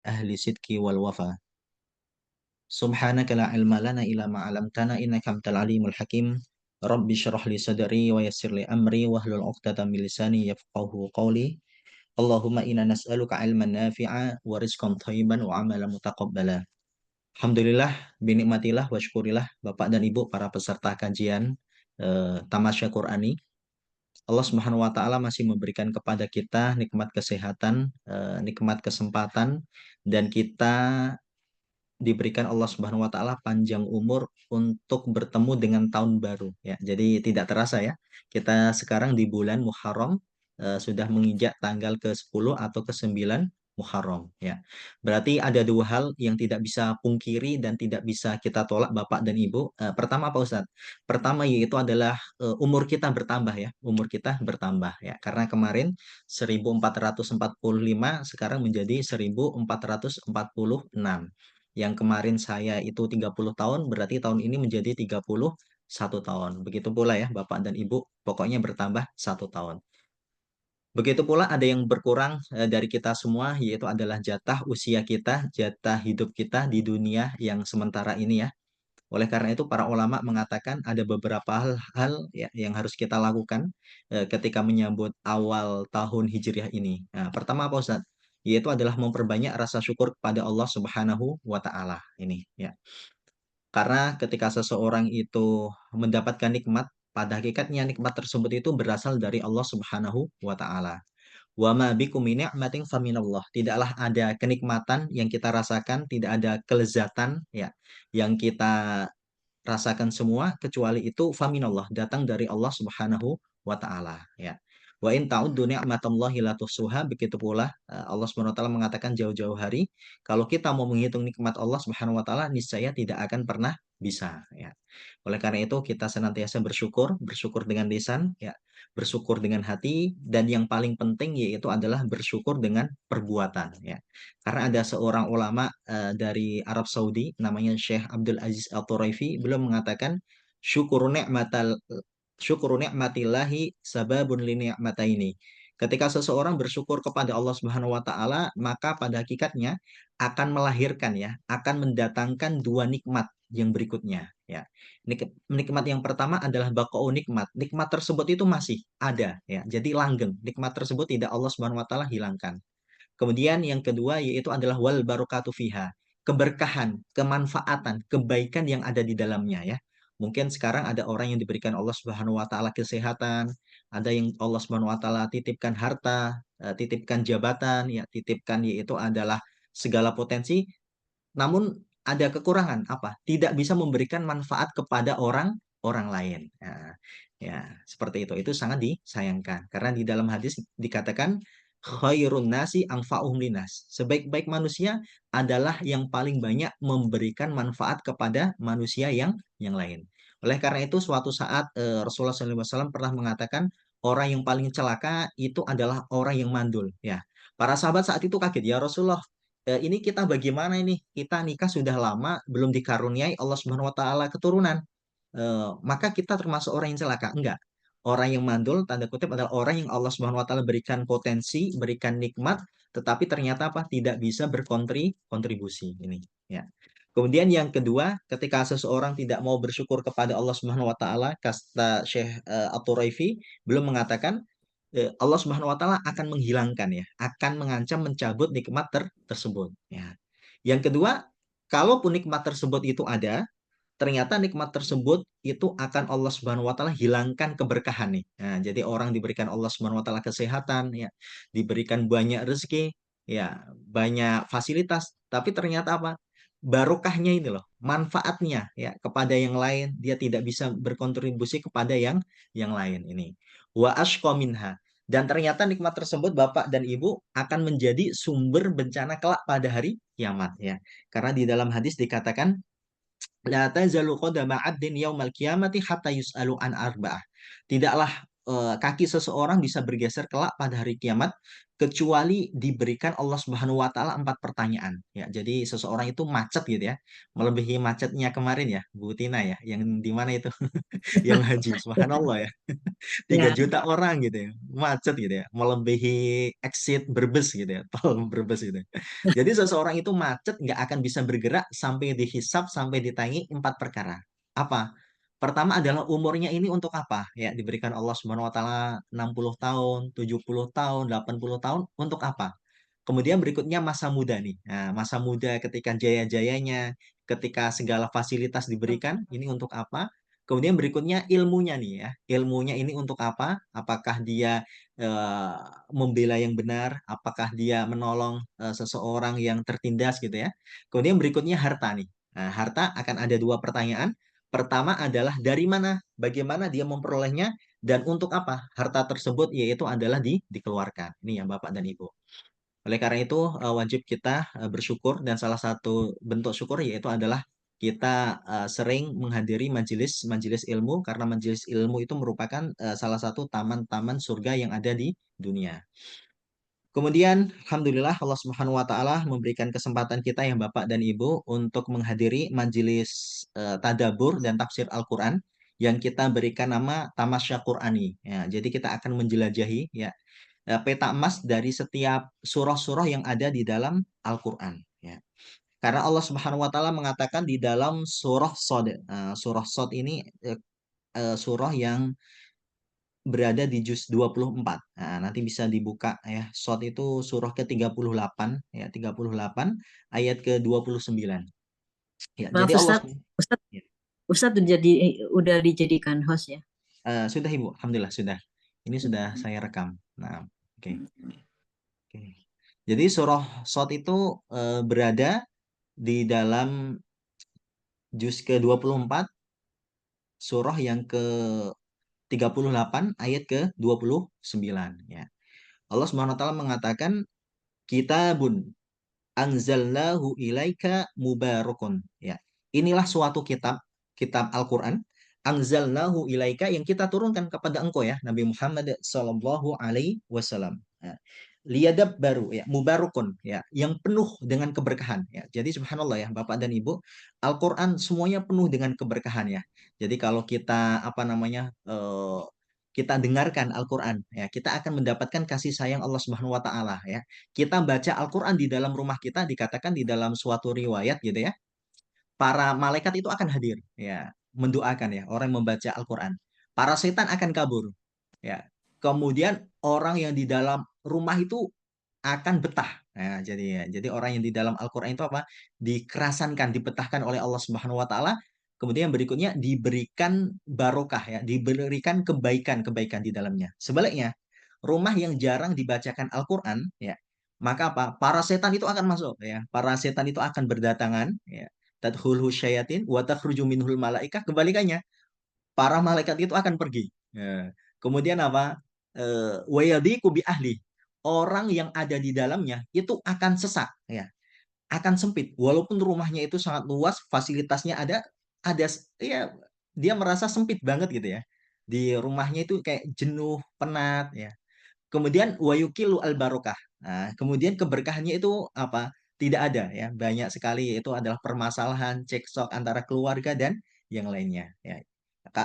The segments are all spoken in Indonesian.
ahli sidqi wal wafa. Subhanaka la ilma lana illa ma 'allamtana innaka antal alimul hakim. Rabbi shrah li sadri wa yassir li amri wahlul 'uqdatam min lisani yafqahu qawli. Allahumma inna nas'aluka ilman nafi'a wa rizqan thayyiban wa amalan mutaqabbala. Alhamdulillah, binikmatillah wa syukurillah Bapak dan Ibu para peserta kajian Tamasya Qur'ani. Allah Subhanahu wa taala masih memberikan kepada kita nikmat kesehatan, nikmat kesempatan, dan kita diberikan Allah Subhanahu wa taala panjang umur untuk bertemu dengan tahun baru ya. Jadi tidak terasa ya. Kita sekarang di bulan Muharram, sudah menginjak tanggal ke-10 atau ke-9 Muharram ya. Berarti ada dua hal yang tidak bisa pungkiri dan tidak bisa kita tolak Bapak dan Ibu. Pertama apa Ustadz? Pertama yaitu adalah umur kita bertambah ya. Umur kita bertambah ya. Karena kemarin 1445 sekarang menjadi 1446. Yang kemarin saya itu 30 tahun, berarti tahun ini menjadi 31 tahun. Begitu pula ya Bapak dan Ibu, pokoknya bertambah 1 tahun. Begitu pula ada yang berkurang dari kita semua, yaitu adalah jatah usia kita, jatah hidup kita di dunia yang sementara ini ya. Oleh karena itu para ulama mengatakan ada beberapa hal ya, yang harus kita lakukan ketika menyambut awal tahun Hijriah ini. Nah, pertama apa Ustaz? Yaitu adalah memperbanyak rasa syukur kepada Allah Subhanahu wa taala ini ya. Karena ketika seseorang itu mendapatkan nikmat, pada hakikatnya nikmat tersebut itu berasal dari Allah Subhanahu wa taala. Wa ma bikum min ni'matin faminallah. Tidaklah ada kenikmatan yang kita rasakan, tidak ada kelezatan ya yang kita rasakan semua kecuali itu faminallah, datang dari Allah Subhanahu wa taala ya. Wa in ta'uddu ni'matallahi la tuhsuha, begitu pula Allah Subhanahu wa taala mengatakan jauh-jauh hari, kalau kita mau menghitung nikmat Allah Subhanahu wa taala niscaya tidak akan pernah bisa ya. Oleh karena itu kita senantiasa bersyukur, bersyukur dengan lisan ya, bersyukur dengan hati, dan yang paling penting yaitu adalah bersyukur dengan perbuatan ya. Karena ada seorang ulama dari Arab Saudi namanya Syekh Abdul Aziz Al-Turaifi, beliau mengatakan syukuru ni'matillahi sababun li ni'mataini. Ketika seseorang bersyukur kepada Allah Subhanahu wa taala, maka pada hakikatnya akan melahirkan ya, akan mendatangkan dua nikmat yang berikutnya ya. Nikmat yang pertama adalah baqa'u nikmat. Nikmat tersebut itu masih ada ya. Jadi langgeng. Nikmat tersebut tidak Allah Subhanahu wa taala hilangkan. Kemudian yang kedua yaitu adalah wal barokatu fiha. Keberkahan, kemanfaatan, kebaikan yang ada di dalamnya ya. Mungkin sekarang ada orang yang diberikan Allah Subhanahu wa taala kesehatan, ada yang Allah Subhanahu wa taala titipkan harta, titipkan jabatan, ya, titipkan yaitu adalah segala potensi, namun ada kekurangan apa? Tidak bisa memberikan manfaat kepada orang lain. Nah, ya, seperti itu. Itu sangat disayangkan karena di dalam hadis dikatakan khairun nasi anfa'uhum linas. Sebaik-baik manusia adalah yang paling banyak memberikan manfaat kepada manusia yang lain. Oleh karena itu suatu saat Rasulullah SAW pernah mengatakan orang yang paling celaka itu adalah orang yang mandul. Ya, para sahabat saat itu kaget, ya Rasulullah, ini kita bagaimana ini? Kita nikah sudah lama, belum dikaruniai Allah Subhanahu wa taala keturunan. Maka kita termasuk orang yang celaka? Enggak. Orang yang mandul tanda kutip adalah orang yang Allah Subhanahu wa taala berikan potensi, berikan nikmat, tetapi ternyata apa? Tidak bisa berkontribusi ini, ya. Kemudian yang kedua, ketika seseorang tidak mau bersyukur kepada Allah Subhanahu wa taala, kata Syekh At-Turaifi belum mengatakan Allah Subhanahu wa taala akan menghilangkan ya, akan mengancam mencabut nikmat tersebut ya. Yang kedua, kalaupun nikmat tersebut itu ada, ternyata nikmat tersebut itu akan Allah Subhanahu wa taala hilangkan keberkahan nih. Nah, jadi orang diberikan Allah Subhanahu wa taala kesehatan ya, diberikan banyak rezeki, ya, banyak fasilitas, tapi ternyata apa? Barokahnya ini loh, manfaatnya ya kepada yang lain dia tidak bisa berkontribusi kepada yang lain ini. Wa ashqa minha. Dan ternyata nikmat tersebut Bapak dan Ibu akan menjadi sumber bencana kelak pada hari kiamat ya. Karena di dalam hadis dikatakan la tazalu qadama 'abdin yaumal qiyamati hatta yus'alu an arba'ah. Tidaklah kaki seseorang bisa bergeser kelak pada hari kiamat kecuali diberikan Allah Subhanahu wa taala 4 pertanyaan ya. Jadi seseorang itu macet gitu ya. Melebihi macetnya kemarin ya, Bu Tina ya, yang di mana itu? Yang haji, subhanallah ya. tiga Ya, juta orang gitu ya, macet gitu ya, melebihi exit Brebes gitu ya, tol Brebes gitu. Jadi seseorang itu macet nggak akan bisa bergerak sampai dihisap, sampai ditangi 4 perkara. Apa? Pertama adalah umurnya ini untuk apa? Ya, diberikan Allah Subhanahu wa taala 60 tahun, 70 tahun, 80 tahun untuk apa? Kemudian berikutnya masa muda nih. Nah, masa muda ketika jaya-jayanya, ketika segala fasilitas diberikan, ini untuk apa? Kemudian berikutnya ilmunya nih ya. Ilmunya ini untuk apa? Apakah dia eh, membela yang benar? Apakah dia menolong seseorang yang tertindas gitu ya? Kemudian berikutnya harta nih. Nah, harta akan ada 2 pertanyaan. Pertama adalah dari mana? Bagaimana dia memperolehnya? Dan untuk apa? Harta tersebut yaitu adalah dikeluarkan. Ini ya Bapak dan Ibu. Oleh karena itu, wajib kita bersyukur dan salah satu bentuk syukur yaitu adalah kita sering menghadiri majelis-majelis ilmu karena majelis ilmu itu merupakan salah satu taman-taman surga yang ada di dunia. Kemudian, alhamdulillah Allah Subhanahu wa taala memberikan kesempatan kita yang Bapak dan Ibu untuk menghadiri majelis tadabur dan tafsir Al-Qur'an yang kita berikan nama Tamasya Qur'ani. Ya, jadi kita akan menjelajahi ya peta emas dari setiap surah-surah yang ada di dalam Al-Qur'an ya. Karena Allah Subhanahu wa taala mengatakan di dalam surah Shad. Surah Shad ini surah yang berada di juz 24. Nah, nanti bisa dibuka ya. Shad itu surah ke-38 ya, 38 ayat ke-29. Ya, maaf jadi Allah Ustadz. Ustadz, ya. Ustadz udah dijadikan host ya. Sudah Ibu, alhamdulillah sudah. Ini sudah saya rekam. Nah, oke. Oke. Jadi surah Shad itu berada di dalam juz ke-24 surah yang ke-38 ayat ke-29 ya. Allah Subhanahu wa taala mengatakan kitabun anzalnahu ilaika mubarakun ya. Inilah suatu kitab, kitab Al-Qur'an anzalnahu ilaika yang kita turunkan kepada engkau ya Nabi Muhammad sallallahu alaihi wasallam. Ya. Liadab baru ya, mubarakun ya, yang penuh dengan keberkahan ya. Jadi subhanallah ya Bapak dan Ibu, Al-Qur'an semuanya penuh dengan keberkahan ya. Jadi kalau kita apa namanya kita dengarkan Al-Qur'an ya, kita akan mendapatkan kasih sayang Allah Subhanahu wa taala ya. Kita baca Al-Quran di dalam rumah kita dikatakan di dalam suatu riwayat gitu ya, para malaikat itu akan hadir ya, mendoakan ya orang yang membaca Al-Quran. Para setan akan kabur ya. Kemudian orang yang di dalam rumah itu akan betah. Nah, jadi orang yang di dalam Al-Quran itu apa? Dikerasankan, dibetahkan oleh Allah Subhanahu wa taala. Kemudian berikutnya diberikan barokah ya, diberikan kebaikan-kebaikan di dalamnya. Sebaliknya, rumah yang jarang dibacakan Al-Quran ya, maka apa? Para setan itu akan masuk ya. Para setan itu akan berdatangan ya. Tadkhulhu syayatin wa takhruju minhul malaikah, kebalikannya para malaikat itu akan pergi. Ya. Kemudian apa? Wayadiku bi ahli. Orang yang ada di dalamnya itu akan sesak, ya, akan sempit. Walaupun rumahnya itu sangat luas, fasilitasnya ada, ya, dia merasa sempit banget gitu ya. Di rumahnya itu kayak jenuh, penat, ya. Kemudian wayukilu al barokah. Nah, kemudian keberkahannya itu apa? Tidak ada ya. Banyak sekali itu adalah permasalahan cekcok antara keluarga dan yang lainnya ya.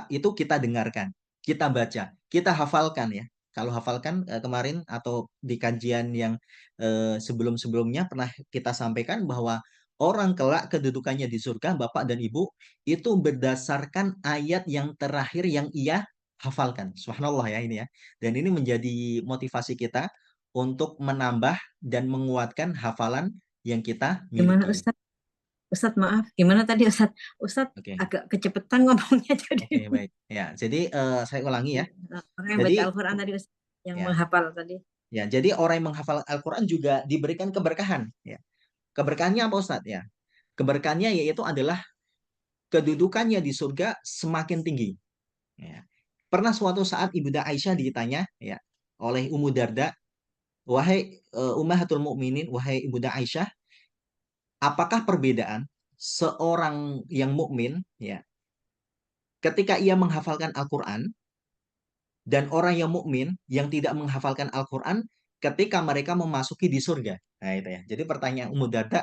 Itu kita dengarkan, kita baca, kita hafalkan ya. Kalau hafalkan kemarin atau di kajian yang sebelum-sebelumnya pernah kita sampaikan bahwa orang kelak kedudukannya di surga, Bapak dan Ibu, itu berdasarkan ayat yang terakhir yang ia hafalkan. Subhanallah ya ini ya. Dan ini menjadi motivasi kita untuk menambah dan menguatkan hafalan yang kita Gimana miliki. Ustadz? Ustadz maaf, gimana tadi Ustadz? Ustadz Oke, agak kecepatan ngomongnya jadi oke, baik. Ya, jadi saya ulangi ya. orang yang Jadi baca Al-Quran tadi Ustadz, yang ya, menghafal tadi. ya. Jadi orang yang menghafal Al-Quran juga diberikan keberkahan. Ya. Keberkahannya apa Ustadz? Ya, keberkahannya yaitu adalah kedudukannya di surga semakin tinggi. Ya. Pernah suatu saat Ibunda Aisyah ditanya ya oleh Ummu Darda, wahai Ummahatul Mukminin, wahai Ibunda Aisyah, apakah perbedaan seorang yang mukmin ya ketika ia menghafalkan Al-Quran dan orang yang mukmin yang tidak menghafalkan Al-Qur'an ketika mereka memasuki di surga. Nah, itu ya. Jadi pertanyaan Ummu Darda,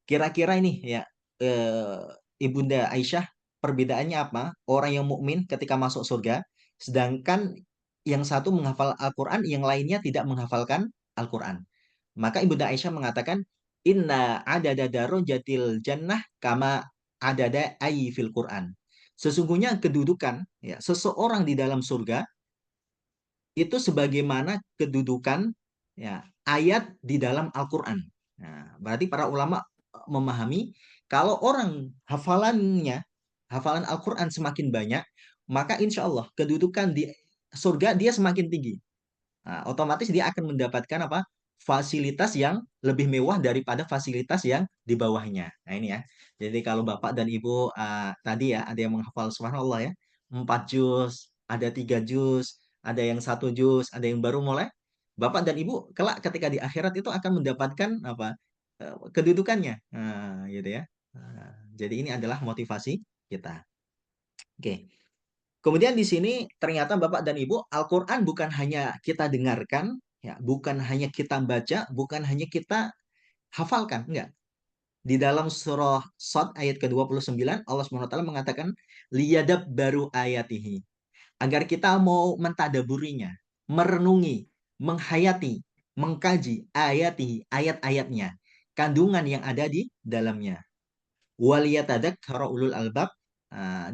kira-kira ini ya eh, Ibunda Aisyah, perbedaannya apa? Orang yang mukmin ketika masuk surga, sedangkan yang satu menghafal Al-Qur'an, yang lainnya tidak menghafalkan Al-Qur'an. Maka Ibunda Aisyah mengatakan, Inna adada darojatil jannah kama adada ayi fil Qur'an. Sesungguhnya kedudukan ya seseorang di dalam surga itu sebagaimana kedudukan ya ayat di dalam Al-Qur'an. Nah, berarti para ulama memahami kalau orang hafalan Al-Qur'an semakin banyak, maka insya Allah kedudukan di surga dia semakin tinggi. Nah, otomatis dia akan mendapatkan apa? Fasilitas yang lebih mewah daripada fasilitas yang di bawahnya. Nah, ini ya. Jadi kalau Bapak dan Ibu tadi ya ada yang menghafal subhanallah ya, 4 juz, ada 3 juz, ada yang 1 juz, ada yang baru mulai. Bapak dan Ibu kelak ketika di akhirat itu akan mendapatkan apa? Kedudukannya. Nah, gitu ya. Nah, jadi ini adalah motivasi kita. Oke. Kemudian di sini ternyata Bapak dan Ibu, Al-Quran bukan hanya kita dengarkan, ya, bukan hanya kita baca, bukan hanya kita hafalkan, enggak. Di dalam surah Shad ayat ke-29, Allah SWT mengatakan, liyadab baru ayatihi. Agar kita mau mentadaburinya, merenungi, menghayati, mengkaji ayatihi, ayat-ayatnya, kandungan yang ada di dalamnya waliyatadzakkaru ulul albab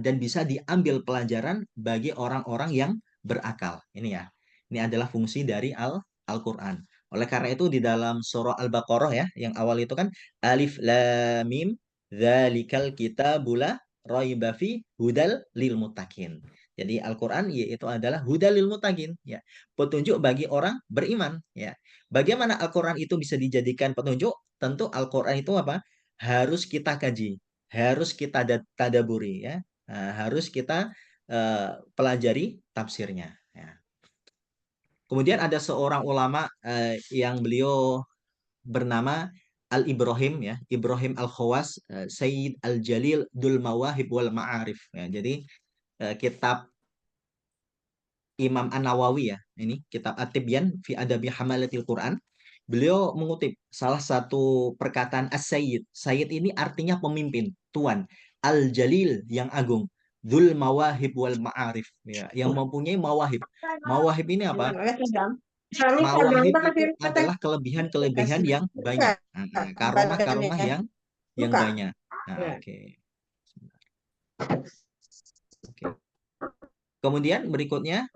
dan bisa diambil pelajaran bagi orang-orang yang berakal. Ini ya. Ini adalah fungsi dari Al-Qur'an. Oleh karena itu di dalam surah Al-Baqarah ya, yang awal itu kan alif lam mim dzalikal kitabul la raiba fi hudal lil muttaqin. Jadi Al-Qur'an yaitu adalah hudal lil muttaqin ya, petunjuk bagi orang beriman ya. Bagaimana Al-Qur'an itu bisa dijadikan petunjuk? Tentu Al-Qur'an itu apa? Harus kita kaji, harus kita tadaburi ya. Nah, harus kita pelajari tafsirnya ya. Kemudian ada seorang ulama yang beliau bernama Al-Ibrahim ya, Ibrahim Al-Khawas, Sayyid Al-Jalil Dul Mawahib wal Ma'arif ya. Jadi kitab Imam An-Nawawi ya, ini kitab At-Tibyan fi Adabi Hamalatil Quran. Beliau mengutip salah satu perkataan As-Sayyid. Sayyid ini artinya pemimpin, tuan. Al-Jalil yang agung. Dzul Mawahib wal Ma'arif ya, yang mempunyai mawahib. Mawahib ini apa? Mawahib itu adalah kelebihan-kelebihan yang banyak. Karomah-karomah yang banyak. Nah, oke. Oke. Kemudian berikutnya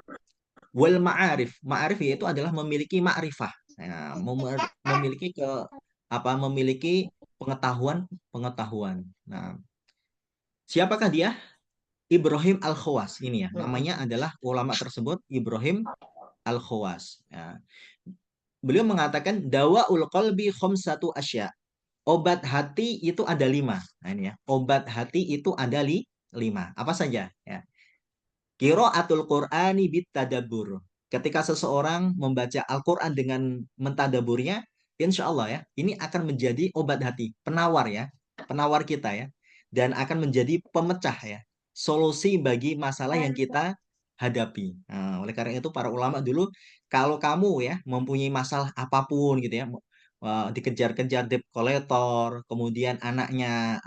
wal ma'arif. Ma'arif yaitu adalah memiliki ma'rifah. Nah, memiliki memiliki pengetahuan. Nah, siapakah dia? Ibrahim Al-Khawas ini ya. Namanya adalah ulama tersebut Ibrahim Al-Khawas. Ya. Beliau mengatakan dawaul qalbi khamsatu asya. Obat hati itu ada 5. Nah ini ya. Obat hati itu ada 5. Apa saja? Ya. Qiraatul Qur'ani bitadabbur. Ketika seseorang membaca Al-Quran dengan mentadaburnya, insya Allah ya, ini akan menjadi obat hati, penawar ya, penawar kita ya, dan akan menjadi pemecah ya, solusi bagi masalah yang kita hadapi. Nah, oleh karena itu para ulama dulu, kalau kamu ya mempunyai masalah apapun gitu ya, dikejar-kejar debt collector, kemudian anaknya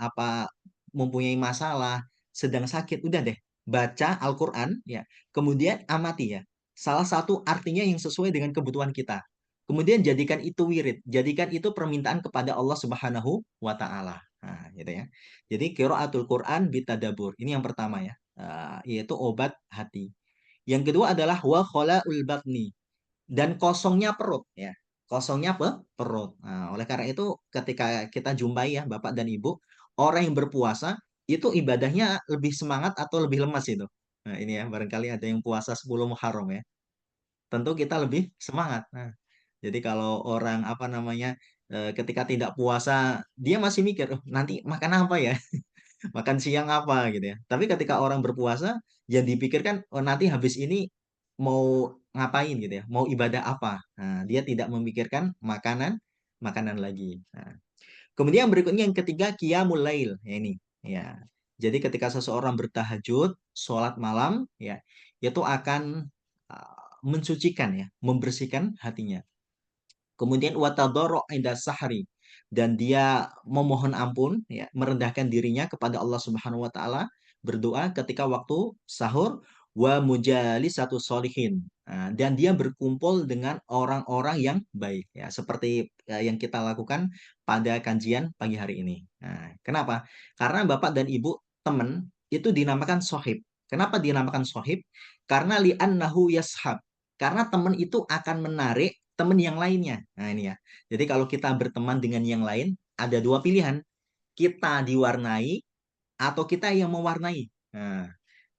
mempunyai masalah, sedang sakit, udah deh baca Al-Quran ya, kemudian amati ya. Salah satu artinya yang sesuai dengan kebutuhan kita. Kemudian jadikan itu wirid, jadikan itu permintaan kepada Allah Subhanahu wa taala. Nah, gitu ya. Jadi qiraatul Quran bitadabur. Ini yang pertama ya. Yaitu obat hati. Yang kedua adalah wa khalaul batni dan kosongnya perut ya. Kosongnya perut. Nah, oleh karena itu ketika kita jumpai ya Bapak dan Ibu, orang yang berpuasa itu ibadahnya lebih semangat atau lebih lemas itu. Nah, ini ya barangkali ada yang puasa 10 Muharram ya. Tentu kita lebih semangat. Nah, jadi kalau orang ketika tidak puasa dia masih mikir, "Oh, nanti makan apa ya? Makan siang apa gitu ya." Tapi ketika orang berpuasa, yang dipikirkan, oh nanti habis ini mau ngapain gitu ya, mau ibadah apa. Nah, dia tidak memikirkan makanan lagi. Nah, kemudian berikutnya yang ketiga qiyamul lail. Ya, ini ya. Jadi ketika seseorang bertahajud, sholat malam ya, itu akan mensucikan ya, membersihkan hatinya. Kemudian watadoro inda sahri, dan dia memohon ampun ya, merendahkan dirinya kepada Allah Subhanahu wa taala, berdoa ketika waktu sahur, wa mujali satu solihin. Dan dia berkumpul dengan orang-orang yang baik ya, seperti yang kita lakukan pada kajian pagi hari ini. Nah, kenapa? Karena Bapak dan Ibu teman itu dinamakan sohib. Kenapa dinamakan sohib? Karena li'annahu yashab. Karena teman itu akan menarik teman yang lainnya. Nah, ini ya. Jadi kalau kita berteman dengan yang lain, ada dua pilihan. Kita diwarnai atau kita yang mewarnai. Nah,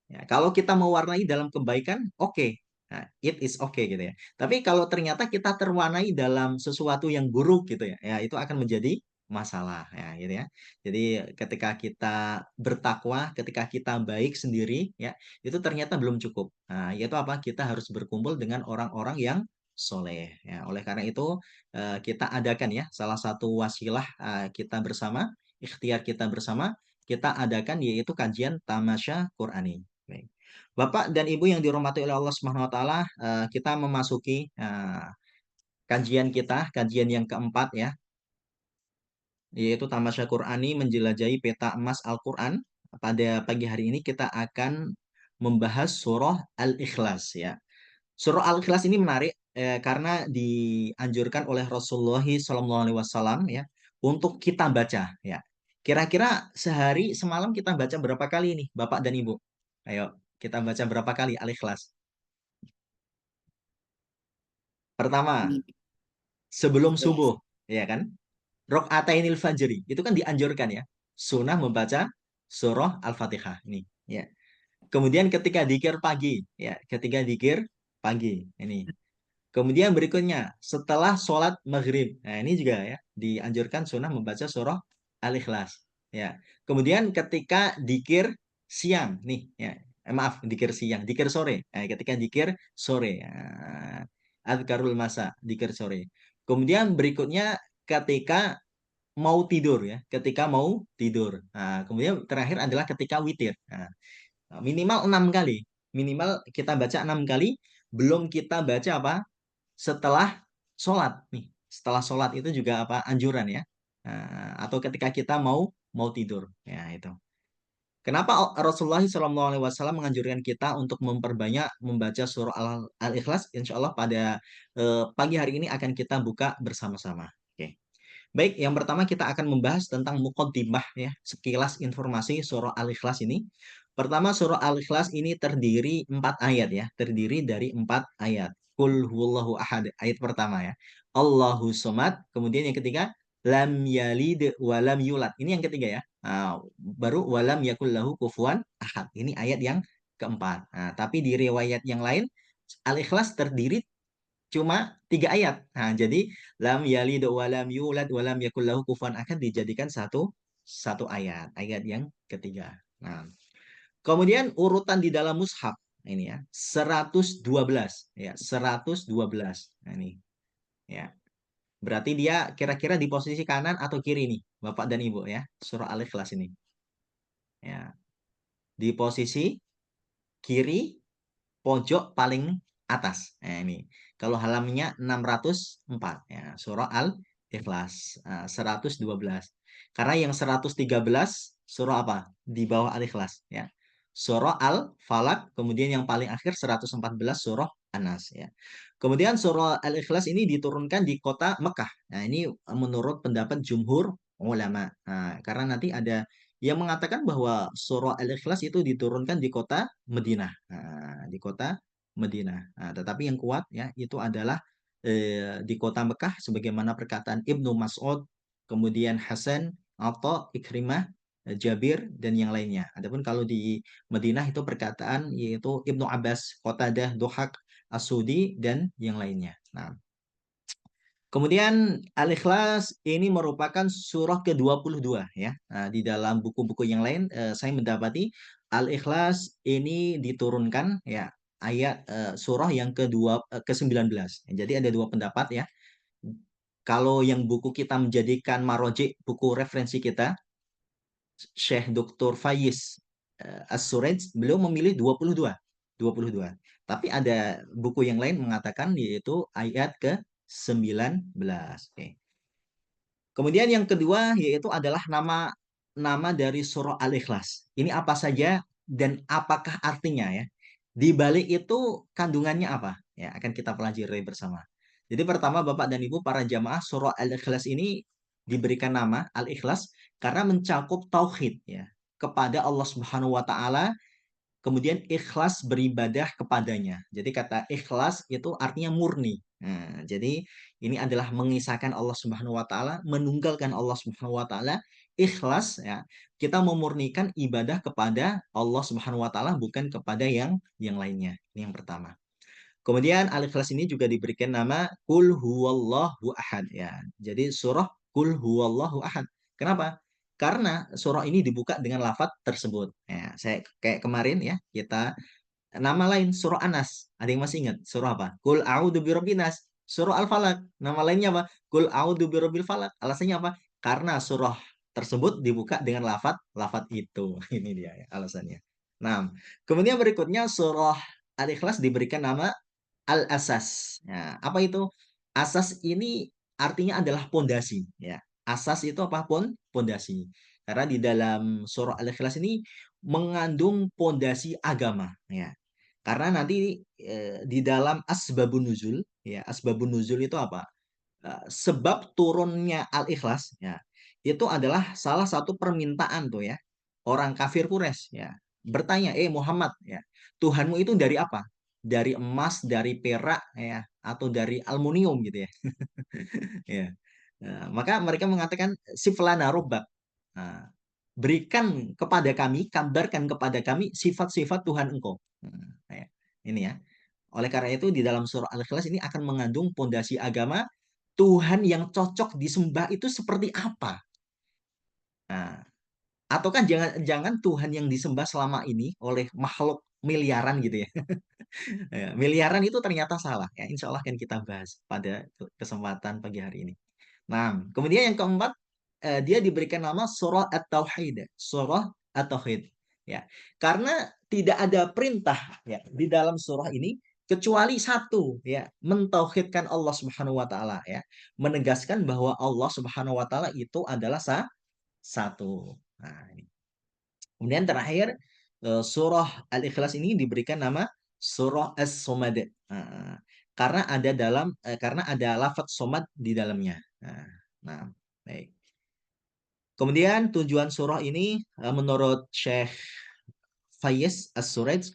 ya, kalau kita mewarnai dalam kebaikan, oke. Nah, it is okay gitu ya. Tapi kalau ternyata kita terwarnai dalam sesuatu yang buruk gitu ya, ya itu akan menjadi masalah ya gitu ya. Jadi ketika kita bertakwa, ketika kita baik sendiri ya, itu ternyata belum cukup. Nah, yaitu apa? Kita harus berkumpul dengan orang-orang yang soleh ya. Oleh karena itu kita adakan ya salah satu wasilah kita bersama, ikhtiar kita bersama, kita adakan yaitu kajian tamasya Qurani. Baik. Bapak dan Ibu yang dirahmati oleh Allah Subhanahu wa taala, kita memasuki kajian kita, kajian yang keempat ya, yaitu Tamasya Qur'ani menjelajahi peta emas Al-Qur'an. Pada pagi hari ini kita akan membahas surah Al-Ikhlas ya. Surah Al-Ikhlas ini menarik karena dianjurkan oleh Rasulullah SAW ya untuk kita baca ya. Kira-kira sehari semalam kita baca berapa kali nih, Bapak dan Ibu? Ayo, kita baca berapa kali Al-Ikhlas? Pertama, sebelum Yes. subuh, ya kan? Rokatainil fajri, itu kan dianjurkan ya. Sunnah membaca surah Al-Fatihah. Ini, ya. Kemudian ketika dikir pagi, ya, ketika dikir pagi, ini. Kemudian berikutnya, setelah sholat maghrib. Nah, ini juga ya, dianjurkan sunnah membaca surah Al-Ikhlas. Ya. Kemudian ketika dikir siang, nih, ya. Maaf, dikir siang, dikir sore. Nah, ketika dikir sore. Adkarul masa, dikir sore. Kemudian berikutnya ketika mau tidur ya, ketika mau tidur. Nah, kemudian terakhir adalah ketika witir. Nah, minimal 6 kali. Minimal kita baca 6 kali, belum kita baca apa? Setelah sholat nih, setelah sholat itu juga apa anjuran ya. Atau ketika kita mau mau tidur ya itu. Kenapa Rasulullah SAW menganjurkan kita untuk memperbanyak membaca surah Al-Ikhlas? Insya Allah pada pagi hari ini akan kita buka bersama-sama. Oke. Baik, yang pertama kita akan membahas tentang muqaddimah ya, sekilas informasi surah Al-Ikhlas ini. Pertama, surah Al-Ikhlas ini terdiri 4 ayat ya, terdiri dari 4 ayat. Qul huwallahu ahad, ayat pertama ya. Allahu somad, kemudian yang ketiga, lam yalid wa lam yulad. Ini yang ketiga ya. Baru walam yakul lahu kufuwan ahad. Ini ayat yang keempat. Tapi di riwayat yang lain, Al-Ikhlas terdiri cuma 3 ayat. Jadi lam yalid wa lam yulad wa lam yakul lahu kufuwan ahad dijadikan satu satu ayat, ayat yang ketiga. Kemudian urutan di dalam mushaf ini ya, 112 ya, 112. Nah, ini ya. Berarti dia kira-kira di posisi kanan atau kiri nih, Bapak dan Ibu ya, surah Al-Ikhlas ini. Ya, di posisi kiri pojok paling atas. Nah, ini. Kalau halamannya 604 ya, surah Al-Ikhlas 112. Karena yang 113 surah apa? Di bawah Al-Ikhlas ya. Surah Al-Falaq, kemudian yang paling akhir 114 surah An-Nas ya. Kemudian surah Al-Ikhlas ini diturunkan di kota Mekah. Nah, ini menurut pendapat jumhur ulama. Karena nanti ada yang mengatakan bahwa surah Al-Ikhlas itu diturunkan di kota Madinah. Di kota Madinah. Tetapi yang kuat ya itu adalah di kota Mekah sebagaimana perkataan Ibnu Mas'ud, kemudian Hasan, Atha, Ikrimah, Jabir dan yang lainnya. Adapun kalau di Madinah itu perkataan yaitu Ibnu Abbas, Qatadah, Duhak, As-Sudi dan yang lainnya. Kemudian Al-Ikhlas ini merupakan surah ke-22 ya. Di dalam buku-buku yang lain saya mendapati Al-Ikhlas ini diturunkan ya ayat surah yang ke-19. Jadi ada dua pendapat ya. Kalau yang buku kita menjadikan marojik, buku referensi kita, Syekh Dr. Faiz As-Suraj, beliau memilih 22. 22. Tapi ada buku yang lain mengatakan yaitu ayat ke-19. Oke. Kemudian yang kedua yaitu adalah nama dari surah Al-Ikhlas. Ini apa saja dan apakah artinya ya? Di balik itu kandungannya apa? Ya, akan kita pelajari bersama. Jadi pertama Bapak dan Ibu para jamaah, surah Al-Ikhlas ini diberikan nama Al-Ikhlas karena mencakup tauhid ya kepada Allah Subhanahu wa taala, kemudian ikhlas beribadah kepadanya. Jadi kata ikhlas itu artinya murni. Nah, jadi ini adalah mengisahkan Allah Subhanahu wa taala, menunggalkan Allah Subhanahu wa taala, ikhlas ya. Kita memurnikan ibadah kepada Allah Subhanahu wa taala bukan kepada yang lainnya. Ini yang pertama. Kemudian Al-Ikhlas ini juga diberikan nama Qul Huwallahu Ahad ya. Jadi surah Qul Huwallahu Ahad. Kenapa? Karena surah ini dibuka dengan lafaz tersebut. Ya, saya kayak kemarin ya, kita nama lain surah Anas. Ada yang masih ingat? Surah apa? Qul a'udzu birabbin nas. Surah Al-Falaq. Nama lainnya apa? Qul a'udzu birabbil falaq. Alasannya apa? Karena surah tersebut dibuka dengan lafaz itu. Ini dia ya, alasannya. Nah, kemudian berikutnya surah Al-Ikhlas diberikan nama Al-Asas. Ya, apa itu? Asas ini artinya adalah pondasi. Ya. Asas itu apa pun? Pondasi. Karena di dalam surah Al-Ikhlas ini mengandung pondasi agama. Ya. Karena nanti di dalam asbabun nuzul, ya asbabun nuzul itu apa? Sebab turunnya Al-Ikhlas, ya itu adalah salah satu permintaan tuh ya orang kafir Quraisy ya bertanya, Muhammad ya Tuhanmu itu dari apa? Dari emas, dari perak ya atau dari aluminium gitu ya. Ya. Nah, maka mereka mengatakan siflana robbak. Nah, berikan kepada kami, kabarkan kepada kami sifat-sifat Tuhan engkau. Nah, ya. Ini ya. Oleh karena itu di dalam surah Al-Ikhlas ini akan mengandung pondasi agama Tuhan yang cocok disembah itu seperti apa. Nah, ataukah jangan-jangan Tuhan yang disembah selama ini oleh makhluk miliaran gitu ya. Ya, miliaran itu ternyata salah. Ya, insya Allah akan kita bahas pada kesempatan pagi hari ini. Nah, kemudian yang keempat, dia diberikan nama surah At-Tauhid. Surah At-Tauhid. Ya, karena tidak ada perintah ya di dalam surah ini kecuali satu ya, mentauhidkan Allah Subhanahu wa taala ya, menegaskan bahwa Allah Subhanahu wa taala itu adalah satu. Nah, ini. Kemudian terakhir surah Al-Ikhlas ini diberikan nama surah As-Somad. Nah, karena ada lafaz somad di dalamnya. Nah, baik. Kemudian tujuan surah ini menurut Syekh Faiz As-Suraj,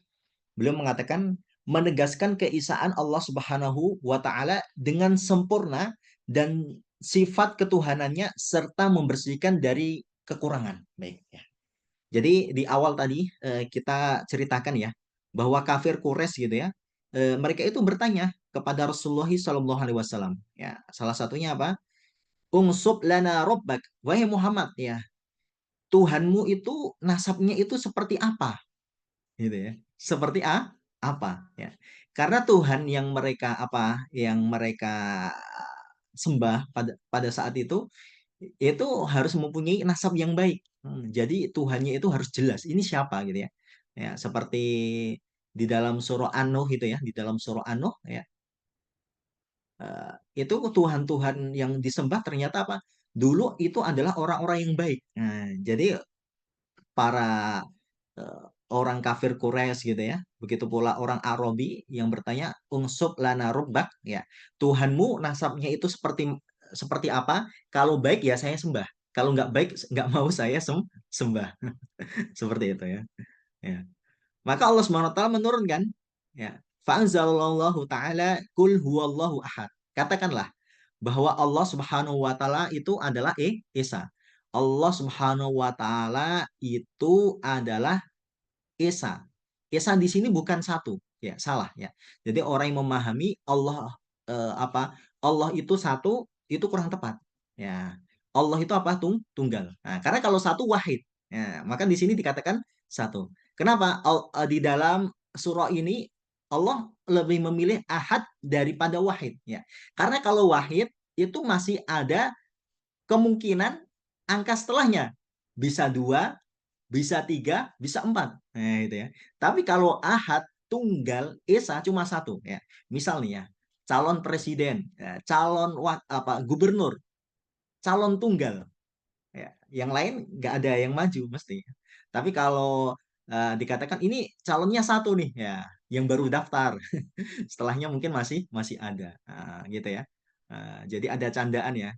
beliau mengatakan menegaskan keesaan Allah Subhanahu wa taala dengan sempurna dan sifat ketuhanannya serta membersihkan dari kekurangan. Baik ya. Jadi di awal tadi kita ceritakan ya bahwa kafir Quraisy gitu ya, mereka itu bertanya kepada Rasulullah Shallallahu Alaihi Wasallam. Ya, salah satunya apa? Ungsub lana robbak, wahai Muhammad ya, Tuhanmu itu nasabnya itu seperti apa? Gitu ya, seperti apa? Ya, karena Tuhan yang mereka sembah pada pada saat itu harus mempunyai nasab yang baik. Jadi Tuhannya itu harus jelas. Ini siapa gitu ya. Ya, seperti di dalam surah An-Nuh itu ya, di dalam surah An-Nuh ya. Itu Tuhan-Tuhan yang disembah ternyata apa? Dulu itu adalah orang-orang yang baik. Nah, jadi para eh, orang kafir Quraisy gitu ya. Begitu pula orang Arabi yang bertanya, "Unsub lana rubbak," ya. Tuhanmu nasabnya itu seperti seperti apa? Kalau baik ya saya sembah. Kalau nggak baik nggak mau saya sembah. Seperti itu ya. Ya. Maka Allah Subhanahu wa taala menurunkan ya. Fa'anzalallahu taala kul huwallahu ahad. Katakanlah bahwa Allah Subhanahu wa taala itu adalah Esa. Allah Subhanahu wa taala itu adalah Esa. Esa di sini bukan satu, ya salah ya. Jadi orang yang memahami Allah Allah itu satu itu kurang tepat. Ya, Allah itu apa? Tunggal. Nah, karena kalau satu wahid, ya, maka di sini dikatakan satu. Kenapa? Di dalam surah ini Allah lebih memilih ahad daripada wahid. Ya, karena kalau wahid itu masih ada kemungkinan angka setelahnya bisa dua, bisa tiga, bisa empat. Nah, itu ya. Tapi kalau ahad tunggal esa cuma satu ya. Misal nih ya, calon presiden, ya, calon gubernur, calon tunggal ya. Yang lain nggak ada yang maju mesti. Tapi kalau dikatakan ini calonnya satu nih ya, yang baru daftar, setelahnya mungkin masih masih ada. Gitu ya. Jadi ada candaan ya.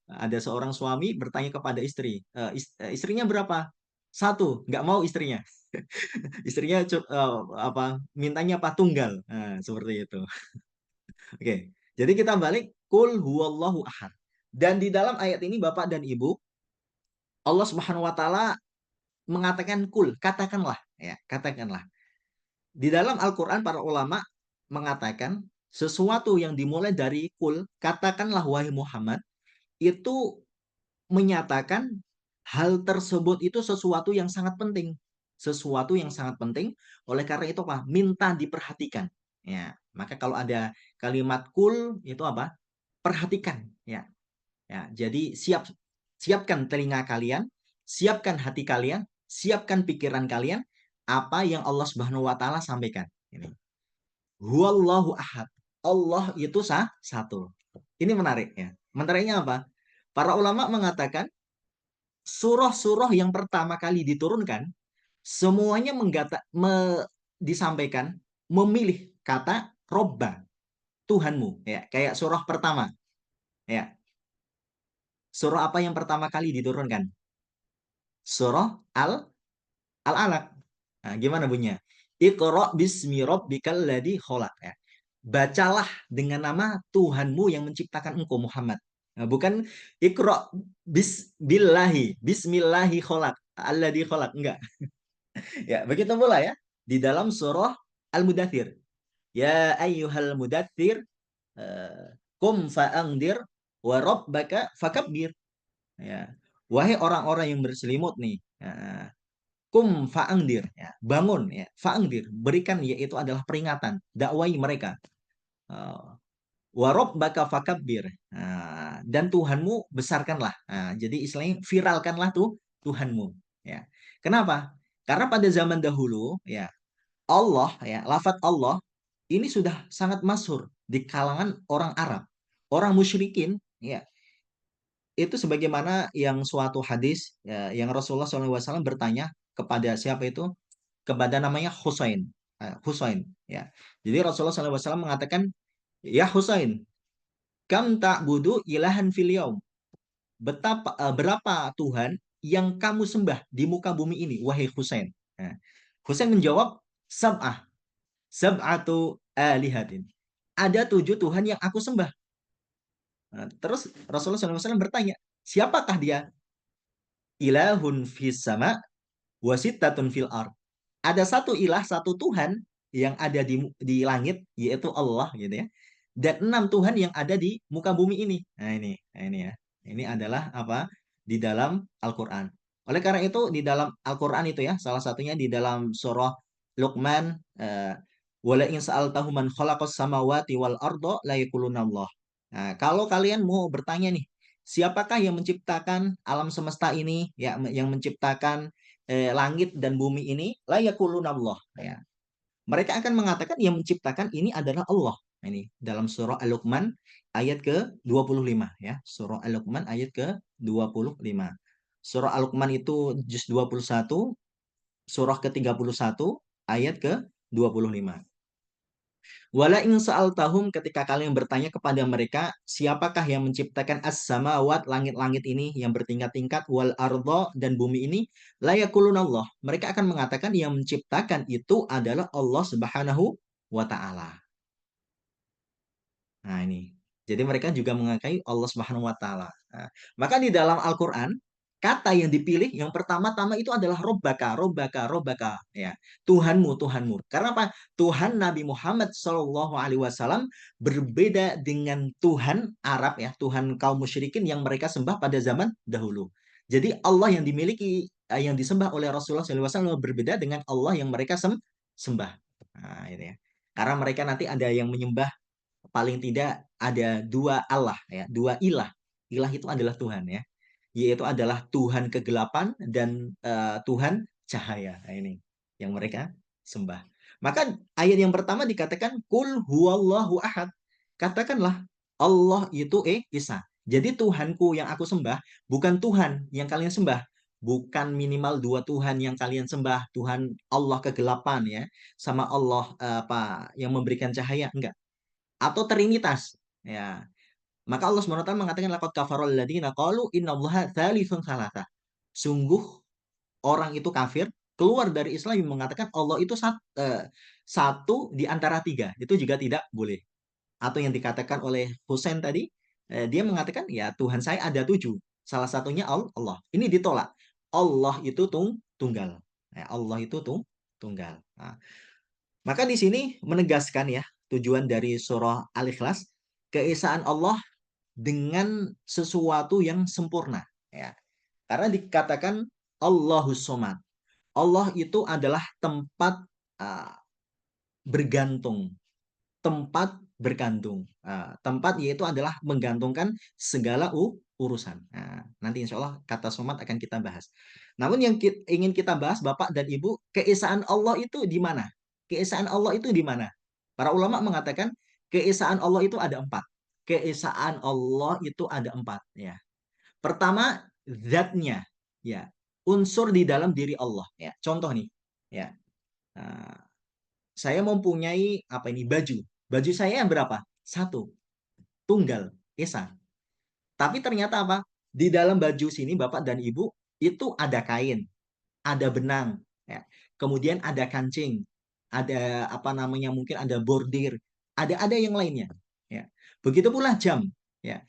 Ada seorang suami bertanya kepada istri, istrinya berapa? Satu, nggak mau istrinya. Istrinya mintanya apa? Tunggal. Seperti itu. Oke. Jadi kita balik kul huwallahu ahad. Dan di dalam ayat ini Bapak dan Ibu, Allah Subhanahu wa taala mengatakan kul, katakanlah ya, katakanlah. Di dalam Al-Qur'an para ulama mengatakan sesuatu yang dimulai dari kul, katakanlah wahai Muhammad, itu menyatakan hal tersebut itu sesuatu yang sangat penting. Sesuatu yang sangat penting, oleh karena itu apa? Minta diperhatikan. Ya, maka kalau ada kalimat kul itu apa? Perhatikan, ya. Ya, jadi siapkan telinga kalian, siapkan hati kalian, siapkan pikiran kalian apa yang Allah Subhanahu wa taala sampaikan. Ini. Huwallahu ahad. Allah itu satu. Ini menarik ya. Menariknya apa? Para ulama mengatakan surah-surah yang pertama kali diturunkan semuanya disampaikan memilih kata Robba, Tuhanmu ya. Kayak surah pertama ya. Surah apa yang pertama kali diturunkan? Surah Al-Alaq. Nah, gimana bunyinya? Iqra bismi rabbikal ladzi khalaq ya. Bacalah dengan nama Tuhanmu yang menciptakan engkau Muhammad. Nah, bukan Iqra bismillahi khalaq alladzi khalaq enggak. Ya, begitu pula ya di dalam surah Al-Mudathir. Ya ayyuhal mudathir kum fa'angdir wa rabbaka fakabbir. Ya. Wahai orang-orang yang berselimut nih, ya, kum fa'angdir, ya, bangun, ya, fa'angdir, berikan yaitu adalah peringatan, dakwai mereka. Warob baka fakabbir. Dan Tuhanmu besarkanlah. Jadi istilahnya viralkanlah tuh Tuhanmu. Ya. Kenapa? Karena pada zaman dahulu, ya Allah, ya lafadz Allah ini sudah sangat masyhur di kalangan orang Arab, orang musyrikin, ya itu sebagaimana yang suatu hadis ya, yang Rasulullah SAW bertanya kepada siapa itu? Kepada namanya Husain. Husain ya. Jadi Rasulullah SAW mengatakan, "Ya Husain, kam ta'budu ilahan fil yaum?" Berapa Tuhan yang kamu sembah di muka bumi ini, wahai Husain? Nah, Husain menjawab, sab'atu alihatin. Ada 7 Tuhan yang aku sembah. Nah, terus Rasulullah SAW bertanya, siapakah dia? Ilahun fis sama wasittatun fil ard. Ada satu ilah, satu Tuhan yang ada di langit, yaitu Allah gitu ya. Dan 6 Tuhan yang ada di muka bumi ini. Nah ini ya. Ini adalah apa? Di dalam Al-Quran. Oleh karena itu di dalam Al-Quran itu ya, salah satunya di dalam surah Luqman, wala in sa'altahu man khalaqas samawati wal arda la yaquluna Allah. Nah, kalau kalian mau bertanya nih, siapakah yang menciptakan alam semesta ini, ya, yang menciptakan langit dan bumi ini, la yaquluna Allah, ya. Mereka akan mengatakan yang menciptakan ini adalah Allah. Nah, ini dalam surah Al-Luqman ayat ke-25 ya. Surah Al-Luqman ayat ke-25. Surah Al-Luqman itu juz 21, surah ke-31 ayat ke-25. Wala in sa'altahum, ketika kalian bertanya kepada mereka, siapakah yang menciptakan as-samawat, langit-langit ini yang bertingkat-tingkat, wal ardo, dan bumi ini, la yaqulunallah. Mereka akan mengatakan yang menciptakan itu adalah Allah Subhanahu wa taala. Nah, ini. Jadi mereka juga mengakai Allah Subhanahu wa taala. Nah, maka di dalam Al-Qur'an kata yang dipilih yang pertama-tama itu adalah Robbaka, Robbaka, Robbaka, ya. Tuhanmu, Tuhanmu. Karena apa? Tuhan Nabi Muhammad Shallallahu alaihi wasallam berbeda dengan Tuhan Arab ya, Tuhan kaum musyrikin yang mereka sembah pada zaman dahulu. Jadi Allah yang dimiliki yang disembah oleh Rasulullah SAW berbeda dengan Allah yang mereka sembah. Nah, ini ya. Karena mereka nanti ada yang menyembah paling tidak ada 2 Allah ya, 2 ilah. Ilah itu adalah Tuhan ya, yaitu adalah Tuhan kegelapan dan Tuhan cahaya. Nah, ini yang mereka sembah. Maka ayat yang pertama dikatakan kul huwallahu ahad. Katakanlah Allah itu Esa. Jadi Tuhanku yang aku sembah bukan Tuhan yang kalian sembah. Bukan minimal dua Tuhan yang kalian sembah. Tuhan Allah kegelapan ya. Sama Allah apa yang memberikan cahaya. Enggak. Atau Trinitas. Ya. Maka Allah SWT mengatakan laqad kafarul ladzina qalu innallaha tsalitsun tsalatsa. Sungguh orang itu kafir keluar dari Islam yang mengatakan Allah itu satu di antara tiga. Itu juga tidak boleh. Atau yang dikatakan oleh Husain tadi, dia mengatakan ya Tuhan saya ada tujuh. Salah satunya Allah. Ini ditolak. Allah itu tunggal. Allah itu tunggal. Nah, maka di sini menegaskan ya tujuan dari surah Al-Ikhlas, keesaan Allah dengan sesuatu yang sempurna. Ya. Karena dikatakan Allahus Somad. Allah itu adalah tempat uh, bergantung, tempat bergantung. Tempat yaitu adalah menggantungkan segala urusan. Nah, nanti insya Allah kata somat akan kita bahas. Namun yang ingin kita bahas Bapak dan Ibu, keesaan Allah itu di mana? Keesaan Allah itu di mana? Para ulama mengatakan keesaan Allah itu ada empat. Keesaan Allah itu ada empat. Ya. Pertama, zatnya. Ya. Unsur di dalam diri Allah. Ya. Contoh nih. Ya. Nah, saya mempunyai apa ini baju. Baju saya yang berapa? Satu, tunggal, esa. Tapi ternyata apa? Di dalam baju sini Bapak dan Ibu itu ada kain, ada benang, ya. Kemudian ada kancing, ada apa namanya mungkin ada bordir, ada yang lainnya, ya. Begitu pula jam, ya.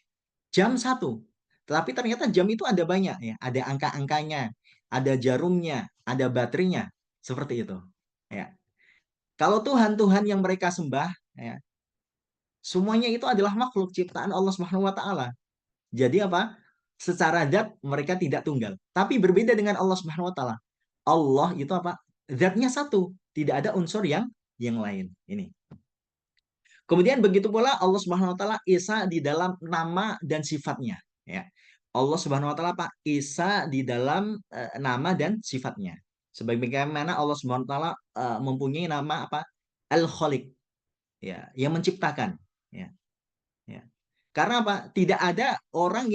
Jam satu. Tapi ternyata jam itu ada banyak, ya. Ada angka-angkanya, ada jarumnya, ada baterainya, seperti itu, ya. Kalau Tuhan-Tuhan yang mereka sembah, ya, semuanya itu adalah makhluk ciptaan Allah Subhanahu wa taala. Jadi apa? Secara zat mereka tidak tunggal, tapi berbeda dengan Allah Subhanahu wa taala. Allah itu apa? Zatnya satu, tidak ada unsur yang lain. Ini. Kemudian begitu pula Allah Subhanahu wa taala Esa di dalam nama dan sifatnya, ya. Allah Subhanahu wa taala Pak Esa di dalam nama dan sifatnya. Sebagaimana Allah Subhanahu wa taala mempunyai nama apa? Al-Khaliq, ya, yang menciptakan, ya. Ya. Karena apa? Tidak ada orang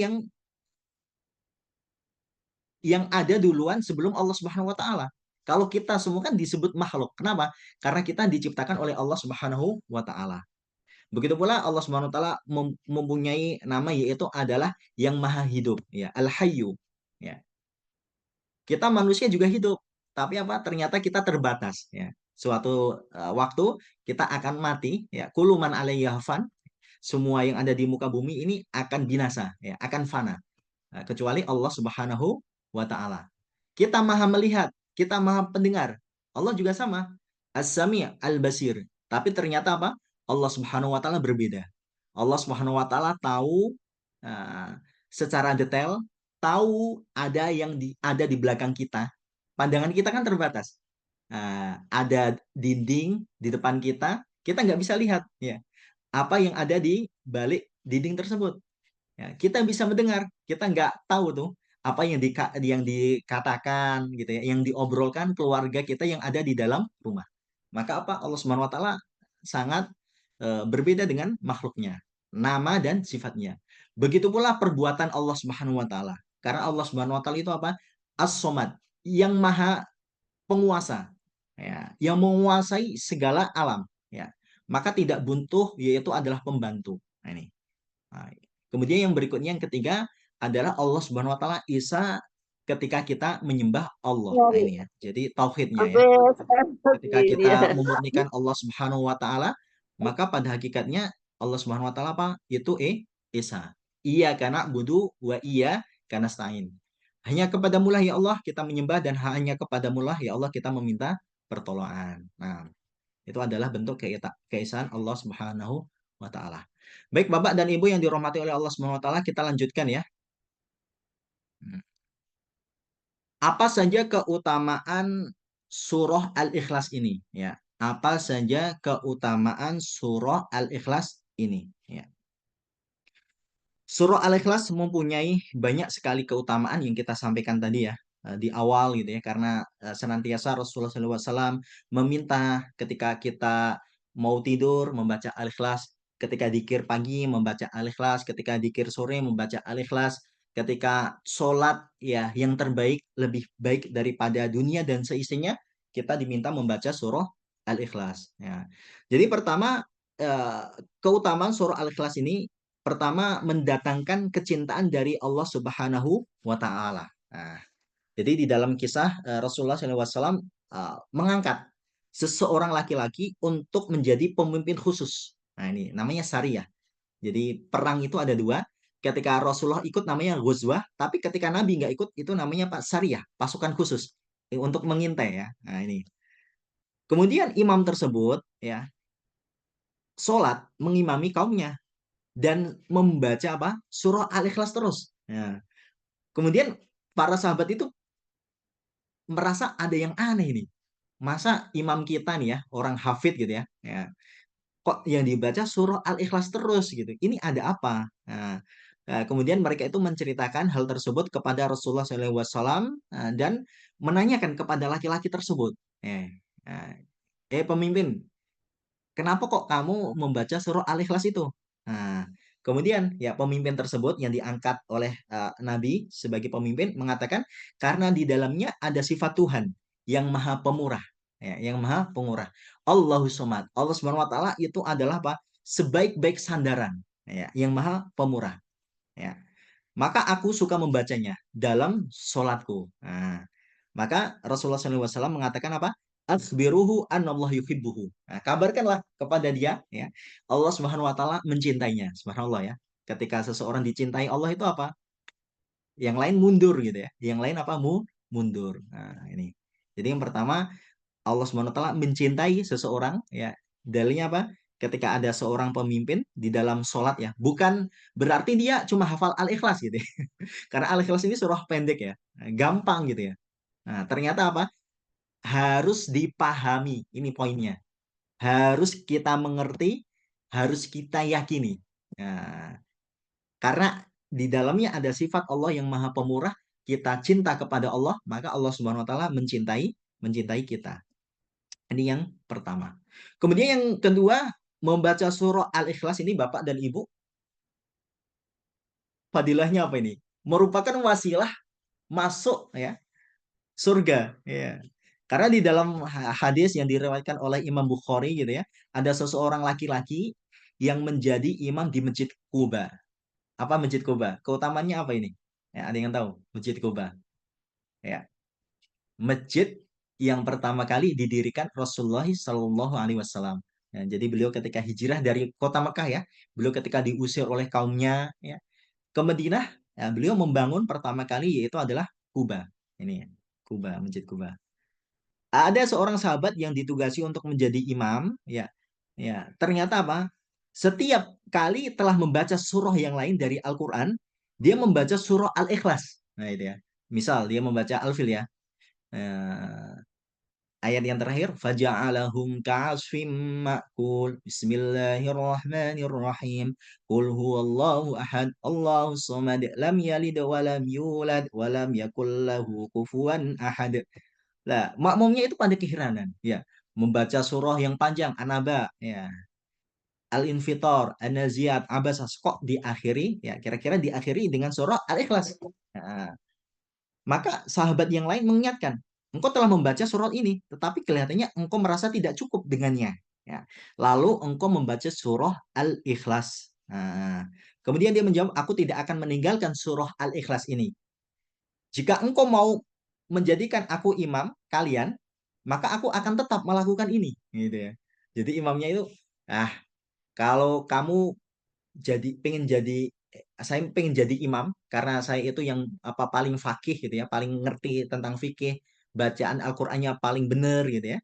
yang ada duluan sebelum Allah Subhanahu wa taala. Kalau kita semua kan disebut makhluk. Kenapa? Karena kita diciptakan oleh Allah Subhanahu wa taala. Begitu pula Allah Subhanahu wa taala mempunyai nama yaitu adalah yang maha hidup, ya, Al-Hayyu. Ya. Kita manusia juga hidup, tapi apa? Ternyata kita terbatas, ya. Suatu waktu kita akan mati, ya. Kuluman alaihi fan. Semua yang ada di muka bumi ini akan binasa, ya, akan fana. Nah, kecuali Allah Subhanahu wa taala. Kita maha melihat, kita maha pendengar. Allah juga sama. As-Sami' Al-Basir. Tapi ternyata apa? Allah Subhanahu wa taala berbeda. Allah Subhanahu wa taala tahu uh, secara detail, tahu ada di belakang kita. Pandangan kita kan terbatas. Ada dinding di depan kita nggak bisa lihat ya. Apa yang ada di balik dinding tersebut. Ya, kita bisa mendengar, kita nggak tahu tuh apa yang dikatakan gitu ya, yang diobrolkan keluarga kita yang ada di dalam rumah. Maka apa Allah Subhanahu wa taala sangat berbeda dengan makhluknya, nama dan sifatnya. Begitu pula perbuatan Allah Subhanahu wa taala. Karena Allah Subhanahu wa taala itu apa? As-Somad, yang maha penguasa, ya, yang menguasai segala alam, ya. Maka tidak buntu yaitu adalah pembantu. Nah, ini. Nah, kemudian yang berikutnya yang ketiga adalah Allah Subhanahu wa taala Isa ketika kita menyembah Allah. Nah, ini ya. Jadi tauhidnya ya. Ketika kita Iya. memurnikan Allah Subhanahu wa taala, maka pada hakikatnya Allah Subhanahu wa taala apa? Itu Isa. Iya karena budu wa iya karena stain. Hanya kepadamu lah ya Allah kita menyembah dan hanya kepadamu lah ya Allah kita meminta pertolongan. Nah, itu adalah bentuk keesaan Allah Subhanahu wa taala. Baik Bapak dan Ibu yang dirahmati oleh Allah Subhanahu wa taala, kita lanjutkan ya. Apa saja keutamaan surah Al-Ikhlas ini ya? Apa saja keutamaan surah Al-Ikhlas ini ya? Surah Al-Ikhlas mempunyai banyak sekali keutamaan yang kita sampaikan tadi ya. di awal gitu ya, karena senantiasa Rasulullah SAW meminta ketika kita mau tidur membaca Al-Ikhlas, ketika dikir pagi membaca Al-Ikhlas, ketika dikir sore membaca Al-Ikhlas, ketika sholat ya yang terbaik lebih baik daripada dunia dan seisinya, kita diminta membaca surah Al-Ikhlas. Ya. Jadi pertama eh, keutamaan surah Al-Ikhlas ini pertama mendatangkan kecintaan dari Allah Subhanahu wa taala. Nah, jadi di dalam kisah Rasulullah SAW mengangkat seseorang laki-laki untuk menjadi pemimpin khusus. Nah ini namanya Sariyah. Jadi perang itu ada dua. Ketika Rasulullah ikut namanya Ghuzwah, tapi ketika Nabi nggak ikut itu namanya Pak Sariyah, pasukan khusus untuk mengintai ya. Nah ini. Kemudian imam tersebut ya sholat mengimami kaumnya dan membaca apa? Surah Al-Ikhlas terus. Ya. Kemudian para sahabat itu merasa ada yang aneh nih. Masa imam kita nih ya, orang hafid gitu ya, kok yang dibaca surah Al-Ikhlas terus gitu. Ini ada apa? Kemudian mereka itu menceritakan hal tersebut kepada Rasulullah SAW dan menanyakan kepada laki-laki tersebut. Nah, pemimpin, kenapa kok kamu membaca surah Al-Ikhlas itu? Nah, kemudian ya pemimpin tersebut yang diangkat oleh Nabi sebagai pemimpin mengatakan karena di dalamnya ada sifat Tuhan yang maha pemurah, ya, yang maha pemurah. Allahu Somad. Allah Subhanahu wa taala itu adalah apa? Sebaik-baik sandaran, ya, yang maha pemurah, ya. Maka aku suka membacanya dalam sholatku. Nah, maka Rasulullah SAW mengatakan apa? Akhbiruhu Allah yuhibbuhu. Nah, kabarkanlah kepada dia, ya, Allah Subhanahu Wa Taala mencintainya. Subhanallah ya. Ketika seseorang dicintai Allah itu apa? Yang lain mundur gitu ya. Yang lain apa? Mundur. Nah, ini. Jadi yang pertama Allah Subhanahu Wa Taala mencintai seseorang, ya. Dalilnya apa? Ketika ada seorang pemimpin di dalam sholat ya, bukan berarti dia cuma hafal Al-Ikhlas gitu ya. Karena Al-Ikhlas ini surah pendek ya, gampang gitu ya. Nah, ternyata apa? Harus dipahami. Ini poinnya. Harus kita mengerti, harus kita yakini. Nah, karena di dalamnya ada sifat Allah yang Maha Pemurah, kita cinta kepada Allah, maka Allah Subhanahu wa taala mencintai kita. Ini yang pertama. Kemudian yang kedua, membaca surah Al-Ikhlas ini Bapak dan Ibu, fadilahnya apa ini? Merupakan wasilah masuk ya surga ya. Karena di dalam hadis yang diriwayatkan oleh Imam Bukhari gitu ya, ada seseorang laki-laki yang menjadi imam di Masjid Kuba. Apa Masjid Kuba? Keutamannya apa ini? Ya, ada yang tahu? Masjid Kuba. Ya, masjid yang pertama kali didirikan Rasulullah Shallallahu Alaihi Wasallam. Ya, jadi beliau ketika hijrah dari kota Mekah ya, beliau ketika diusir oleh kaumnya ya, ke Madinah, ya, beliau membangun pertama kali yaitu adalah Kuba. Ini ya, Kuba, Masjid Kuba. Ada seorang sahabat yang ditugasi untuk menjadi imam, ya, ya. Ternyata apa? Setiap kali telah membaca surah yang lain dari Al-Quran, dia membaca surah Al-Ikhlas. Nah, itu ya. Misal dia membaca Al-Fil ya. Eh, ayat yang terakhir, faja'alahum ka'asfim ma'kul. Bismillahirrahmanirrahim. Qul huwallahu ahad, Allahu samad, lam yalid wa lam yulad wa lam yakul lahu kufuwan ahad. Lah, makmumnya itu pada keheranan, ya, membaca surah yang panjang, An-Naba, ya, Al-Infitor, An-Naziat, Abasa, kok diakhiri, ya, kira-kira diakhiri dengan surah Al-Ikhlas. Nah, maka sahabat yang lain mengingatkan, engkau telah membaca surah ini, tetapi kelihatannya engkau merasa tidak cukup dengannya. Ya. Lalu engkau membaca surah Al-Ikhlas. Nah, kemudian dia menjawab, aku tidak akan meninggalkan surah Al-Ikhlas ini. Jika engkau mau menjadikan aku imam kalian, maka aku akan tetap melakukan ini, gitu ya. Jadi imamnya itu, ah, kalau kamu pengen jadi, saya pengen jadi imam karena saya itu yang apa paling fakih gitu ya, paling ngerti tentang fikih, bacaan Al-Qur'annya paling benar gitu ya.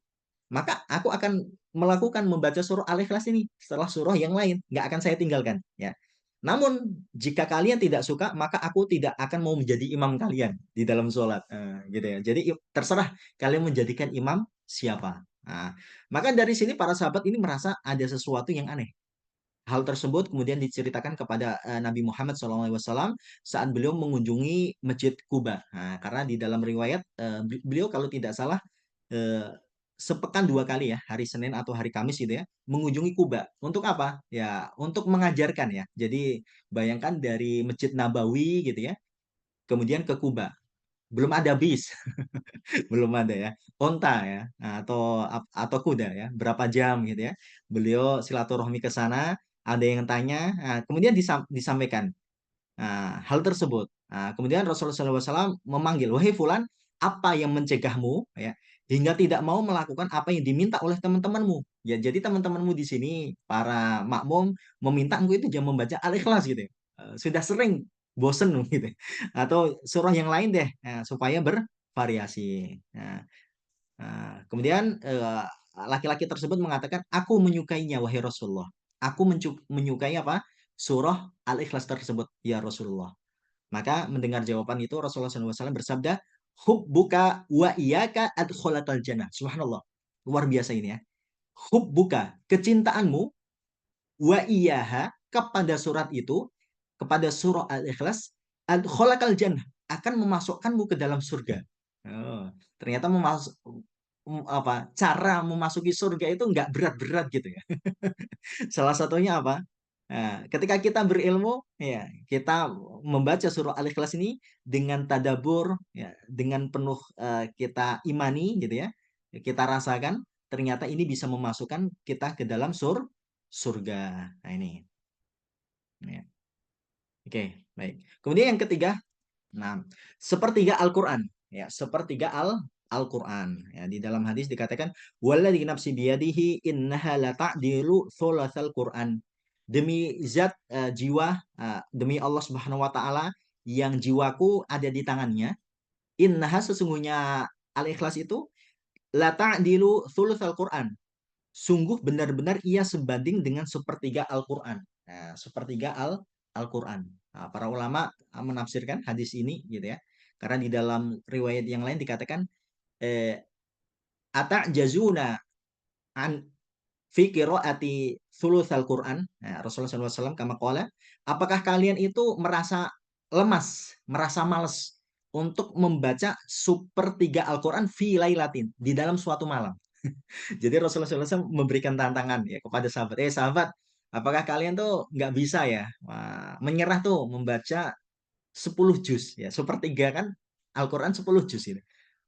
Maka aku akan melakukan membaca surah Al-Ikhlas ini setelah surah yang lain, nggak akan saya tinggalkan ya. Namun jika kalian tidak suka, maka aku tidak akan mau menjadi imam kalian di dalam sholat. Gitu ya. Jadi terserah kalian menjadikan imam siapa. Nah, maka dari sini para sahabat ini merasa ada sesuatu yang aneh. hal tersebut kemudian diceritakan kepada Nabi Muhammad SAW saat beliau mengunjungi Masjid Kuba. Nah, karena di dalam riwayat beliau kalau tidak salah eh, sepekan 2 kali ya, hari Senin atau hari Kamis gitu ya, mengunjungi Kuba. Untuk apa? Ya, untuk mengajarkan ya. Jadi bayangkan dari Masjid Nabawi gitu ya, kemudian ke Kuba. Belum ada bis, belum ada ya. Onta ya, nah, atau kuda ya. Berapa jam gitu ya. Beliau silaturahmi ke sana, ada yang tanya, nah, kemudian disampaikan hal tersebut. Nah, kemudian Rasulullah SAW memanggil, wahai fulan, apa yang mencegahmu ya hingga tidak mau melakukan apa yang diminta oleh teman-temanmu? Ya, jadi teman-temanmu di sini para makmum meminta engkau itu jangan membaca Al-Ikhlas gitu. Ya. Sudah sering bosen gitu. Atau surah yang lain deh supaya bervariasi. Kemudian laki-laki tersebut mengatakan, aku menyukainya wahai Rasulullah. Aku menyukai apa? Surah Al-Ikhlas tersebut ya Rasulullah. Maka mendengar jawaban itu Rasulullah SAW bersabda, hubbuka wa iyaka adkholatal jannah. Subhanallah. Luar biasa ini ya. Hubbuka, kecintaanmu, wa iyaha, kepada surat itu, kepada surah Al-Ikhlas, adkholakal jannah, akan memasukkanmu ke dalam surga. Oh, ternyata cara memasuki surga itu nggak berat-berat gitu ya. Salah satunya apa? Nah, ketika kita berilmu, ya kita membaca surah Al-Ikhlas ini dengan tadabur, ya, dengan penuh kita imani, gitu ya, kita rasakan, ternyata ini bisa memasukkan kita ke dalam surga. Nah ini, ya. Oke, baik. Kemudian yang ketiga, nah, sepertiga Al-Quran, ya, sepertiga Al-Quran. Ya, di dalam hadis dikatakan, "Walladzi nafsi biyadihi innaha la ta'dilu thulatsal Quran." Demi zat jiwa, demi Allah Subhanahu wa taala yang jiwaku ada di tangannya, innaha sesungguhnya Al-Ikhlas itu la ta'dilu thulutsal Quran. Sungguh benar-benar ia sebanding dengan sepertiga Al-Quran. Nah, sepertiga Al-Quran. Nah, para ulama menafsirkan hadis ini gitu ya. Karena di dalam riwayat yang lain dikatakan eh, ata jazuna an fi qiraati thulutsal Quran. Nah, Rasulullah SAW kama qala, apakah kalian itu merasa lemas, merasa malas untuk membaca sepertiga Al-Quran fi lailatin di dalam suatu malam? Jadi Rasulullah SAW memberikan tantangan ya kepada sahabat. Sahabat, apakah kalian tuh nggak bisa ya menyerah tuh membaca 10 juz ya. Sepertiga kan Al-Quran 10 juz ini.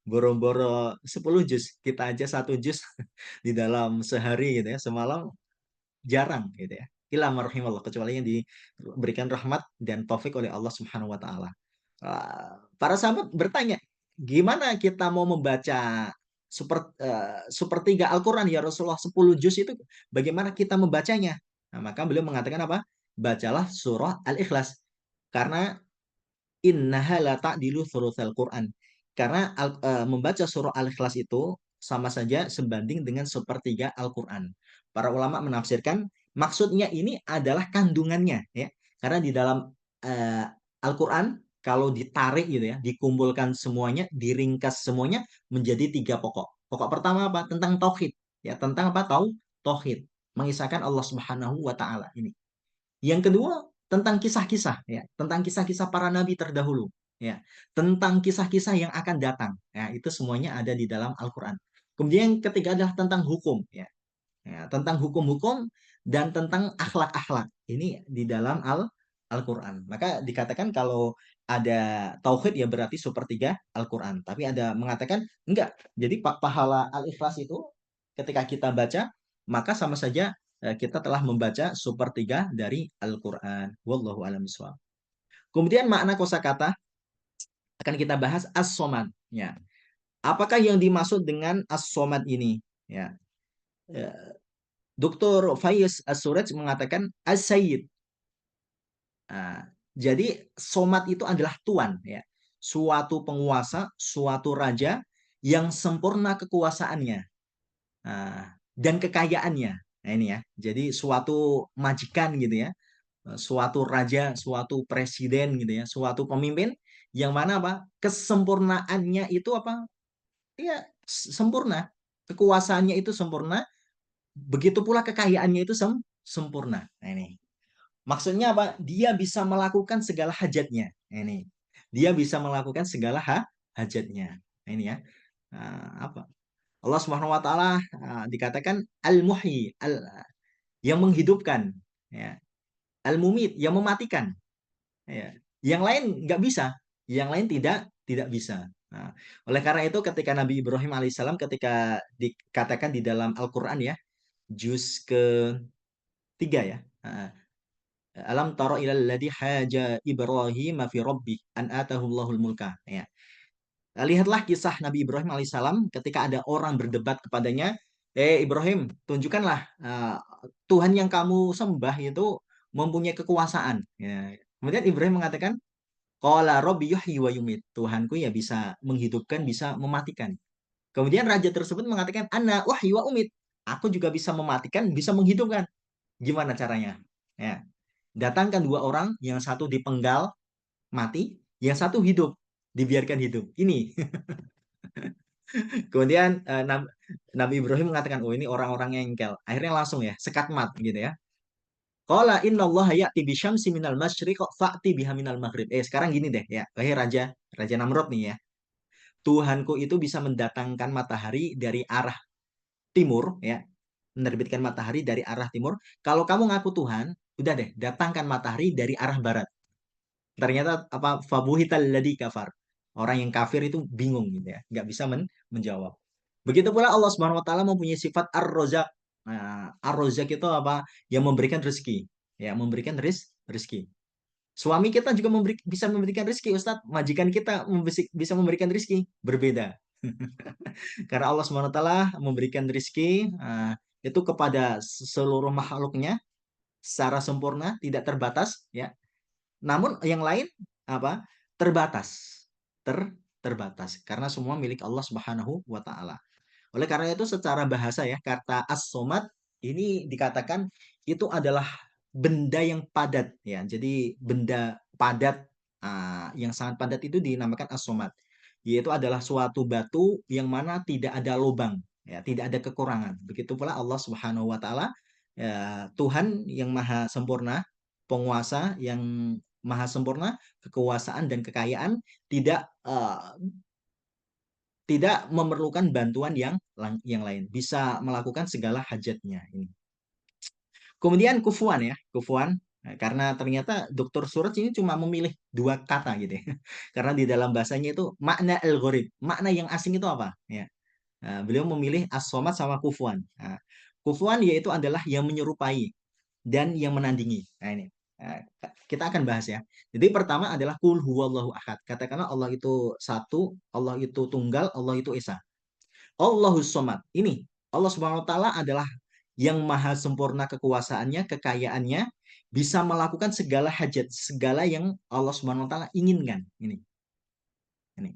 Boro-boro 10 juz. Kita aja 1 juz di dalam sehari gitu ya. Semalam jarang gitu ya. Illa marhimallah, kecuali yang diberikan rahmat dan taufik oleh Allah Subhanahu wa taala. Para sahabat bertanya, gimana kita mau membaca sepertiga Al-Quran ya Rasulullah 10 juz itu bagaimana kita membacanya? Nah, maka beliau mengatakan apa? Bacalah surah Al-Ikhlas. Karena innaha la ta'dilu thulutsal Quran. Karena membaca surah Al-Ikhlas itu sama saja sebanding dengan sepertiga Al-Quran. Para ulama menafsirkan maksudnya ini adalah kandungannya ya. Karena di dalam uh, Al-Quran kalau ditarik gitu ya, dikumpulkan semuanya, diringkas semuanya menjadi 3 pokok. Pokok pertama apa? Tentang tauhid. Ya, tentang apa? Tauhid. Mengisahkan Allah Subhanahu wa taala ini. Yang kedua, tentang kisah-kisah ya, tentang kisah-kisah para nabi terdahulu ya, tentang kisah-kisah yang akan datang. Ya, itu semuanya ada di dalam Al-Qur'an. Kemudian yang ketiga adalah tentang hukum ya. Ya, tentang hukum-hukum dan tentang akhlak-akhlak. Ini di dalam Al-Qur'an. Maka dikatakan kalau ada tauhid ya berarti sepertiga Al-Qur'an. Tapi ada mengatakan enggak. Jadi pahala Al-Ikhlas itu ketika kita baca maka sama saja kita telah membaca sepertiga dari Al-Qur'an. Wallahu a'lam bishawab. Kemudian makna kosakata akan kita bahas as-somad ya. Apakah yang dimaksud dengan as-somad ini? Ya. Dr. Faiz As-Suraj mengatakan as-sayyid. Nah, jadi somat itu adalah tuan ya. Suatu penguasa, suatu raja yang sempurna kekuasaannya dan kekayaannya. Nah, ini ya. Jadi suatu majikan gitu ya. Suatu raja, suatu presiden gitu ya, suatu pemimpin yang mana apa? Kesempurnaannya itu apa? Ya, sempurna. Kekuasaannya itu sempurna, begitu pula kekayaannya itu sempurna. Nah, ini. Maksudnya apa? Dia bisa melakukan segala hajatnya. Nah, ini. Dia bisa melakukan segala hajatnya. Nah, ini ya. Apa? Allah Subhanahu wa taala dikatakan Al-Muhyi, yang menghidupkan, ya. Al-Mumit, yang mematikan, ya. Yang lain nggak bisa, yang lain tidak bisa. Nah, oleh karena itu ketika Nabi Ibrahim alaihissalam ketika dikatakan di dalam Al-Qur'an ya, juz ketiga ya. Alam tara ilal ladzi haja Ibrahim fi rabbih an atahu Allahul mulka. Ya. Lihatlah kisah Nabi Ibrahim alaihissalam ketika ada orang berdebat kepadanya, Ibrahim, tunjukkanlah Tuhan yang kamu sembah itu mempunyai kekuasaan. Ya. Kemudian Ibrahim mengatakan, qala rabbi yuhyi wa yumit. Tuhanku ya bisa menghidupkan, bisa mematikan. Kemudian raja tersebut mengatakan, ana wahyi wa umit. Aku juga bisa mematikan, bisa menghidupkan. Gimana caranya? Ya. Datangkan dua orang, yang satu dipenggal mati, yang satu hidup, dibiarkan hidup. Ini. Kemudian Nabi Ibrahim mengatakan, oh ini orang-orang yang engkel. Akhirnya langsung ya, sekat mat gitu ya. Qala innallaha ya'ti bisyamsi minal masyriq fa'ti biha minal maghrib. Sekarang gini deh ya. Wahai raja, Raja Namrud nih ya. Tuhanku itu bisa mendatangkan matahari dari arah timur ya. Menerbitkan matahari dari arah timur. Kalau kamu ngaku Tuhan, udah deh, datangkan matahari dari arah barat. Ternyata apa fabuhital ladzi kafar. Orang yang kafir itu bingung gitu ya, nggak bisa menjawab. Begitu pula Allah Subhanahu wa taala mempunyai sifat Ar-Razzaq. Nah, Ar-Razzaq itu apa? Yang memberikan rezeki. Ya, memberikan rezeki. Suami kita juga bisa memberikan rezeki, Ustadz. Majikan kita bisa memberikan rezeki. Berbeda. Karena Allah Subhanahu wa taala memberikan rezeki itu kepada seluruh makhluknya secara sempurna, tidak terbatas, ya. Namun yang lain apa? Terbatas. Terbatas karena semua milik Allah Subhanahu wa taala. Oleh karena itu secara bahasa ya kata as-somad ini dikatakan itu adalah benda yang padat ya. Jadi benda padat yang sangat padat itu dinamakan as-somad. Yaitu adalah suatu batu yang mana tidak ada lubang ya, tidak ada kekurangan. Begitu pula Allah Subhanahu wa taala ya, Tuhan yang maha sempurna, penguasa yang maha sempurna, kekuasaan dan kekayaan tidak tidak memerlukan bantuan yang lain, bisa melakukan segala hajatnya ini. Kemudian kufuan ya, kufuan. Nah, karena ternyata Dr. Suraj ini cuma memilih dua kata gitu ya. Karena di dalam bahasanya itu makna al-gharib, makna yang asing itu apa? Ya. Nah, beliau memilih as-somad sama kufuan. Nah, kufuan yaitu adalah yang menyerupai dan yang menandingi. Nah ini. Nah, kita akan bahas ya. Jadi pertama adalah kul huwallahu ahad. Katakanlah Allah itu satu, Allah itu tunggal, Allah itu esa. Allahus somad. Ini Allah Subhanahu wa taala adalah yang maha sempurna kekuasaannya, kekayaannya, bisa melakukan segala hajat, segala yang Allah Subhanahu wa taala inginkan. Ini. Ini.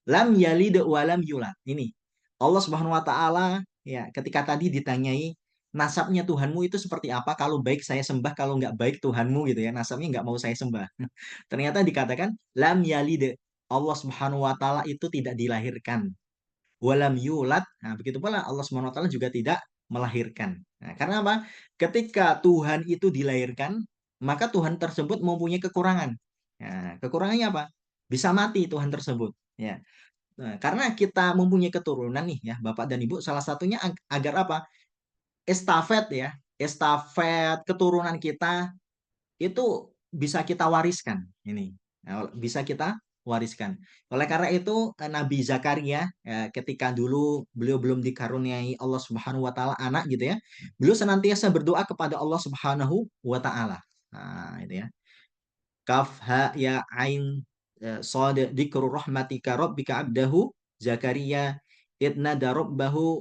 Lam yalid wa lam yulad. Ini. Allah Subhanahu wa taala ya, ketika tadi ditanyai nasabnya Tuhanmu itu seperti apa? Kalau baik saya sembah, kalau nggak baik Tuhanmu gitu ya. Nasabnya nggak mau saya sembah. Ternyata dikatakan lam yalid. Allah Subhanahu wa taala itu tidak dilahirkan. Walam yulad. Nah, begitu pula Allah Subhanahu wa taala juga tidak melahirkan. Nah, karena apa? Ketika Tuhan itu dilahirkan, maka Tuhan tersebut mempunyai kekurangan. Nah, kekurangannya apa? Bisa mati Tuhan tersebut. Ya. Nah, karena kita mempunyai keturunan nih ya, Bapak dan Ibu, salah satunya agar apa? Estafet ya. Estafet keturunan kita itu bisa kita wariskan ini. Nah, bisa kita wariskan. Oleh karena itu Nabi Zakaria ketika dulu beliau belum dikaruniai Allah Subhanahu wa taala anak gitu ya. Beliau senantiasa berdoa kepada Allah Subhanahu wa taala. Nah, itu ya. Kaf ha ya ain shad dzikru rahmatika rabbika abdahu Zakaria idna darabbahu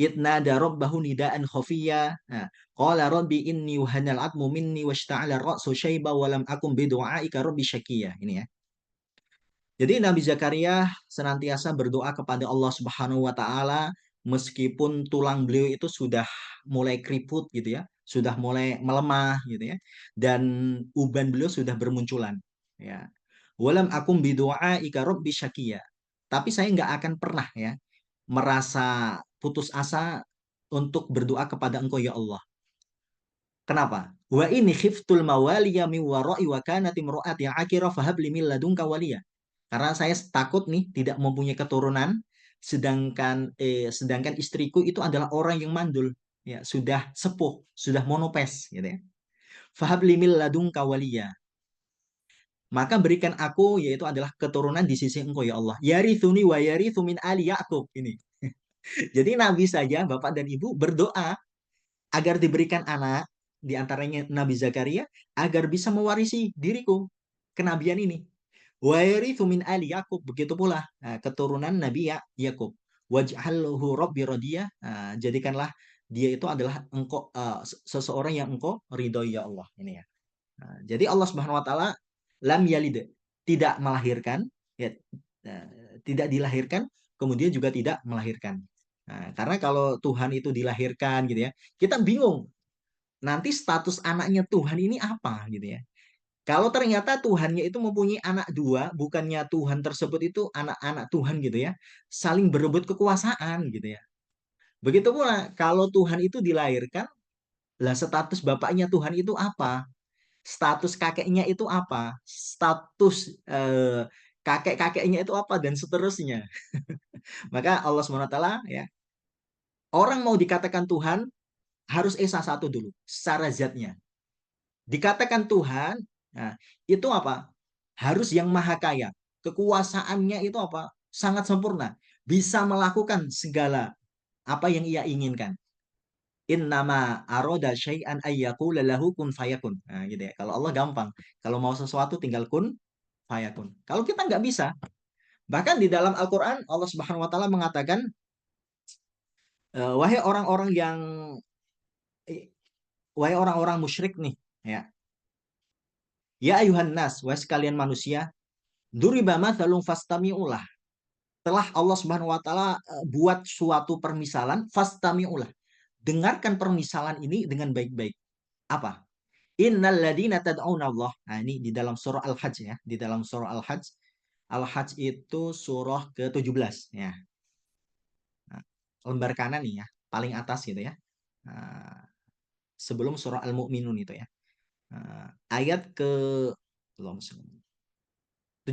idna darabbahu nidaan khafiyya. Nah, qala rabbi inni wahanal atmu minni washta'ala ra'su syaiba wa lam akum bidu'aika rabbi syakiyya. Ini ya. Jadi Nabi Zakaria senantiasa berdoa kepada Allah Subhanahu wa taala meskipun tulang beliau itu sudah mulai keriput gitu ya, sudah mulai melemah gitu ya, dan uban beliau sudah bermunculan ya. Walam akum bidu'aika rabbi syakiyya. Tapi saya nggak akan pernah ya merasa putus asa untuk berdoa kepada Engkau ya Allah. Kenapa? Wa ini khiftul mawaliya min wara'i wa kanat imra'ati akira fahab li min ladunka waliya. Karena saya takut nih tidak mempunyai keturunan, sedangkan istriku itu adalah orang yang mandul, ya sudah sepuh, sudah monopes, gitu ya. Fahab li min ladunka waliya. Maka berikan aku, yaitu adalah keturunan di sisi engkau ya Allah. Yarithuni wa yarithu min ali Ya'qub. Ini. Jadi Nabi saja, Bapak dan Ibu berdoa agar diberikan anak, di antaranya Nabi Zakaria, agar bisa mewarisi diriku, kenabian ini. Wa yarithu min ali Yaqub, begitu pula keturunan Nabi Yakub. Waj'alhu rabbi radiyah, jadikanlah dia itu adalah engkau, seseorang yang engkau ridhoi ya Allah, ini ya. Jadi Allah Subhanahu wa taala lam yalid, tidak melahirkan, ya, tidak dilahirkan, kemudian juga tidak melahirkan. Karena kalau Tuhan itu dilahirkan gitu ya, kita bingung nanti status anaknya Tuhan ini apa gitu ya. Kalau ternyata Tuhannya itu mempunyai anak dua, bukannya Tuhan tersebut itu anak-anak Tuhan gitu ya, saling berebut kekuasaan gitu ya. Begitu pula kalau Tuhan itu dilahirkan, lah status bapaknya Tuhan itu apa? Status kakeknya itu apa? Status kakek-kakeknya itu apa dan seterusnya. Maka Allah SWT ya, orang mau dikatakan Tuhan harus Esa satu dulu secara zatnya. Dikatakan Tuhan, nah, itu apa? Harus yang maha kaya. Kekuasaannya itu apa? Sangat sempurna. Bisa melakukan segala apa yang ia inginkan. Innama aroda syai'an ayyakula lahu kun fayakun. Nah, gitu ya. Kalau Allah gampang. Kalau mau sesuatu tinggal kun fayakun. Kalau kita nggak bisa. Bahkan di dalam Al-Quran Allah Subhanahu Wa Taala mengatakan, wahai orang-orang yang, wahai orang-orang musyrik nih, ya, ya ayuhan nas, wahai sekalian manusia, duriba mathalun fastami'ulah. Telah Allah Subhanahu Wa Taala buat suatu permisalan, fastami'ulah. Dengarkan permisalan ini dengan baik-baik. Apa? Innal ladina tad'una Allah. Nah, ini di dalam surah Al-Hajj ya, di dalam surah Al-Hajj. Al-Hajj itu surah ke-17 ya. Nah, lembar kanan nih ya, paling atas gitu ya. Nah, sebelum surah Al-Mu'minun itu ya. Nah, ayat ke belum 74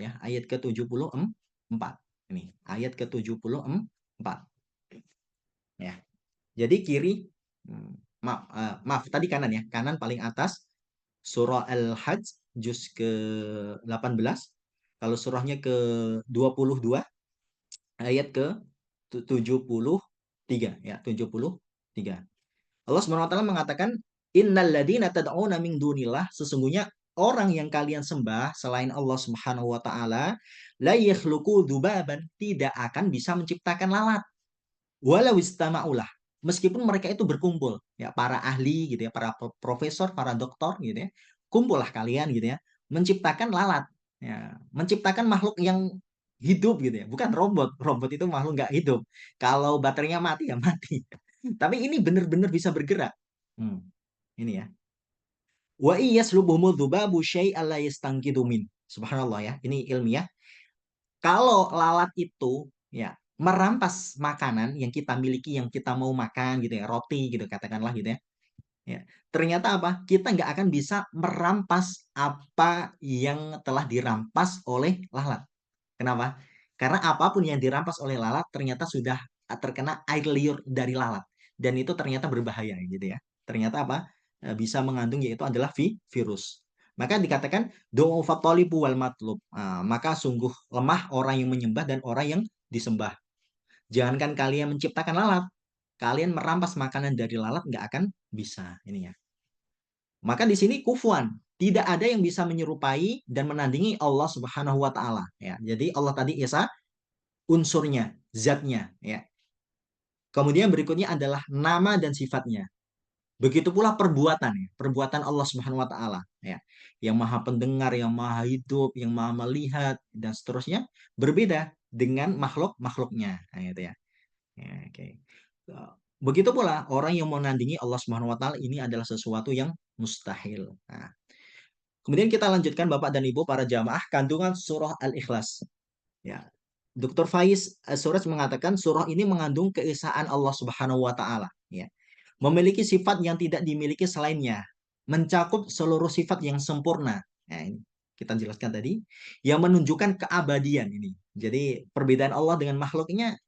ya, ayat ke-74. Ini, ayat ke-74. Ya. Jadi kiri, maaf tadi kanan ya, kanan paling atas surah Al-Hajj juz ke-18. Kalau surahnya ke-22 ayat ke-73 ya, 73. Allah Subhanahu wa taala mengatakan innal ladzina tad'una min dunillah, sesungguhnya orang yang kalian sembah selain Allah Subhanahu wa taala la yakhluqu dzubaban, tidak akan bisa menciptakan lalat. Walau istama'ulah, meskipun mereka itu berkumpul ya, para ahli gitu ya, para profesor, para doktor gitu ya, kumpullah kalian gitu ya, menciptakan lalat ya, menciptakan makhluk yang hidup gitu ya, bukan robot. Robot itu makhluk nggak hidup, kalau baterainya mati ya mati. Tapi ini benar-benar bisa bergerak. Ini ya, wa iyaslubumul dzubabu syai'an la yastanqidhu min. Subhanallah ya, ini ilmiah. Kalau lalat itu ya merampas makanan yang kita miliki, yang kita mau makan gitu ya, roti gitu katakanlah gitu ya. Ya, ternyata apa? Kita nggak akan bisa merampas apa yang telah dirampas oleh lalat. Kenapa? Karena apapun yang dirampas oleh lalat ternyata sudah terkena air liur dari lalat, dan itu ternyata berbahaya gitu ya. Ternyata apa? Bisa mengandung, yaitu adalah virus. Maka dikatakan doa fatolibu wal matlub. Maka sungguh lemah orang yang menyembah dan orang yang disembah. Jangankan kalian menciptakan lalat, kalian merampas makanan dari lalat nggak akan bisa. Ini ya. Maka di sini kufuan, tidak ada yang bisa menyerupai dan menandingi Allah Subhanahu wa taala ya. Jadi Allah tadi Esa unsurnya, zatnya ya. Kemudian berikutnya adalah nama dan sifatnya. Begitu pula perbuatan ya, perbuatan Allah Subhanahu wa taala ya. Yang Maha Pendengar, yang Maha Hidup, yang Maha Melihat dan seterusnya berbeda dengan makhluk-makhluknya. Nah, itu ya. Ya, oke. Begitu pula orang yang menandingi Allah Subhanahu wa taala ini adalah sesuatu yang mustahil. Nah, kemudian kita lanjutkan Bapak dan Ibu para jamaah, kandungan surah Al-Ikhlas. Ya. Dr. Faiz Suraj mengatakan surah ini mengandung keesaan Allah Subhanahu wa taala, ya. memiliki sifat yang tidak dimiliki selainnya, mencakup seluruh sifat yang sempurna. Nah, ini kita jelaskan tadi, yang menunjukkan keabadian ini. Jadi perbedaan Allah dengan makhluknya,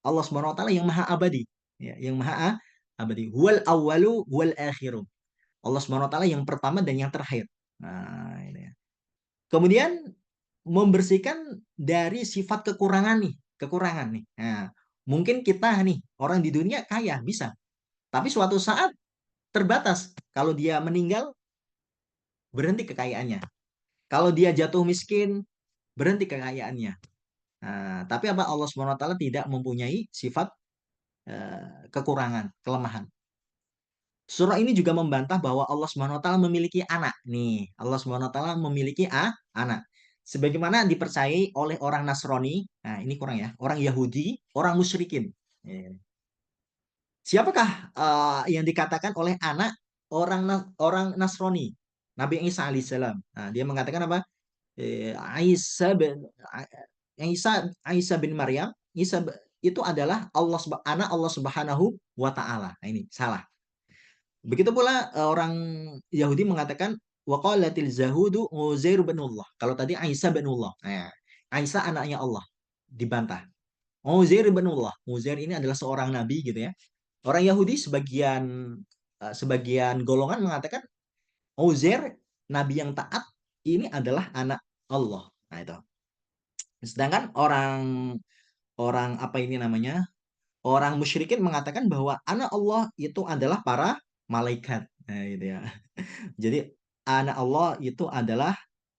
Allah Subhanahu wa taala yang maha abadi, ya, yang maha abadi. Huwal awwalu wal akhiru. Allah Subhanahu wa taala yang pertama dan yang terakhir. Nah, ini ya. Kemudian membersihkan dari sifat kekurangan nih. Nah, mungkin kita nih orang di dunia kaya bisa, tapi suatu saat terbatas. Kalau dia meninggal, berhenti kekayaannya. Kalau dia jatuh miskin, berhenti kekayaannya. Nah, tapi apa Allah Subhanahu wa taala tidak mempunyai sifat kekurangan, kelemahan. Surah ini juga membantah bahwa Allah Subhanahu wa taala memiliki anak. Nih, Allah Subhanahu wa taala memiliki anak. Sebagaimana dipercayai oleh orang Nasrani, nah ini kurang ya, orang Yahudi, orang musyrikin. Eh, Siapakah yang dikatakan oleh anak orang Nasrani? Nabi Isa alaihissalam. Nah, dia mengatakan apa? Eh, Isa bin Isa bin Maryam, itu adalah anak Allah Subhanahu wa taala. Nah, ini salah. Begitu pula orang Yahudi mengatakan waqalatil zahudu Uzair binullah. Kalau tadi Isa binullah. Nah, Isa anaknya Allah dibantah. Uzair binullah. Uzair ini adalah seorang nabi gitu ya. Orang Yahudi sebagian golongan mengatakan Uzair nabi yang taat ini adalah anak Allah. Nah, itu. Sedangkan orang orang apa ini namanya? Orang musyrikin mengatakan bahwa anak Allah itu adalah para malaikat. Nah, gitu ya. Jadi anak Allah itu adalah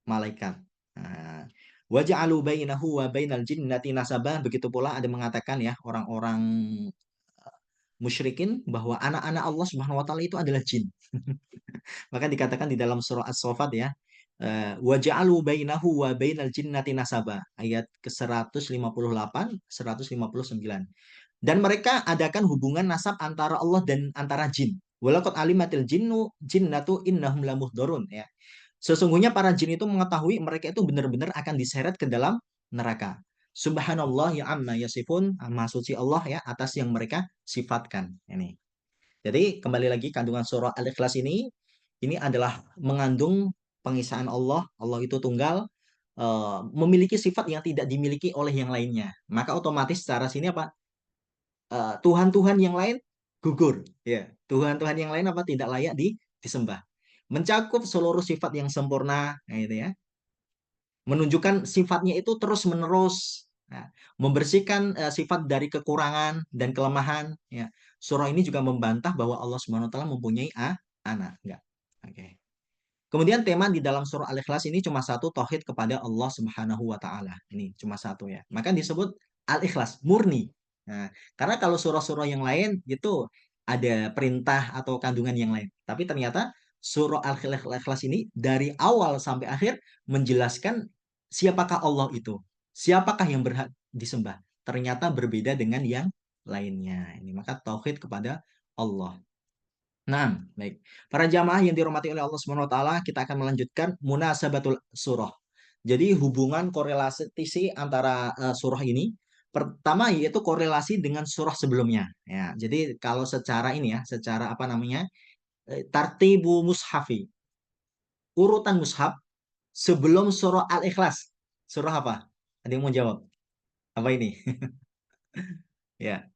malaikat. Nah, waja'alu bainahu wa bainal jinnati nasabah. Begitu pula ada mengatakan ya orang-orang musyrikin bahwa anak-anak Allah Subhanahu wa taala itu adalah jin. Maka dikatakan di dalam surah As-Saffat ya, waja'alu bainahu wa bainal jinnati nasabah ayat ke-158, 159. Dan mereka adakan hubungan nasab antara Allah dan antara jin. Walaqad alimatil jinnatu innahum lamuhdharun ya. Sesungguhnya para jin itu mengetahui mereka itu benar-benar akan diseret ke dalam neraka. Subhanallah ya amma yasifun, maha suci Allah ya atas yang mereka sifatkan. Ini. Jadi kembali lagi kandungan surah Al-Ikhlas ini adalah mengandung pengisaan Allah, Allah itu tunggal, memiliki sifat yang tidak dimiliki oleh yang lainnya. Maka otomatis secara sini apa? Tuhan-Tuhan yang lain gugur. Ya, Tuhan-Tuhan yang lain apa tidak layak disembah. Mencakup seluruh sifat yang sempurna, nah, gitu ya. Menunjukkan sifatnya itu terus-menerus. Nah, membersihkan sifat dari kekurangan dan kelemahan. Ya. Surah ini juga membantah bahwa Allah Subhanahu Wa Taala mempunyai anak. Enggak. Oke. Kemudian tema di dalam surah Al-Ikhlas ini cuma satu, tauhid kepada Allah Subhanahu wa taala. Ini cuma satu ya. Maka disebut Al-Ikhlas, murni. Nah, karena kalau surah-surah yang lain itu ada perintah atau kandungan yang lain. Tapi ternyata surah Al-Ikhlas ini dari awal sampai akhir menjelaskan siapakah Allah itu. Siapakah yang berhak disembah. Ternyata berbeda dengan yang lainnya. Ini maka tauhid kepada Allah. Nah, baik. Para jamaah yang dirahmati oleh Allah Subhanahu wa taala, kita akan melanjutkan munasabatul surah. Jadi hubungan korelasi antara surah ini pertama yaitu korelasi dengan surah sebelumnya. Ya, jadi kalau secara ini ya, secara apa namanya? Tartibu mushafi, urutan mushaf sebelum surah Al-Ikhlas. Surah apa? Ada yang mau jawab? Apa ini? Ya.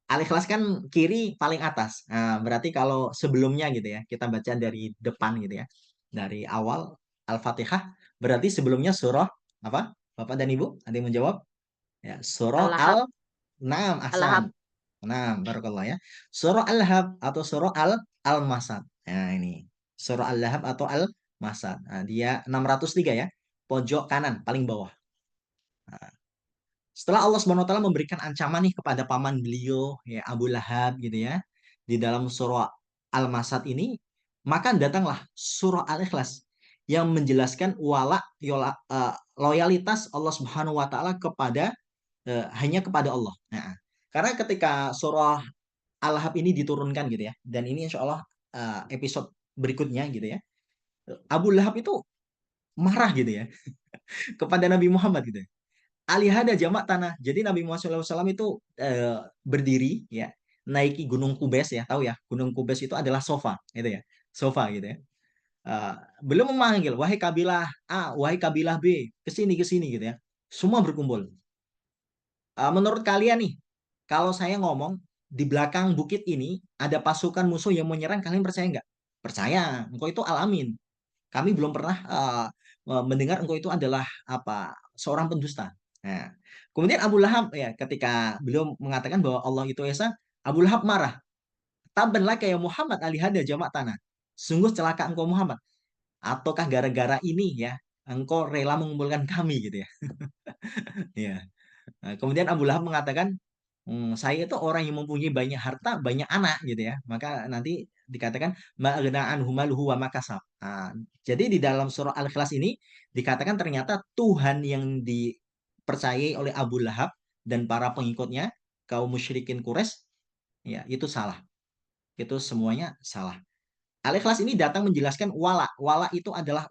Al-Ikhlas kan kiri paling atas. Nah, berarti kalau sebelumnya gitu ya, kita baca dari depan gitu ya. Dari awal Al-Fatihah, berarti sebelumnya surah apa? Bapak dan Ibu, ada yang menjawab? Ya, surah Al-Lahab, Al-Naam, Al-Lahab. Ahsan. Nah, barakallah ya. Surah Al-Lahab atau surah Al-Masad. Nah, ini. Surah Al-Lahab atau Al-Masad. Nah, dia 603 ya. Pojok kanan, paling bawah. Nah, setelah Allah Subhanahu wa taala memberikan ancaman nih kepada paman beliau ya Abu Lahab gitu ya di dalam surah Al-Masad ini, maka datanglah surah Al-Ikhlas yang menjelaskan loyalitas Allah Subhanahu wa taala hanya kepada Allah. Nah, karena ketika surah Al-Lahab ini diturunkan gitu ya, dan ini insya Allah episode berikutnya gitu ya, Abu Lahab itu marah gitu ya kepada Nabi Muhammad gitu ya. Alihada jamak tanah. Jadi Nabi Muhammad SAW itu berdiri ya. naiki Gunung Kubes ya, tahu ya, Gunung Kubes itu adalah sofa, gitu ya, sofa gitu ya. Eh, Beliau memanggil, wahai kabilah A, wahai kabilah B, ke sini gitu ya. Semua berkumpul. Menurut kalian nih, kalau saya ngomong di belakang bukit ini ada pasukan musuh yang menyerang, kalian percaya nggak? Percaya, engkau itu alamin. Kami belum pernah mendengar engkau itu adalah apa seorang pendusta. Nah, kemudian Abu Lahab ya ketika beliau mengatakan bahwa Allah itu esa, Abu Lahab marah. Tabban laka ya Muhammad alihada jamak tanah. Sungguh celaka engkau Muhammad. Ataukah gara-gara ini ya engkau rela mengumpulkan kami gitu ya. Ya. Nah, kemudian Abu Lahab mengatakan, saya itu orang yang mempunyai banyak harta, banyak anak gitu ya. Maka nanti dikatakan ma'aghna'an humaluhu wa makasab. Nah, jadi di dalam surah Al-Ikhlas ini dikatakan ternyata Tuhan yang dipercayai oleh Abu Lahab dan para pengikutnya kaum musyrikin Quraisy ya itu salah. Itu semuanya salah. Al-Ikhlas ini datang menjelaskan wala. Wala itu adalah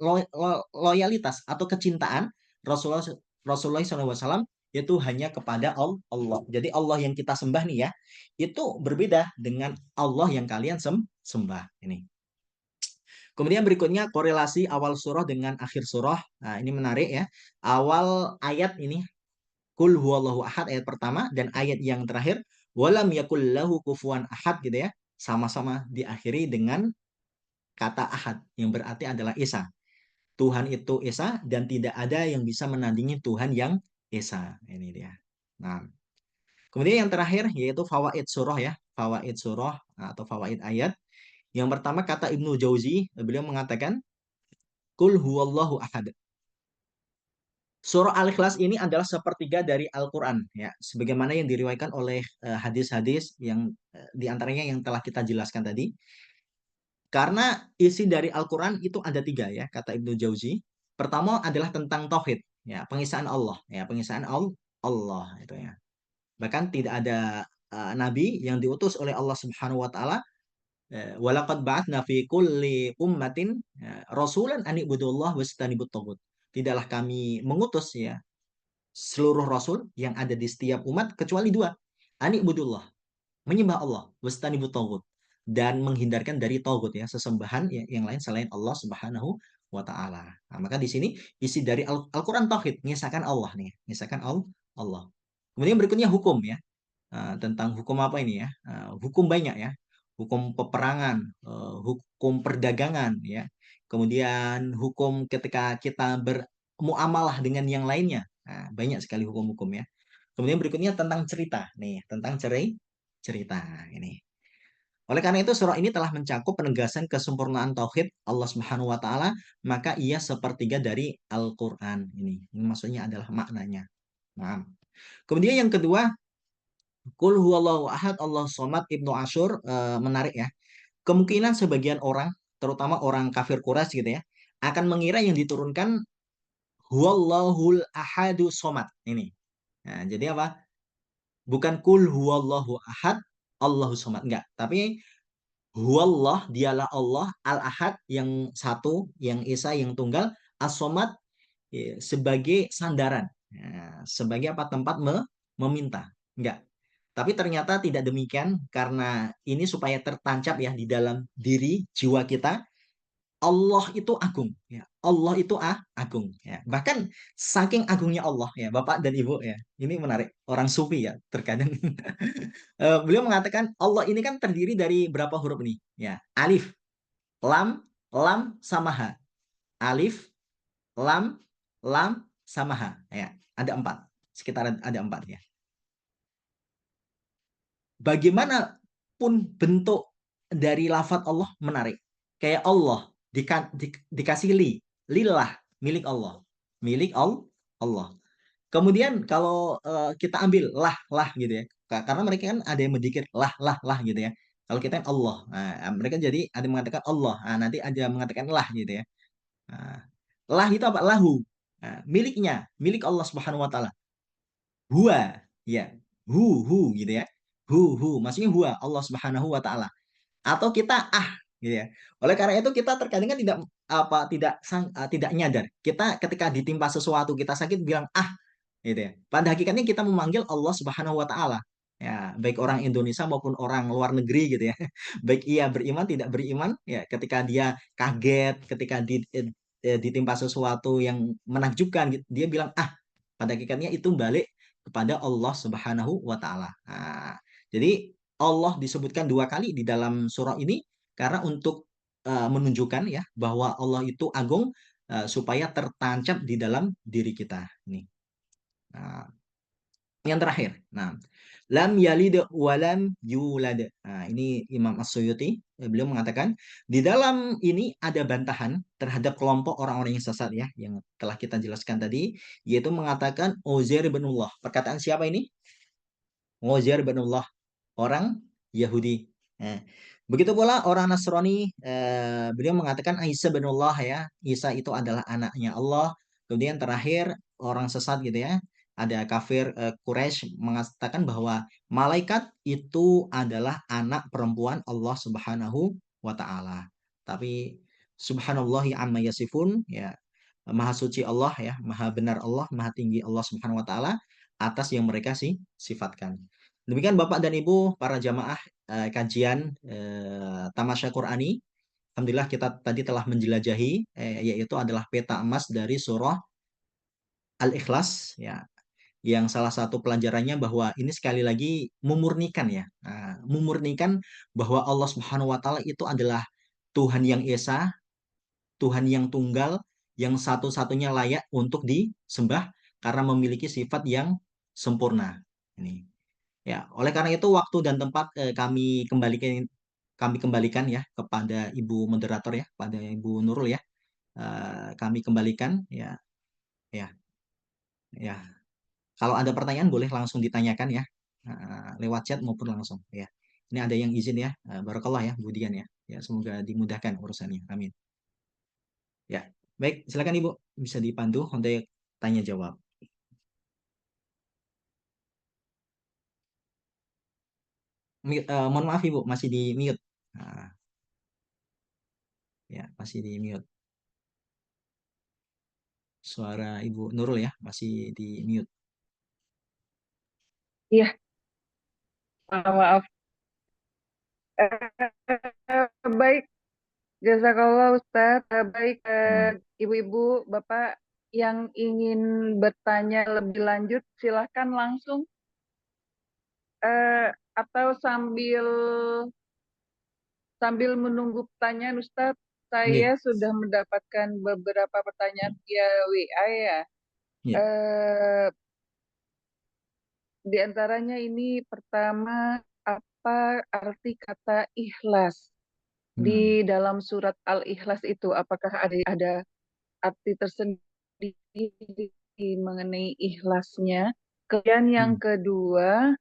loyalitas atau kecintaan Rasulullah Rasulullah SAW itu hanya kepada Allah. Jadi Allah yang kita sembah nih ya, itu berbeda dengan Allah yang kalian sembah. Ini. Kemudian berikutnya korelasi awal surah dengan akhir surah. Nah, ini menarik ya. Awal ayat ini Kul huwallahu ahad ayat pertama dan ayat yang terakhir walam yakul lahu kufuwan ahad gitu ya. Sama-sama diakhiri dengan kata ahad yang berarti adalah esa. Tuhan itu esa dan tidak ada yang bisa menandingi Tuhan yang esa. Ini dia. Nah, kemudian yang terakhir yaitu fawaid surah ya, fawaid surah atau fawaid ayat. Yang pertama kata Ibnu Jauzi, beliau mengatakan Kul huwallahu ahad. Surah Al-Ikhlas ini adalah sepertiga dari Al-Quran ya, sebagaimana yang diriwayatkan oleh hadis-hadis yang diantaranya yang telah kita jelaskan tadi. Karena isi dari Al-Quran itu ada tiga ya, kata Ibnu Jauzi. Pertama adalah tentang tauhid, ya, pengisaan Allah, ya, pengisaan Allah itu ya. Bahkan tidak ada nabi yang diutus oleh Allah Subhanahu wa taala walaqad ba'atsna fi kulli ummatin rasulan an ibudullah wastanibut tagut. Tidaklah kami mengutus ya seluruh rasul yang ada di setiap umat kecuali dua. Ani ibudullah, menyembah Allah, wastanibut tagut dan menghindarkan dari tagut ya, sesembahan yang lain selain Allah Subhanahu wa taala. Nah, maka di sini isi dari Al-Qur'an tauhid, mengisahkan Allah nih, mengisahkan Allah. Kemudian berikutnya hukum ya. Tentang hukum apa ini ya? Hukum banyak ya. Hukum peperangan, hukum perdagangan ya. Kemudian hukum ketika kita bermuamalah dengan yang lainnya. Nah, banyak sekali hukum-hukum ya. Kemudian berikutnya tentang cerita nih, tentang cerita ini. Oleh karena itu surah ini telah mencakup penegasan kesempurnaan tauhid Allah Subhanahu wa taala, maka ia sepertiga dari Al-Qur'an ini. Ini maksudnya adalah maknanya. Nah, kemudian yang kedua, Qul huwallahu ahad Allah somad Ibnu Asyur menarik ya. Kemungkinan sebagian orang, terutama orang kafir Quraisy gitu ya, akan mengira yang diturunkan huwallahul ahadu somad ini. Nah, jadi apa? Bukan kul huwallahu ahad Allahu somad enggak, tapi huwallah dialah Allah al-ahad yang satu, yang esa, yang tunggal, as-somad ya, sebagai sandaran. Nah, sebagai apa tempat meminta. Enggak. Tapi ternyata tidak demikian karena ini supaya tertancap ya di dalam diri jiwa kita. Allah itu agung ya. Allah itu agung ya. Bahkan saking agungnya Allah ya, Bapak dan Ibu ya. Ini menarik. Orang sufi ya terkadang beliau mengatakan Allah ini kan terdiri dari berapa huruf nih? Ya, alif, lam sama ha. Alif, lam sama ha. Ya, ada empat. Sekitar ada empat ya. Bagaimanapun bentuk dari lafadz Allah menarik. Kayak Allah dikasih lillah, milik Allah. Milik Allah. Kemudian kalau kita ambil lah gitu ya. Karena mereka kan ada yang mendikir lah gitu ya. Kalau kita kan Allah. Nah, mereka jadi ada yang mengatakan Allah. Nah, nanti ada yang mengatakan lah gitu ya. Nah, lah itu apa? Lahu. Nah, miliknya, milik Allah Subhanahu wa taala. Huwa, ya. Hu gitu ya. Hu, maksudnya huwa Allah Subhanahu wa taala. Atau kita gitu ya. Oleh karena itu kita terkadang kan tidak apa tidak nyadar. Kita ketika ditimpa sesuatu kita sakit bilang gitu ya. Pada hakikatnya kita memanggil Allah Subhanahu wa taala. Ya, baik orang Indonesia maupun orang luar negeri gitu ya. Baik ia beriman tidak beriman, ya ketika dia kaget, ketika ditimpa sesuatu yang menakjubkan, gitu, dia bilang, ah, pada hakikatnya itu balik kepada Allah Subhanahu wa taala. Nah, jadi Allah disebutkan dua kali di dalam surah ini karena untuk menunjukkan ya bahwa Allah itu agung, supaya tertancap di dalam diri kita. Nih. Nah, yang terakhir. Nah, lam yalid walam yulad. Nah, ini Imam As-Suyuti, beliau mengatakan di dalam ini ada bantahan terhadap kelompok orang-orang yang sesat ya, yang telah kita jelaskan tadi, yaitu mengatakan Uzair bin Allah. Perkataan siapa ini? Uzair bin Allah, orang Yahudi. Nah, begitu pula orang Nasrani, beliau mengatakan Isa bin Allah ya, Isa itu adalah anaknya Allah. Kemudian terakhir orang sesat gitu ya, ada kafir Quraisy mengatakan bahwa malaikat itu adalah anak perempuan Allah Subhanahu wa taala. Tapi subhanallahi amma yasifun ya, maha suci Allah ya, maha benar Allah, maha tinggi Allah Subhanahu wa taala atas yang mereka sih sifatkan. Demikian Bapak dan Ibu para jamaah kajian Tamasya Qurani. Alhamdulillah kita tadi telah menjelajahi yaitu adalah peta emas dari surah Al-Ikhlas ya, yang salah satu pelajarannya bahwa ini sekali lagi memurnikan ya. Nah, memurnikan bahwa Allah Subhanahu wa taala itu adalah Tuhan yang esa, Tuhan yang tunggal, yang satu-satunya layak untuk disembah karena memiliki sifat yang sempurna. Ini. Ya, oleh karena itu waktu dan tempat kami kembalikan ya kepada Ibu moderator ya, pada Ibu Nurul ya. Kami kembalikan ya, ya, ya. Kalau ada pertanyaan boleh langsung ditanyakan ya, lewat chat maupun langsung ya. Ini ada yang izin ya, barakallah ya Bu Dian ya. Ya, semoga dimudahkan urusannya. Amin. Ya, baik, silakan Ibu bisa dipandu untuk tanya jawab. Mohon maaf Ibu, masih di mute. Nah, ya, masih di mute. Suara Ibu Nurul ya, masih di mute. Iya, maaf. Baik, jazakallah Ustadz. Baik, Hmm. ibu-ibu, bapak yang ingin bertanya lebih lanjut, silahkan langsung atau sambil sambil menunggu pertanyaan Ustadz. Saya Nggih. sudah mendapatkan beberapa pertanyaan via WA ya. Ya. Eh, di antaranya ini pertama, apa arti kata ikhlas? Hmm. Di dalam surat Al-Ikhlas itu apakah ada arti tersendiri mengenai ikhlasnya? Kemudian yang Hmm. kedua,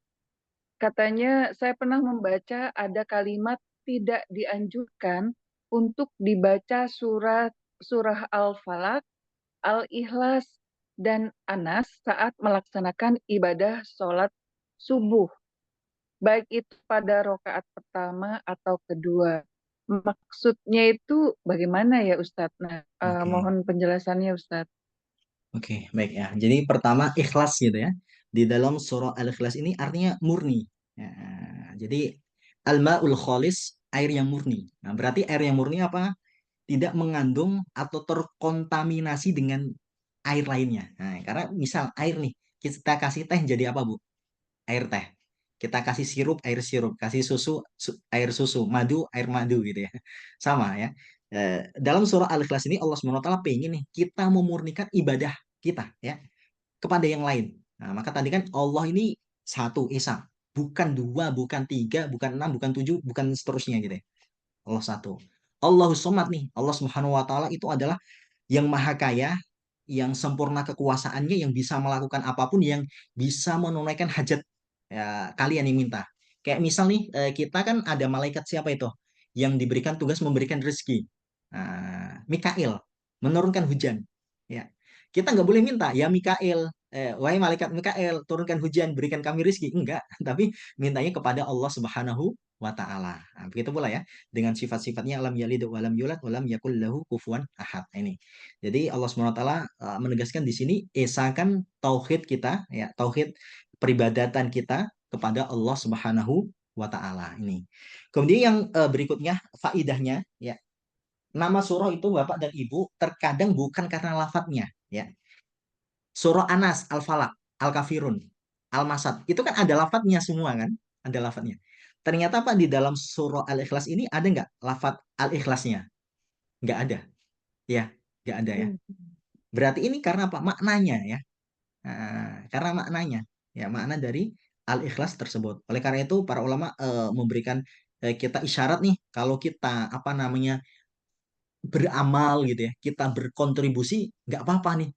katanya saya pernah membaca ada kalimat tidak dianjurkan untuk dibaca surah Al-Falaq, Al-Ikhlas, dan Anas saat melaksanakan ibadah sholat subuh, baik itu pada rokaat pertama atau kedua. Maksudnya itu bagaimana ya Ustadz? Nah, Oke. mohon penjelasannya Ustadz. Oke, baik ya. Jadi pertama ikhlas gitu ya. Di dalam surah Al-Ikhlas ini artinya murni. Ya, jadi al-ma'ul kholis, air yang murni. Nah, berarti air yang murni apa? Tidak mengandung atau terkontaminasi dengan air lainnya. Nah, karena misal air nih, kita kasih teh jadi apa, Bu? Air teh. Kita kasih sirup, air sirup. Kasih susu, air susu. Madu, air madu gitu ya. Sama ya. Dalam surah Al-Ikhlas ini Allah SWT pengen nih kita memurnikan ibadah kita ya kepada yang lain. Nah, maka tadi kan Allah ini satu esa, bukan dua, bukan tiga, bukan enam, bukan tujuh, bukan seterusnya gitu ya. Allah satu. Allahus Somad nih, Allah Subhanahu wa taala itu adalah yang maha kaya, yang sempurna kekuasaannya, yang bisa melakukan apapun, yang bisa menunaikan hajat ya, kalian yang minta. Kayak misal nih, kita kan ada malaikat siapa itu? Yang diberikan tugas memberikan rezeki. Nah, Mikail, menurunkan hujan. Ya, kita nggak boleh minta, ya Mikail, wahai malaikat Mikail, turunkan hujan, berikan kami rezeki. Enggak, tapi mintanya kepada Allah Subhanahu wa taala. Nah, begitu pula ya dengan sifat-sifatnya alam yalid wa lam yulad wa lam yakul lahu kufuwan ahad. Ini. Jadi Allah SWT menegaskan di sini esakan tauhid kita ya, tauhid peribadatan kita kepada Allah Subhanahu wa taala ini. Kemudian yang berikutnya faidahnya ya. Nama surah itu Bapak dan Ibu terkadang bukan karena lafadznya ya. Surah Anas, Al-Falaq, Al-Kafirun, Al-Masad. Itu kan ada lafadznya semua kan? Ada lafadznya. Ternyata Pak di dalam surah Al-Ikhlas ini ada nggak lafadz Al-Ikhlasnya? Nggak ada. Ya, nggak ada ya. Hmm. Berarti ini karena apa? Maknanya ya. Karena maknanya. Ya, makna dari Al-Ikhlas tersebut. Oleh karena itu para ulama memberikan kita isyarat nih kalau kita apa namanya beramal gitu ya, kita berkontribusi nggak apa-apa nih.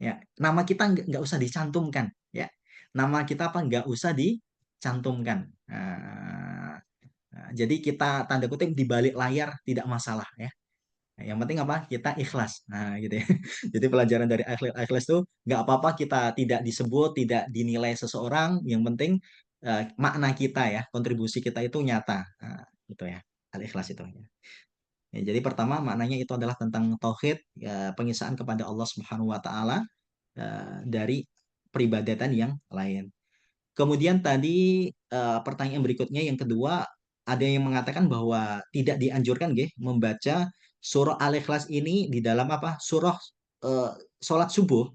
Ya, nama kita nggak usah dicantumkan. Ya, nama kita apa nggak usah dicantumkan. Jadi kita tanda kutip di balik layar tidak masalah ya. Nah, yang penting apa? Kita ikhlas. Nah, gitu ya. Jadi pelajaran dari ikhlas itu nggak apa-apa kita tidak disebut, tidak dinilai seseorang. Yang penting makna kita ya, kontribusi kita itu nyata. Nah, gitu ya. Al-ikhlas itu ya. Ya, jadi pertama maknanya itu adalah tentang tauhid, ya, pengisaan kepada Allah Subhanahu wa taala dari peribadatan yang lain. Kemudian tadi pertanyaan berikutnya yang kedua, ada yang mengatakan bahwa tidak dianjurkan membaca surah Al-Ikhlas ini di dalam apa? Surah eh, sholat subuh.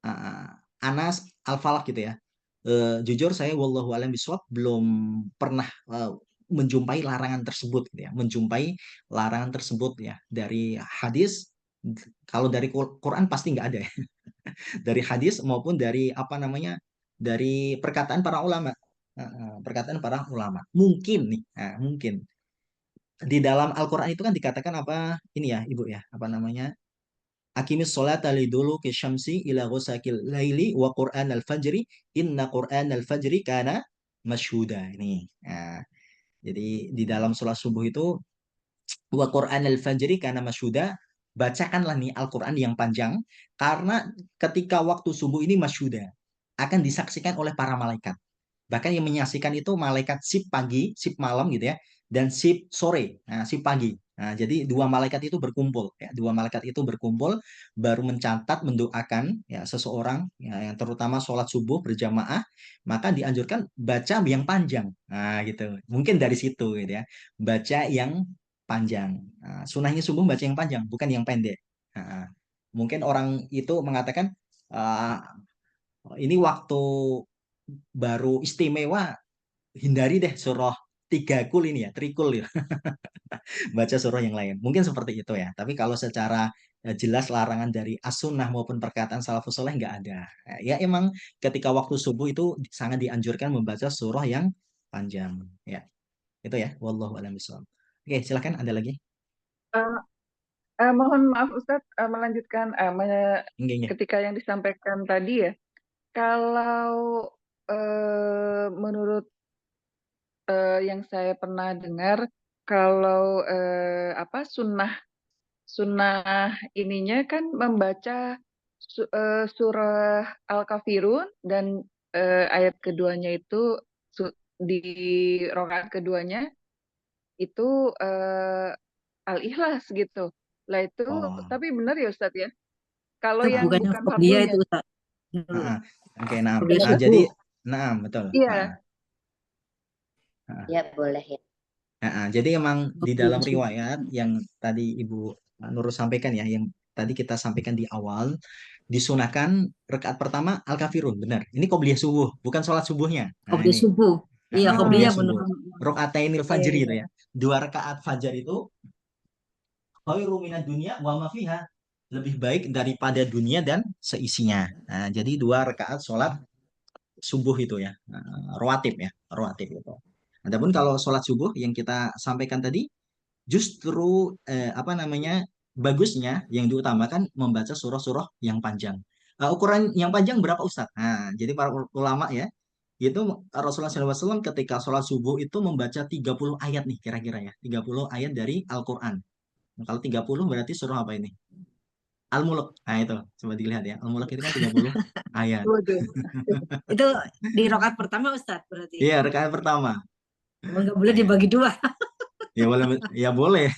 Uh, Anas Al-Falaq gitu ya. Jujur saya wallahu alam biswab belum pernah menjumpai larangan tersebut gitu ya. Menjumpai larangan tersebut ya dari hadis. Kalau dari Quran pasti nggak ada ya. Dari hadis maupun dari apa namanya dari perkataan para ulama. Perkataan para ulama. Mungkin nih, mungkin di dalam Al-Quran itu kan dikatakan apa ini ya Ibu ya, apa namanya? Aqimis sholata liduluki syamsi ila ghusakil laili wa Qur'an al-fajri inna Qur'an al-fajri kana masyhuda. Ini. Nah, jadi di dalam sholat subuh itu wa Qur'an al-fajri kana masyhuda, bacakanlah nih Al-Qur'an yang panjang karena ketika waktu subuh ini masyhuda akan disaksikan oleh para malaikat. Bahkan yang menyaksikan itu malaikat sip pagi, sip malam gitu ya, dan sip sore, nah, sip pagi. Nah, jadi dua malaikat itu berkumpul, ya, dua malaikat itu berkumpul baru mencatat, mendoakan ya seseorang ya, yang terutama sholat subuh berjamaah, maka dianjurkan baca yang panjang. Nah, gitu. Mungkin dari situ gitu ya, baca yang panjang. Nah, sunahnya subuh baca yang panjang, bukan yang pendek. Nah, mungkin orang itu mengatakan "Ah, ini waktu baru istimewa, hindari deh surah tiga kul ini ya, trikul ya, baca surah yang lain. Mungkin seperti itu ya. Tapi kalau secara jelas larangan dari as-sunnah maupun perkataan salafus soleh nggak ada. Ya emang ketika waktu subuh itu sangat dianjurkan membaca surah yang panjang. Ya, itu ya. Wallahu a'lam bishawab. Oke, silakan ada lagi. Eh, mohon maaf Ustadz, melanjutkan Enggak, enggak. ketika yang disampaikan tadi ya. Kalau menurut yang saya pernah dengar, kalau apa sunnah ininya kan membaca surah Al-Kafirun dan ayat keduanya itu di rakaat keduanya itu Al-Ikhlas gitu. Lah itu Oh. tapi benar ya Ustadz ya. Kalau Itu yang bukannya bukan Qobliyah fardunya, itu Ustaz. Dulu. Ah, oke, nah. Qobliyah kenapa? Jadi subuh. nah, betul. Iya, Ya boleh ya. Jadi emang di dalam Qobliyah subuh. riwayat yang tadi Ibu Nurul sampaikan ya, yang tadi kita sampaikan di awal, disunahkan rakaat pertama Al-Kafirun, benar. Ini qobliyah subuh, bukan sholat subuhnya. Nah Qobliyah ini, subuh. Iya, qobliyah Qobliyah subuh. menurut. Rakaatainil Iya, fajri itu iya. ya. Dua rakaat fajar itu khairu minad dunya wa ma fiha. Lebih baik daripada dunia dan seisinya. Nah, jadi dua rakaat sholat subuh itu ya, rawatib ya, rawatib itu. Adapun kalau sholat subuh yang kita sampaikan tadi, justru apa namanya bagusnya yang diutamakan membaca surah-surah yang panjang. Ukuran yang panjang berapa Ustadz? Nah, jadi para ulama ya, itu Rasulullah SAW ketika sholat subuh itu membaca 30 ayat nih kira-kira ya, 30 ayat dari Al-Quran. Nah, kalau 30 berarti surah apa ini? Al-Mulk. Nah itu, coba dilihat ya. Al-Mulk itu kan 30 ayat. waduh. Itu di rakaat pertama Ustaz berarti. Iya, rakaat pertama. Emang nggak boleh Nah, ya. dibagi dua. Ya boleh, ya boleh.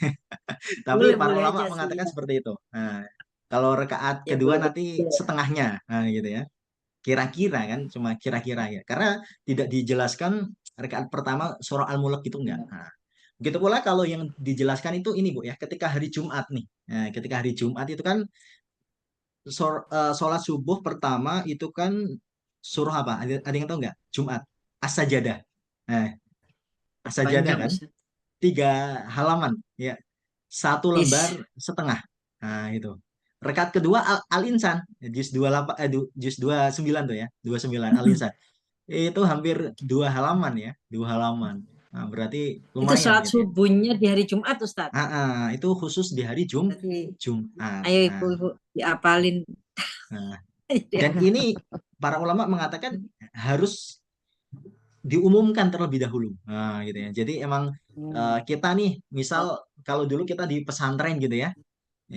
Tapi Boleh, para boleh ulama aja sih. mengatakan seperti itu. Nah, kalau rakaat Ya kedua boleh. nanti setengahnya, nah gitu ya. Kira-kira kan, cuma kira-kira ya. Karena tidak dijelaskan rakaat pertama surah Al-Mulk itu enggak. Nah, begitu pula kalau yang dijelaskan itu ini Bu ya, ketika hari Jumat nih. Nah, ketika hari Jumat itu kan sholat subuh pertama itu kan surah apa? Ada yang tahu nggak? Jumat. As-Sajadah. Nah, As-Sajadah Panjang kan Ustaz. 3 halaman ya. 1 lembar Is. setengah. Nah, itu. Rakaat kedua Al-Insan, juz 28 juz 29 tuh ya. 29 Al-Insan. Itu hampir 2 halaman ya, 2 halaman. Nah, berarti Itu lumayan sholat gitu ya. subuhnya di hari Jumat Ustaz. Itu khusus di hari Berarti Jumat. ayo Nah, ibu-ibu diapalin. nah. Dan ini para ulama mengatakan harus diumumkan terlebih dahulu. Nah, gitu ya. Jadi emang kita nih, misal kalau dulu kita di pesantren gitu ya,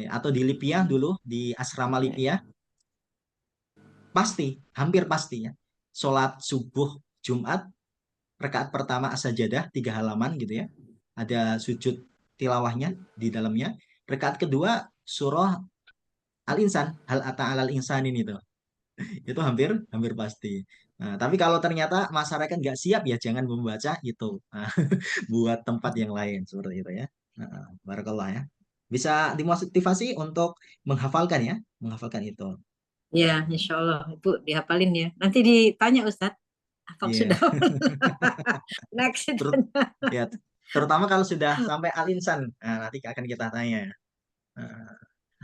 atau di Lipia dulu di asrama Lipia, pasti, hampir pasti ya, sholat subuh Jumat rakaat pertama as-sajadah 3 halaman gitu ya, ada sujud tilawahnya di dalamnya. Rakaat kedua surah Al-Insan, hal ata alal insan ini tuh. Itu hampir hampir pasti. Nah, tapi kalau ternyata masyarakat nggak siap ya jangan membaca itu. Nah, buat tempat yang lain seperti itu ya. Barakallah ya. Bisa dimotivasi untuk menghafalkan ya, menghafalkan itu. Ya, insya Allah ibu dihafalin ya. Nanti ditanya Ustaz, hafal Iya. sudah. Next. Terut- ya, terutama kalau sudah sampai Al-Insan. Nah, nanti akan kita tanya. Nah,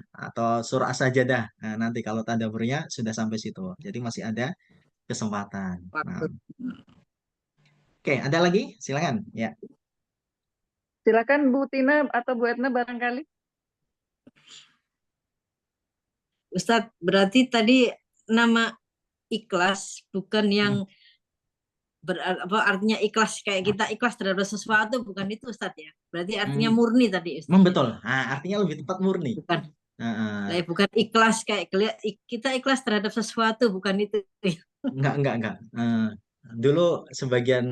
atau surah As-Sajadah. Nah, nanti kalau tadaburnya sudah sampai situ. Jadi masih ada kesempatan. Nah, Waktu. oke, ada lagi? Silakan. Ya. Silakan Bu Tina atau Bu Etna barangkali. Ustaz, berarti tadi nama ikhlas bukan yang Hmm, apa artinya ikhlas kayak kita ikhlas terhadap sesuatu bukan itu Ustaz ya. Berarti artinya hmm, murni tadi Ustaz ya. betul. Nah, artinya lebih tepat murni. Bukan Nah, bukan ikhlas kayak kita ikhlas terhadap sesuatu bukan itu. enggak. Dulu sebagian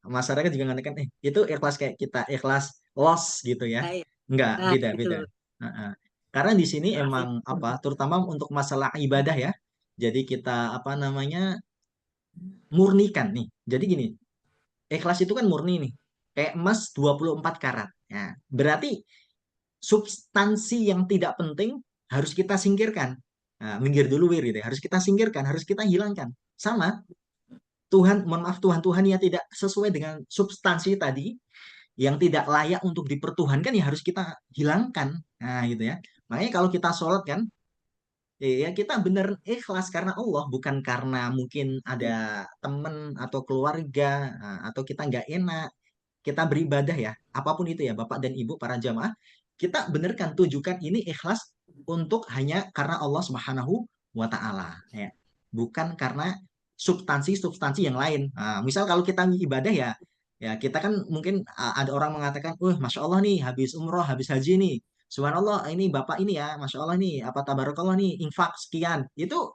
masyarakat juga mengatakan, itu ikhlas kayak kita ikhlas loss gitu ya. Kayak Enggak, beda, itu. beda. Heeh. Karena di sini Maaf ya. emang apa, terutama untuk masalah ibadah ya. Jadi kita apa namanya murnikan nih. Jadi gini, ikhlas itu kan murni nih. Kayak emas 24 karat. Ya, berarti substansi yang tidak penting harus kita singkirkan. Nah, minggir dulu wir gitu ya. Harus kita singkirkan, harus kita hilangkan. Sama Tuhan, mohon maaf Tuhan yang tidak sesuai dengan substansi tadi, yang tidak layak untuk dipertuhankan ya harus kita hilangkan. Nah, gitu ya. Makanya kalau kita sholat kan, ya kita benar ikhlas karena Allah, bukan karena mungkin ada teman atau keluarga, atau kita nggak enak. Kita beribadah ya, apapun itu ya, Bapak dan Ibu para jamaah, kita benerkan tujukan ini ikhlas untuk hanya karena Allah Subhanahu wa Ta'ala, ya. Bukan karena substansi-substansi yang lain. Nah, misal kalau kita ibadah ya, ya kita kan mungkin ada orang mengatakan, Masya Allah nih, habis umroh, habis haji nih, Subhanallah, ini Bapak ini ya, Masya Allah nih, apa tabarakallah nih, infak sekian. Itu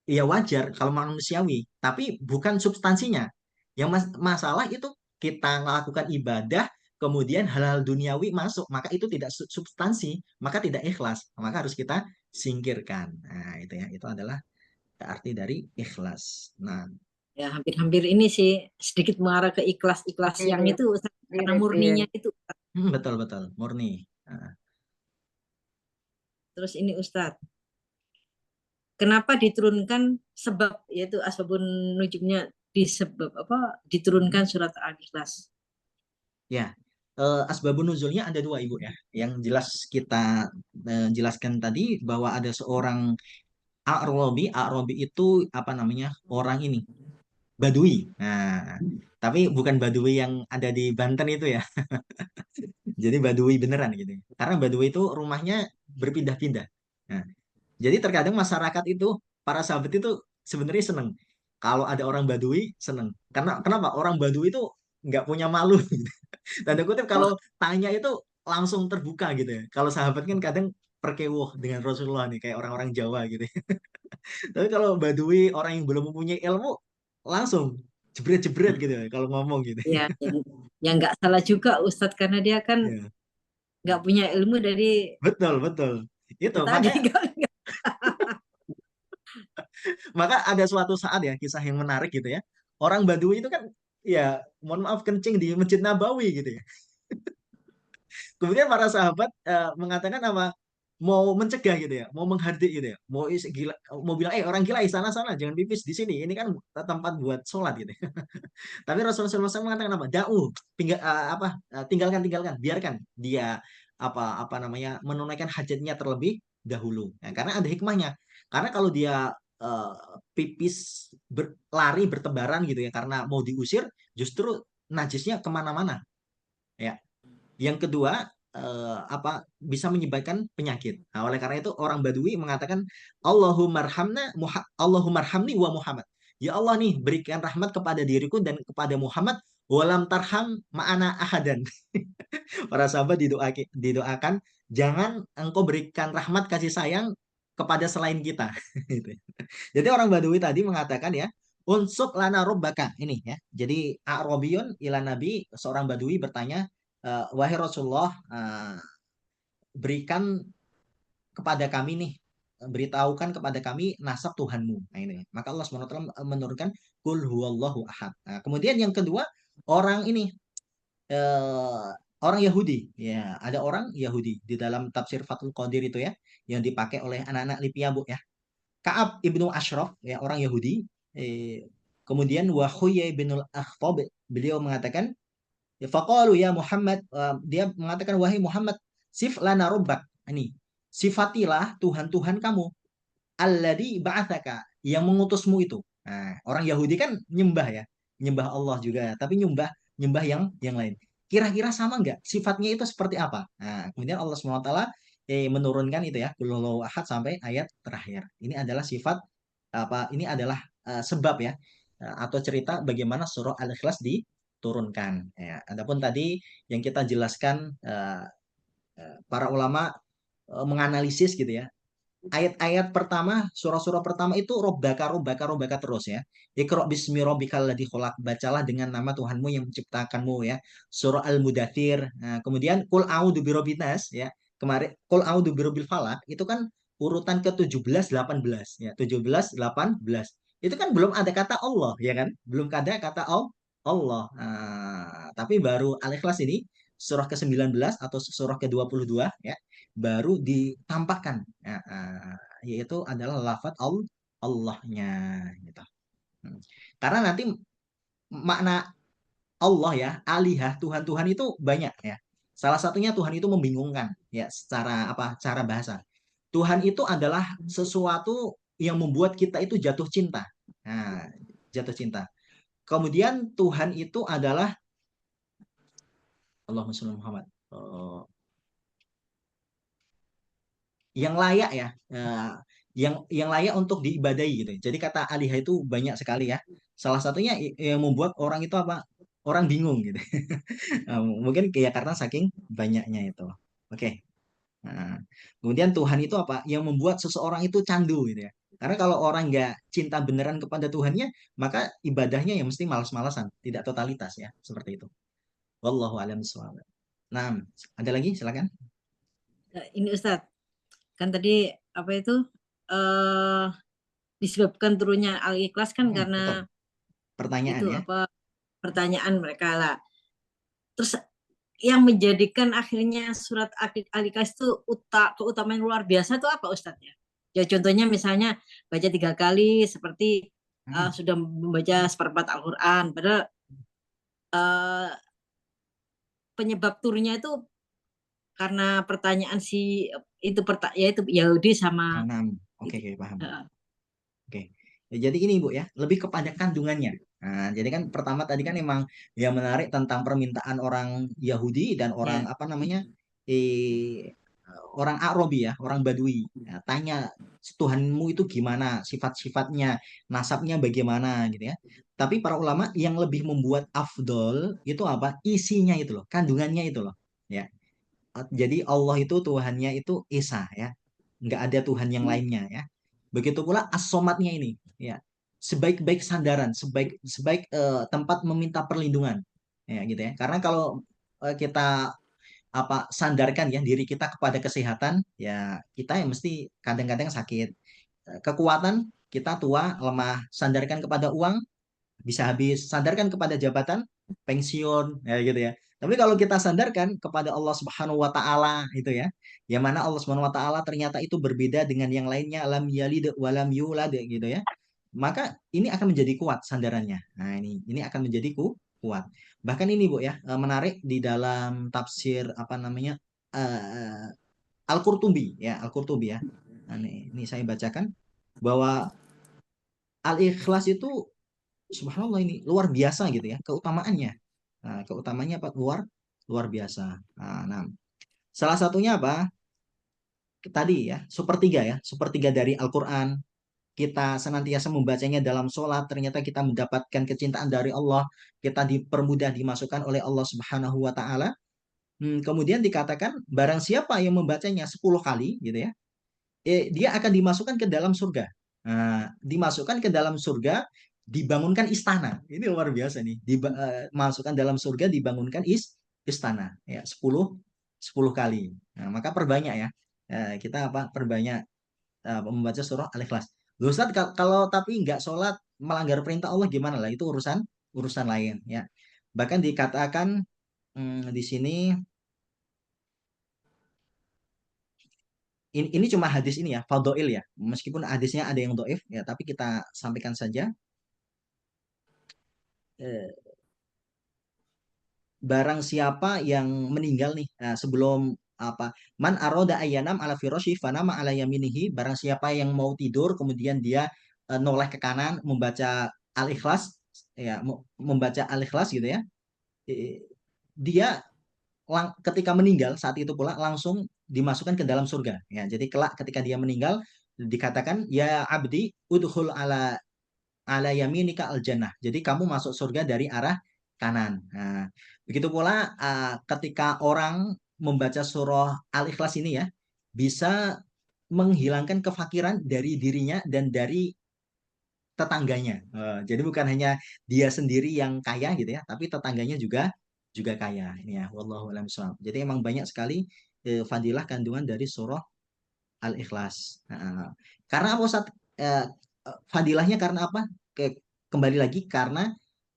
ya wajar kalau manusiawi, tapi bukan substansinya. Yang masalah itu kita melakukan ibadah, kemudian hal-hal duniawi masuk, maka itu tidak substansi, maka tidak ikhlas, maka harus kita singkirkan. Nah, itu ya, itu adalah arti dari ikhlas. Nah, Ya hampir-hampir ini sih sedikit mengarah ke ikhlas-ikhlas yang Mirip, itu Ustaz, karena mirip, iya. murninya itu. betul murni. Nah, Terus ini Ustaz, kenapa diturunkan sebab yaitu asbabun nujumnya disebab apa diturunkan surat Al-Ikhlas. ya, asbabun nuzulnya ada dua Ibu ya. Yang jelas kita jelaskan tadi bahwa ada seorang A'robi itu apa namanya? Orang ini, Badui. Nah, tapi bukan Badui yang ada di Banten itu ya. Jadi Badui beneran gitu. Karena Badui itu rumahnya berpindah-pindah. Nah, jadi terkadang masyarakat itu, para sahabat itu sebenarnya seneng. Kalau ada orang Badui, seneng. Karena kenapa? Orang Badui itu nggak punya malu. Gitu. Tanda kutip Wah, kalau tanya itu langsung terbuka gitu ya. Kalau sahabat kan kadang perkewuh dengan Rasulullah nih, kayak orang-orang Jawa gitu. Tapi kalau Badui, orang yang belum mempunyai ilmu, langsung jebret-jebret gitu ya, kalau ngomong gitu. ya, yang nggak salah juga Ustadz karena dia kan Ya, nggak punya ilmu dari betul. Itu tadi makanya nggak. Maka ada suatu saat ya kisah yang menarik gitu ya. Orang Badui itu kan ya mohon maaf kencing di Masjid Nabawi gitu ya. Kemudian para sahabat mengatakan apa? Mau mencegah gitu ya, mau menghardik gitu ya, gila, mau bilang, orang gila, sana sana, jangan pipis di sini. Ini kan tempat buat sholat gitu. Tapi Rasulullah SAW mengatakan apa? Tinggalkan, tinggalkan, biarkan dia apa namanya menunaikan hajatnya terlebih dahulu. Nah, karena ada hikmahnya. Karena kalau dia eh, pipis lari bertebaran gitu ya, karena mau diusir, justru najisnya kemana-mana. Ya, yang kedua, bisa menyebabkan penyakit. Nah, oleh karena itu orang Badui mengatakan Allahummarhamni wa Muhammad. Ya Allah nih, berikan rahmat kepada diriku dan kepada Muhammad, walam tarham ma'ana ahadan. Para sahabat didoakan, jangan engkau berikan rahmat kasih sayang kepada selain kita. Gitu. Jadi orang Badui tadi mengatakan ya, unsuk lana robbaka ini ya. Jadi A'rabiyun ila Nabi, seorang Badui bertanya, wahai Rasulullah, berikan kepada kami nih, beritahukan kepada kami nasab Tuhanmu. Nah ini. Maka Allah SWT menurunkan kul huwallahu ahad. Nah, kemudian yang kedua, orang ini eh, orang Yahudi. Ya, ada orang Yahudi di dalam tafsir Fathul Qadir itu ya, yang dipakai oleh anak-anak Lipia, Bu ya. Ka'ab ibnu Ashraf, ya orang Yahudi. Kemudian Wahuyy binul Akhtab, beliau mengatakan, ya faqalu ya Muhammad, dia mengatakan wahai Muhammad, sif lana rabbak. Ini, sifatilah Tuhan-Tuhan kamu, alladzi ba'atsaka, yang mengutusmu itu. Nah, orang Yahudi kan nyembah ya, nyembah Allah juga, tapi nyembah nyembah yang lain. Kira-kira sama nggak? Sifatnya itu seperti apa? Nah, kemudian Allah SWT menurunkan itu ya, Qul huwallahu ahad sampai ayat terakhir. Ini adalah sifat apa? Ini adalah sebab ya, atau cerita bagaimana surah Al-Ikhlas diturunkan. Ya, adapun tadi yang kita jelaskan, para ulama menganalisis gitu ya, ayat-ayat pertama, surah-surah pertama itu robbaka, robbaka, robbaka terus ya. Iqra bismi rabbikal ladzi khalaq. Bacalah dengan nama Tuhanmu yang menciptakanmu ya. Surah Al-Mudathir. Nah, kemudian qul a'udzu birabbin nas ya. Kemarin qul a'udzu birabbil falaq itu kan urutan ke-17 18 ya. 17 18. Itu kan belum ada kata Allah ya kan? Belum ada kata Allah. Nah, tapi baru Al-Ikhlas ini surah ke-19 atau surah ke-22 ya, baru ditampakkan ya, yaitu adalah lafadz Allahnya gitu. Hmm. Karena nanti makna Allah ya, alihah, Tuhan-Tuhan itu banyak ya. Salah satunya Tuhan itu membingungkan ya, secara apa? Cara bahasa. Tuhan itu adalah sesuatu yang membuat kita itu jatuh cinta. Nah, jatuh cinta. Kemudian Tuhan itu adalah Allahumma sholli ala Muhammad. Yang layak ya, yang layak untuk diibadahi gitu. Jadi kata alihah itu banyak sekali ya. Salah satunya yang membuat orang itu apa? Orang bingung gitu. Mungkin ya karena saking banyaknya itu. Oke. Nah, kemudian Tuhan itu apa? Yang membuat seseorang itu candu gitu ya. Karena kalau orang nggak cinta beneran kepada Tuhannya, maka ibadahnya ya mesti malas-malasan, tidak totalitas ya, seperti itu. Wallahu a'lam bishawab. Nah, ada lagi silakan. Ini Ustadz, kan tadi apa itu eh disebabkan turunnya Al-Ikhlas kan Betul. karena Pertanyaan itu ya. apa pertanyaan mereka lah. Terus yang menjadikan akhirnya surat Al-Ikhlas itu keutamaan luar biasa itu apa Ustadz ya? Ya contohnya misalnya baca 3 kali seperti sudah membaca seperempat Al-Quran. Padahal penyebab turunnya itu karena pertanyaan si itu ya itu Yahudi sama Oke, itu. paham. Oke. Ya, jadi ini Bu ya, lebih kepada kandungannya. Nah, jadi kan pertama tadi kan emang yang menarik tentang permintaan orang Yahudi dan orang Ya. apa namanya? Orang Arabi ya, orang Badui. Nah, tanya Tuhanmu itu gimana, sifat-sifatnya, nasabnya bagaimana gitu ya. Tapi para ulama yang lebih membuat afdol itu apa? Isinya itu loh, kandungannya itu loh. Ya. Jadi Allah itu Tuhannya itu Esa ya. Nggak ada Tuhan yang lainnya ya. Begitu pula as-somatnya ini ya. Sebaik-baik sandaran, sebaik tempat meminta perlindungan. Ya gitu ya. Karena kalau kita apa sandarkan ya diri kita kepada kesehatan, ya kita yang mesti kadang-kadang sakit. Kekuatan kita tua, lemah, sandarkan kepada uang, bisa habis, sandarkan kepada jabatan, pensiun, ya gitu ya. Tapi kalau kita sandarkan kepada Allah Subhanahu wa taala itu ya, yang mana Allah Subhanahu wa taala ternyata itu berbeda dengan yang lainnya, lam yalid wa lam yulad gitu ya. Maka ini akan menjadi kuat sandarannya. Nah, ini akan menjadi kuat. Bahkan ini Bu ya, menarik di dalam tafsir apa namanya? eh, Al-Qurtubi ya, Al-Qurtubi ya. Nah, ini saya bacakan bahwa Al-Ikhlas itu subhanallah ini luar biasa gitu ya keutamaannya. Nah, keutamaannya apa? Luar luar biasa. Nah, salah satunya apa? Tadi ya, sepertiga dari Al-Qur'an. Kita senantiasa membacanya dalam sholat, ternyata kita mendapatkan kecintaan dari Allah, kita dipermudah dimasukkan oleh Allah Subhanahu wa taala. Kemudian dikatakan barang siapa yang membacanya 10 kali gitu ya, dia akan dimasukkan ke dalam surga. Nah, dimasukkan ke dalam surga, dibangunkan istana. Ini luar biasa nih. Dimasukkan dalam surga, dibangunkan istana. Ya, 10 kali. Nah, maka perbanyak ya. Kita apa? Perbanyak membaca surah Al-Ikhlas. Loh, Ustaz, kalau tapi nggak sholat melanggar perintah Allah gimana lah? Itu urusan urusan lain ya. Bahkan dikatakan di sini ini cuma hadis ini ya, fadhoil ya. Meskipun hadisnya ada yang doif ya, tapi kita sampaikan saja. Eh, Barang siapa yang meninggal nih sebelum apa man aroda ayanam ala firasyi fanama ala yaminihi, barang siapa yang mau tidur kemudian dia noleh ke kanan membaca Al-Ikhlas ya, membaca Al-Ikhlas gitu ya. Dia ketika meninggal saat itu pula langsung dimasukkan ke dalam surga ya. Jadi kelak ketika dia meninggal dikatakan ya abdi udhul ala yaminika al jannah. Jadi kamu masuk surga dari arah kanan. Nah, begitu pula ketika orang membaca surah Al-Ikhlas ini ya bisa menghilangkan kefakiran dari dirinya dan dari tetangganya. Jadi bukan hanya dia sendiri yang kaya gitu ya, tapi tetangganya juga juga kaya. Ini ya, wallahu a'lam bishawab. Jadi emang banyak sekali fadilah kandungan dari surah Al-Ikhlas. Karena apa Ustaz? Eh, Fadilahnya karena apa? Kembali lagi karena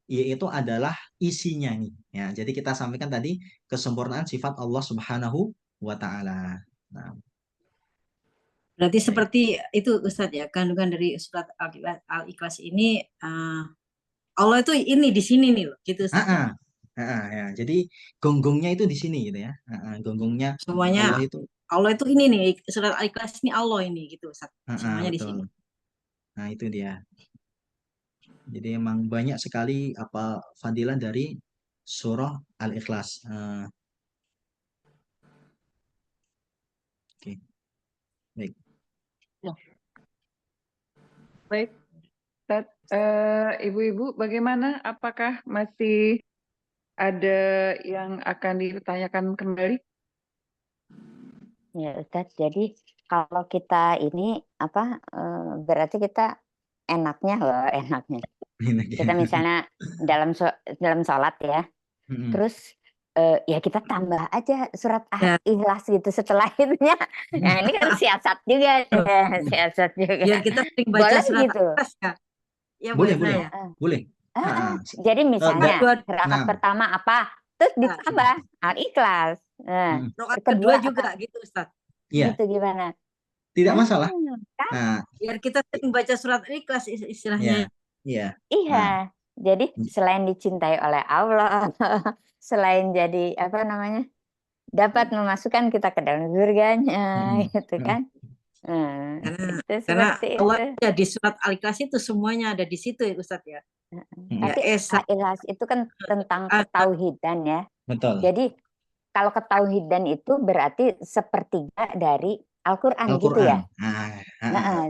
yaitu adalah isinya nih. Ya, jadi kita sampaikan tadi kesempurnaan sifat Allah Subhanahu wa taala. Nah, Berarti baik. seperti itu Ustadz ya, kandungan dari surat Al-Ikhlas ini, Allah itu ini di sini nih loh, gitu Ah, Ustadz ya. ah. Ya. Jadi gonggongnya itu di sini gitu ya. Gonggongnya Semuanya Allah itu. Allah itu ini nih, surat Al-Ikhlas ini Allah ini gitu Ustadz. Semuanya di Betul. sini. Nah, itu dia. Jadi emang banyak sekali apa fadilah dari surah Al-Ikhlas. Oke, baik. Baik, Ustaz. Ibu-ibu, bagaimana? Apakah masih ada yang akan ditanyakan kembali? Ya, Ustadz. Jadi kalau kita ini apa berarti kita enaknya enaknya. Kita misalnya dalam sholat ya, Mm-mm. terus ya kita tambah aja surat Ya, Ikhlas gitu setelah itunya. Nah, ini kan siasat juga, siasat biar juga. kita sering baca Boleh surat gitu. Al-Ikhlas ya. Ya Bu Boleh, Erna boleh, ya. boleh. Jadi misalnya Kedua, rakaat Nah, pertama apa, terus nah, ditambah Al-Ikhlas. Nah, rokat kedua kedua juga apa? gitu Ustadz. iya, Gitu gimana? tidak Ah, masalah. kan? Nah, Biar kita sering baca surat Al-Ikhlas iya, istilahnya. iya. Iya. Nah, Jadi selain dicintai oleh Allah, selain jadi apa namanya, dapat memasukkan kita ke dalam surganya, mm-mm. gitu Mm-mm. kan? Karena Itu karena seperti Allah itu. ya di surat Al-Ikhlas itu semuanya ada di situ ya Ustadz ya. Mm-mm. Ya Tapi Esa. Al-Ikhlas itu kan tentang Asa. ketauhidan ya. Betul. Jadi kalau ketauhidan itu berarti sepertiga dari Al-Quran gitu Al-Quran. ya.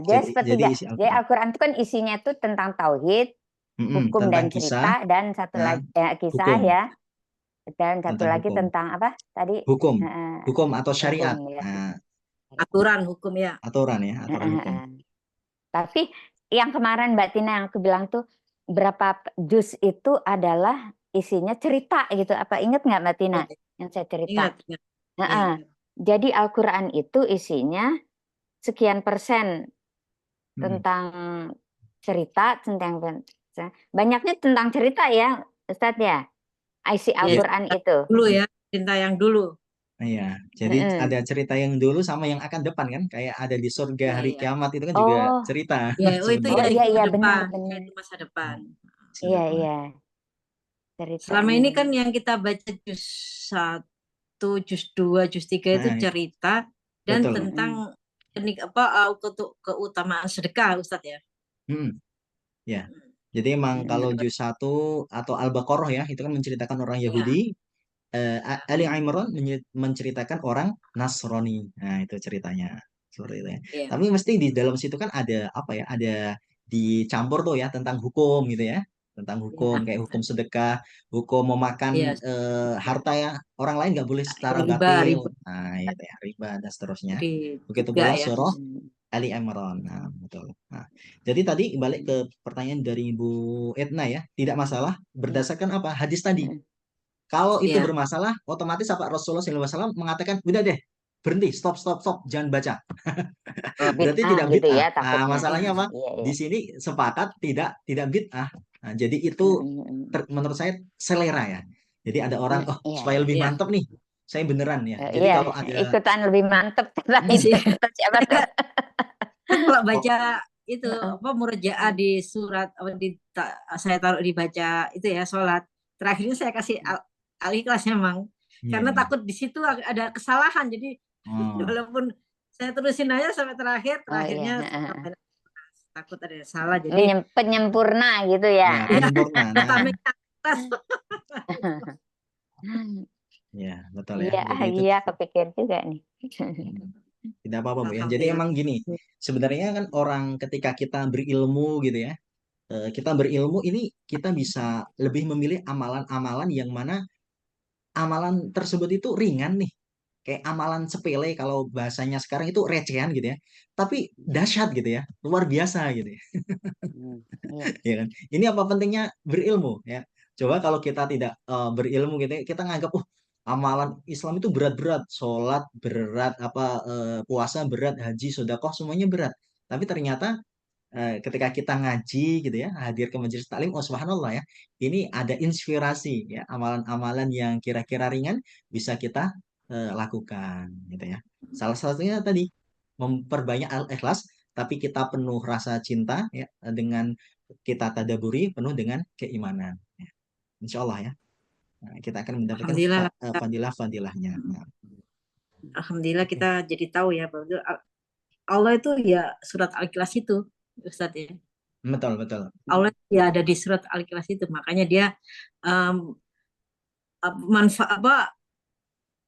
Dia Jadi sepertiga. isi Jadi Al-Quran. Al-Quran itu kan isinya tuh tentang tauhid, hukum Tentang dan kisah cerita, dan satu dan lagi kisah hukum. ya, dan satu Tentang lagi hukum. tentang apa tadi? Hukum. Eh, Hukum atau hukum syariat. ya. Aturan hukum ya. Aturan ya, aturan hukum. Tapi yang kemarin Mbak Tina yang aku bilang tuh berapa juz itu adalah isinya cerita gitu. Apa inget nggak Mbak Tina yang saya cerita? Ingat. Ya. Jadi Al-Quran itu isinya sekian persen tentang cerita, tentang banyaknya tentang cerita ya, Ustadz ya. Isi Ya, Al-Quran itu. dulu ya, cinta yang dulu. Iya, jadi Mm-mm. ada cerita yang dulu sama yang akan depan kan, kayak ada di surga Iya, hari iya. kiamat itu kan juga Oh, cerita Ya, oh itu oh ya sebenarnya. itu iya ke iya depan, benar. itu masa depan. Masa Iya depan. iya Selama ini ceritanya. kan yang kita baca juz 1, juz 2, juz 3 itu Nah, cerita dan betul. tentang keutamaan sedekah, Ustadz ya. Hmm, ya. Jadi emang kalau juz 1 atau Al-Baqarah ya, itu kan menceritakan orang Ya, Yahudi. Ali Imran menceritakan orang Nasrani. Nah, itu ceritanya. Seperti itu ya. iya. Tapi mesti di dalam situ kan ada apa ya? Ada dicampur tuh ya tentang hukum gitu ya. Tentang hukum kayak hukum sedekah, hukum memakan Iya, harta ya orang lain nggak boleh secara riba, batil. riba, Nah, ya, riba dan seterusnya. Begitu juga pula ya. surah Ali Imran. Nah, betul. Nah, jadi tadi balik ke pertanyaan dari Ibu Etna ya, tidak masalah berdasarkan apa? Hadis tadi. Kalau itu Iya. bermasalah, otomatis apa Rasulullah SAW mengatakan, udah deh, berhenti, stop, stop, stop, jangan baca. Oh, Berarti bid'ah tidak gitu bid'ah. ya Nah, takutnya. masalahnya apa? Iya iya. Di sini sepakat tidak bid'ah. Nah, jadi itu menurut saya selera ya. Jadi ada orang, oh Iya supaya iya. lebih Iya. mantep nih, saya beneran ya. Jadi Iya, kalau ada, ikutan lebih mantep kata Iya itu sih. kata siapa tuh? Kan kalau oh, baca itu apa murojaah di surat apa saya taruh dibaca itu ya sholat terakhirnya saya kasih al-ikhlas memang iya, karena iya. takut di situ ada kesalahan jadi Oh, walaupun saya terusin aja sampai Oh iya. terakhirnya takut ada yang salah jadi Penyempurna gitu ya ya. ya penyempurna. Nah, tamik atas ya betul ya. Iya, Jadi itu iya kepikir juga nih. tidak apa-apa Bu ya. Jadi alhamdulillah. emang gini, sebenarnya kan orang ketika kita berilmu gitu ya, kita berilmu ini kita bisa lebih memilih amalan-amalan yang mana amalan tersebut itu ringan nih. Kayak amalan sepele kalau bahasanya sekarang itu recehan gitu ya. Tapi dahsyat gitu ya. Luar biasa gitu ya. Iya. Ya kan? Ini apa pentingnya berilmu ya. Coba kalau kita tidak berilmu gitu ya, kita nganggap amalan Islam itu berat-berat, sholat berat, apa puasa berat, haji, sedekah semuanya berat. Tapi ternyata ketika kita ngaji gitu ya, hadir ke majelis taklim, oh subhanallah ya, ini ada inspirasi ya, amalan-amalan yang kira-kira ringan bisa kita lakukan gitu ya. Salah satunya tadi memperbanyak al-ikhlas, tapi kita penuh rasa cinta ya, dengan kita tadaburi penuh dengan keimanan. Ya. Insya Allah ya, nah, kita akan mendapatkan Alhamdulillah lah. fadilah-fadilahnya. Nah, Alhamdulillah kita jadi tahu ya bahwa Allah itu ya surat Al-Ikhlas itu Ustadz ya betul betul. Allah ya ada di surat Al-Ikhlas itu makanya dia um, manfaat apa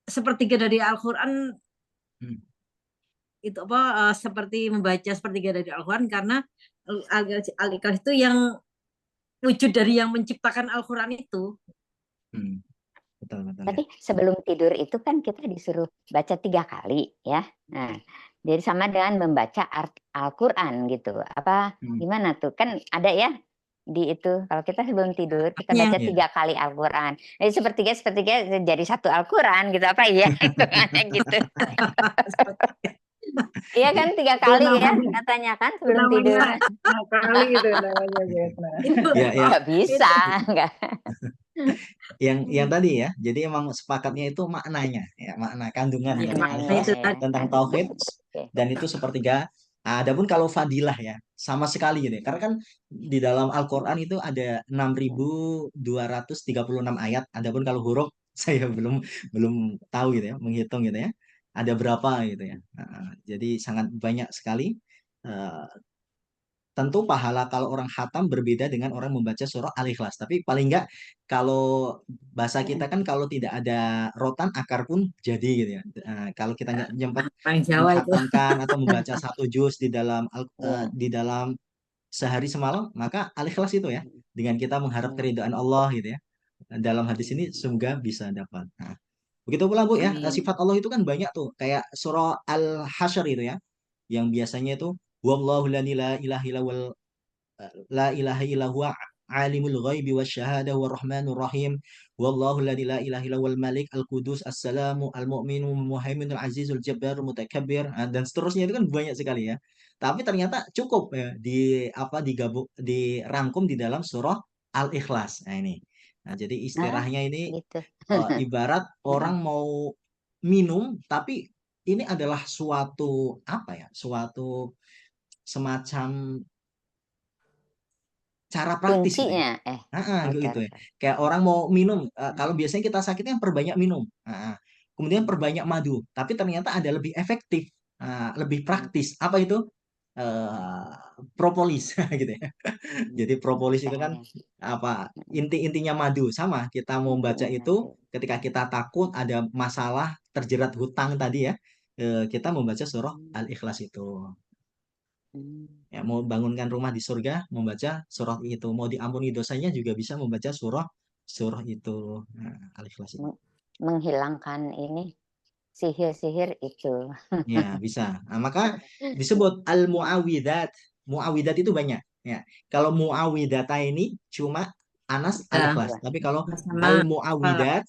sepertiga dari Al-Quran Hmm. itu apa seperti membaca sepertiga dari Al-Quran karena Al-Ikhlas itu yang wujud dari yang menciptakan Al-Quran itu. Hmm. Betul betul ya. Tapi sebelum tidur itu kan kita disuruh baca 3 kali ya. Nah, jadi sama dengan membaca Al-Quran gitu. Apa gimana tuh? Kan ada ya di itu. Kalau kita sebelum tidur kita baca Iya. 3 kali Al-Quran. Jadi sepertiga jadi 1 Al-Quran gitu apa ya? Hitungannya gitu. Iya kan 3 kali ya katanya kan sebelum tidur. Kali itu namanya Jetna. Ya, ya. Nggak bisa, nggak. Yang tadi ya, jadi emang sepakatnya itu maknanya ya, makna kandungan Ya, dari maknanya al-ikhlas itu tadi. tentang tauhid Oke. dan itu sepertiga. Adapun kalau fadilah ya sama sekali gitu ya. Karena kan di dalam Al-Qur'an itu ada 6.236 ayat. Adapun kalau huruf saya belum belum tahu gitu ya, menghitung gitu ya. Ada berapa gitu ya. Jadi sangat banyak sekali. Eh, Tentu pahala kalau orang khatam berbeda dengan orang membaca surah Al-Ikhlas. Tapi paling enggak kalau bahasa kita kan kalau tidak ada rotan akar pun jadi gitu ya. Kalau kita nggak sempat Orang Jawa itu. menghatamkan atau membaca satu juz di dalam Iya. di dalam sehari semalam, maka Al-Ikhlas itu ya dengan kita mengharap keridhaan Allah gitu ya. Dalam hadis ini semoga bisa dapat. Nah, begitu pula Bu ya, Amin. sifat Allah itu kan banyak tuh, kayak surah Al-Hasyr itu ya, yang biasanya itu wallahu la ilaha illa huwal la ilaha illa huwa alimul ghaibi wasyahada warrahmanur rahim wallahu la ilaha illa huwal malik al-qudus as-salamu al-mu'minu muhaiminul azizul jabbar mutakabbir. Dan seterusnya itu kan banyak sekali ya. Tapi ternyata cukup ya digabung dirangkum di dalam surah Al-Ikhlas. Nah ini. Nah, jadi Ah, istilahnya ini gitu. ibarat orang mau minum tapi ini adalah suatu apa ya? Suatu semacam cara praktis gitu ya. Kuncinya, oh, Gitu cara ya. Kayak orang mau minum, kalau biasanya kita sakit kan perbanyak minum. Kemudian perbanyak madu, tapi ternyata ada lebih efektif, lebih praktis. Apa itu? Eh, Propolis gitu ya. Jadi propolis itu kan cara. apa? Inti-intinya madu sama. Kita mau baca Intinya itu madu. ketika kita takut ada masalah terjerat hutang tadi ya. Kita membaca surah Hmm. Al-Ikhlas itu. Hmm. Ya, mau bangunkan rumah di surga, membaca surah itu. Mau diampuni dosanya juga bisa membaca surah surah itu. Nah, Al-Ikhlas itu. Menghilangkan ini sihir-sihir itu. Ya, bisa. Nah, maka disebut al-muawwidat. Muawwidat itu banyak. Ya. Kalau muawwidata ini cuma Anas Ya, Al-Ikhlas. Dua. Tapi kalau sama falak. al-muawwidat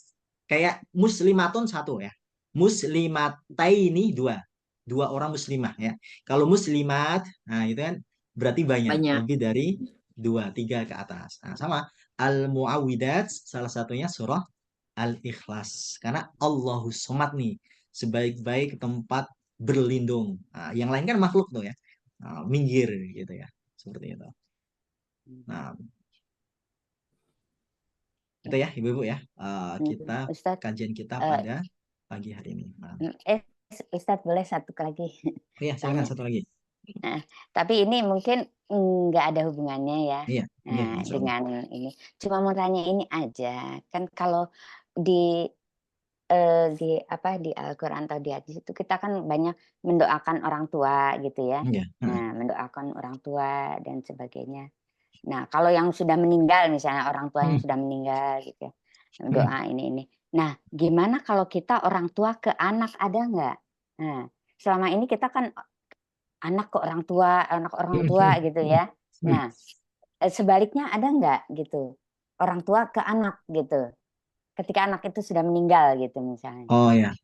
kayak muslimatun satu ya. Muslimataini dua. Dua orang muslimah ya. Kalau muslimat, nah itu kan berarti banyak. Banyak. Lebih dari dua, tiga ke atas. Nah, sama al-muawwidat salah satunya surah Al-Ikhlas. Karena Allahus Somad nih, sebaik-baik tempat berlindung. Nah, yang lain kan makhluk tuh ya. Nah, minggir gitu ya. Seperti itu. Nah, itu ya Ibu-ibu ya. Kita Ustadz, kajian kita eh, pada pagi hari ini. Nah, eh, Ustadz boleh satu lagi oh ya, silakan tanya. satu lagi. Nah, tapi ini mungkin nggak ada hubungannya ya, Iya, iya, nah, insya Allah. dengan ini. Cuma mau tanya ini aja, kan kalau di di Al-Quran atau di hadis itu kita kan banyak mendoakan orang tua gitu ya. Iya, Nah, mendoakan orang tua dan sebagainya. Nah, kalau yang sudah meninggal misalnya orang tua yang sudah meninggal gitu ya, doa ini. Nah, gimana kalau kita orang tua ke anak, ada nggak? Nah, selama ini kita kan anak ke orang tua, anak orang tua gitu ya. Nah, sebaliknya ada nggak gitu? Orang tua ke anak gitu. Ketika anak itu sudah meninggal gitu misalnya. Oh ya,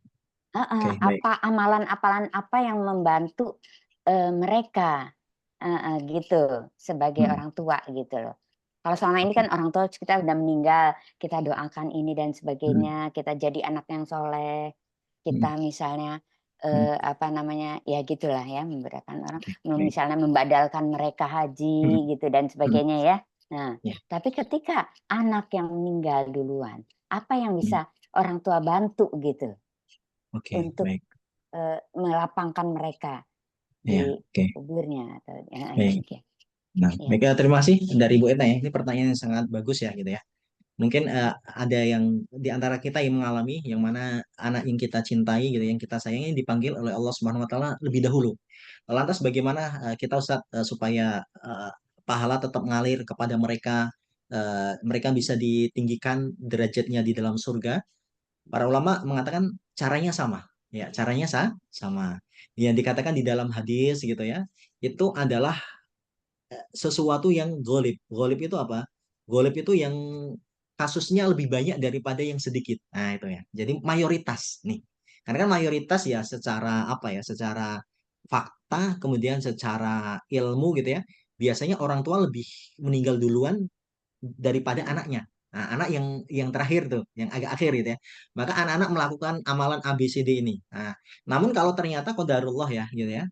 oke, baik. Apa amalan-amalan apa yang membantu mereka gitu sebagai Hmm, orang tua gitu loh. Kalau selama ini Oke. kan orang tua kita udah meninggal, kita doakan ini dan Hmm, sebagainya, kita jadi anak yang soleh, hmm, kita misalnya hmm, apa namanya ya gitulah ya memberikan orang, Oke, baik. misalnya membadalkan mereka Hmm, haji gitu dan hmm, sebagainya ya. Nah, Ya, tapi ketika anak yang meninggal duluan, apa yang hmm, bisa orang tua bantu gitu oke, untuk baik. melapangkan mereka Ya, di oke, kuburnya atau baik. demikian. Nah, Ya. baik, terima kasih dari Bu Etna ya. Ini pertanyaan yang sangat bagus ya gitu ya. Mungkin ada yang di antara kita yang mengalami yang mana anak yang kita cintai gitu, yang kita sayangi dipanggil oleh Allah Subhanahu wa taala lebih dahulu. Lantas bagaimana kita Ustaz supaya pahala tetap mengalir kepada mereka, mereka bisa ditinggikan derajatnya di dalam surga? Para ulama mengatakan caranya sama. Ya, caranya sama. Yang dikatakan di dalam hadis gitu ya, itu adalah sesuatu yang golib. Golib itu apa? Golib itu yang kasusnya lebih banyak daripada yang sedikit. Nah, itu ya. Jadi mayoritas nih. Karena kan mayoritas ya secara apa ya? Secara fakta, kemudian secara ilmu gitu ya. Biasanya orang tua lebih meninggal duluan daripada anaknya. Nah, anak yang terakhir tuh, yang agak akhir gitu ya. Maka anak-anak melakukan amalan ABCD ini. Nah, namun kalau ternyata qadarullah ya gitu ya.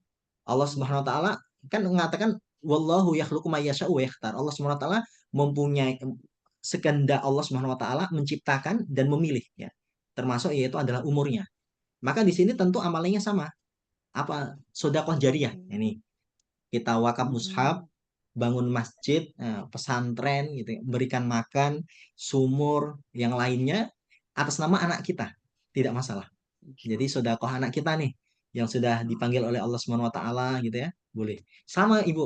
Allah Subhanahu wa taala kan mengatakan wallahu yakhluqu ma yasha'u wa yakhtar. Allah Subhanahu wa taala mempunyai sekehendak Allah Subhanahu wa taala menciptakan dan memilih ya. Termasuk yaitu adalah umurnya. Maka di sini tentu amalnya sama. Apa? Sedekah jariyah. Ini kita wakaf mushaf, bangun masjid, pesantren gitu, ya, berikan makan, sumur, yang lainnya atas nama anak kita. Tidak masalah. Jadi sedekah anak kita nih yang sudah dipanggil oleh Allah Subhanahu wa taala gitu ya. Boleh. Sama Ibu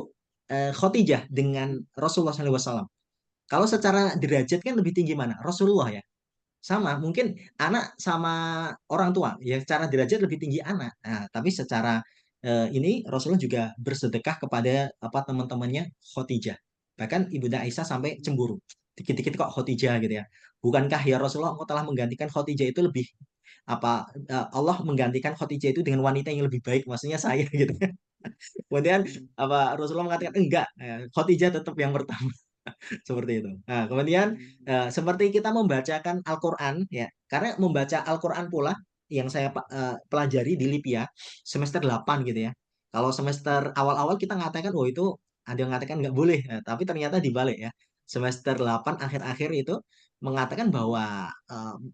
Khotijah dengan Rasulullah SAW. Kalau secara derajat kan lebih tinggi mana? Rasulullah ya. Sama, mungkin anak sama orang tua ya secara derajat lebih tinggi anak. Nah, tapi secara ini Rasulullah juga bersedekah kepada apa teman-temannya Khotijah. Bahkan Ibunda Aisyah sampai cemburu. Dikit-dikit kok Khadijah gitu ya. Bukankah ya Rasulullah engkau telah menggantikan Khadijah itu lebih Allah menggantikan Khadijah itu dengan wanita yang lebih baik, maksudnya saya gitu. Kemudian Rasulullah mengatakan enggak, Khadijah tetap yang pertama. Seperti itu. Nah, kemudian seperti kita membacakan Al-Qur'an ya. Karena membaca Al-Qur'an pula yang saya pelajari di Lipia semester 8 gitu ya. Kalau semester awal-awal kita ngatakan oh itu ada yang mengatakan nggak boleh, tapi ternyata dibalik ya. Semester 8 akhir-akhir itu mengatakan bahwa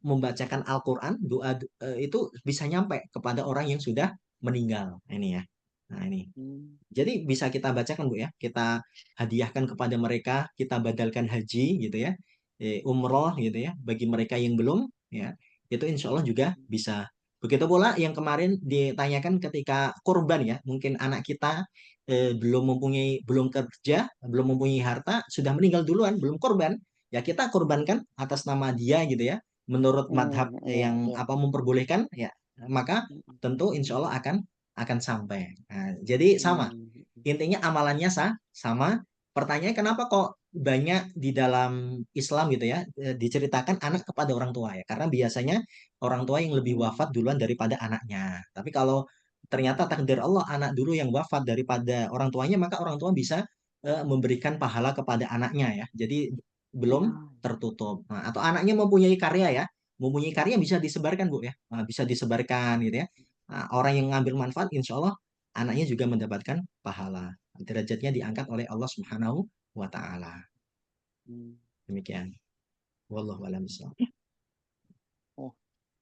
membacakan Al-Qur'an doa itu bisa nyampe kepada orang yang sudah meninggal. Ini ya. Nah, ini. Jadi bisa kita bacakan Bu ya, kita hadiahkan kepada mereka, kita badalkan haji gitu ya, umroh gitu ya, bagi mereka yang belum ya, itu insya Allah juga bisa. Begitu pula yang kemarin ditanyakan ketika kurban ya, mungkin anak kita belum kerja, belum mempunyai harta, sudah meninggal duluan, belum kurban, ya kita kurbankan atas nama dia gitu ya, menurut madhab Iya, yang iya. memperbolehkan ya, maka tentu insya Allah akan sampai. Nah, jadi sama. Intinya amalannya sama. Pertanyaannya kenapa kok banyak di dalam Islam gitu ya diceritakan anak kepada orang tua ya? Karena biasanya orang tua yang lebih wafat duluan daripada anaknya. Tapi kalau ternyata takdir Allah anak dulu yang wafat daripada orang tuanya, maka orang tua bisa memberikan pahala kepada anaknya ya. Jadi belum tertutup. Nah, atau anaknya mempunyai karya ya, mempunyai karya bisa disebarkan Bu ya. Nah, bisa disebarkan gitu ya. Nah, orang yang ngambil manfaat insya Allah anaknya juga mendapatkan pahala. Derajatnya diangkat oleh Allah Subhanahu wa taala. Demikian. Wallahu a'lam bishawab.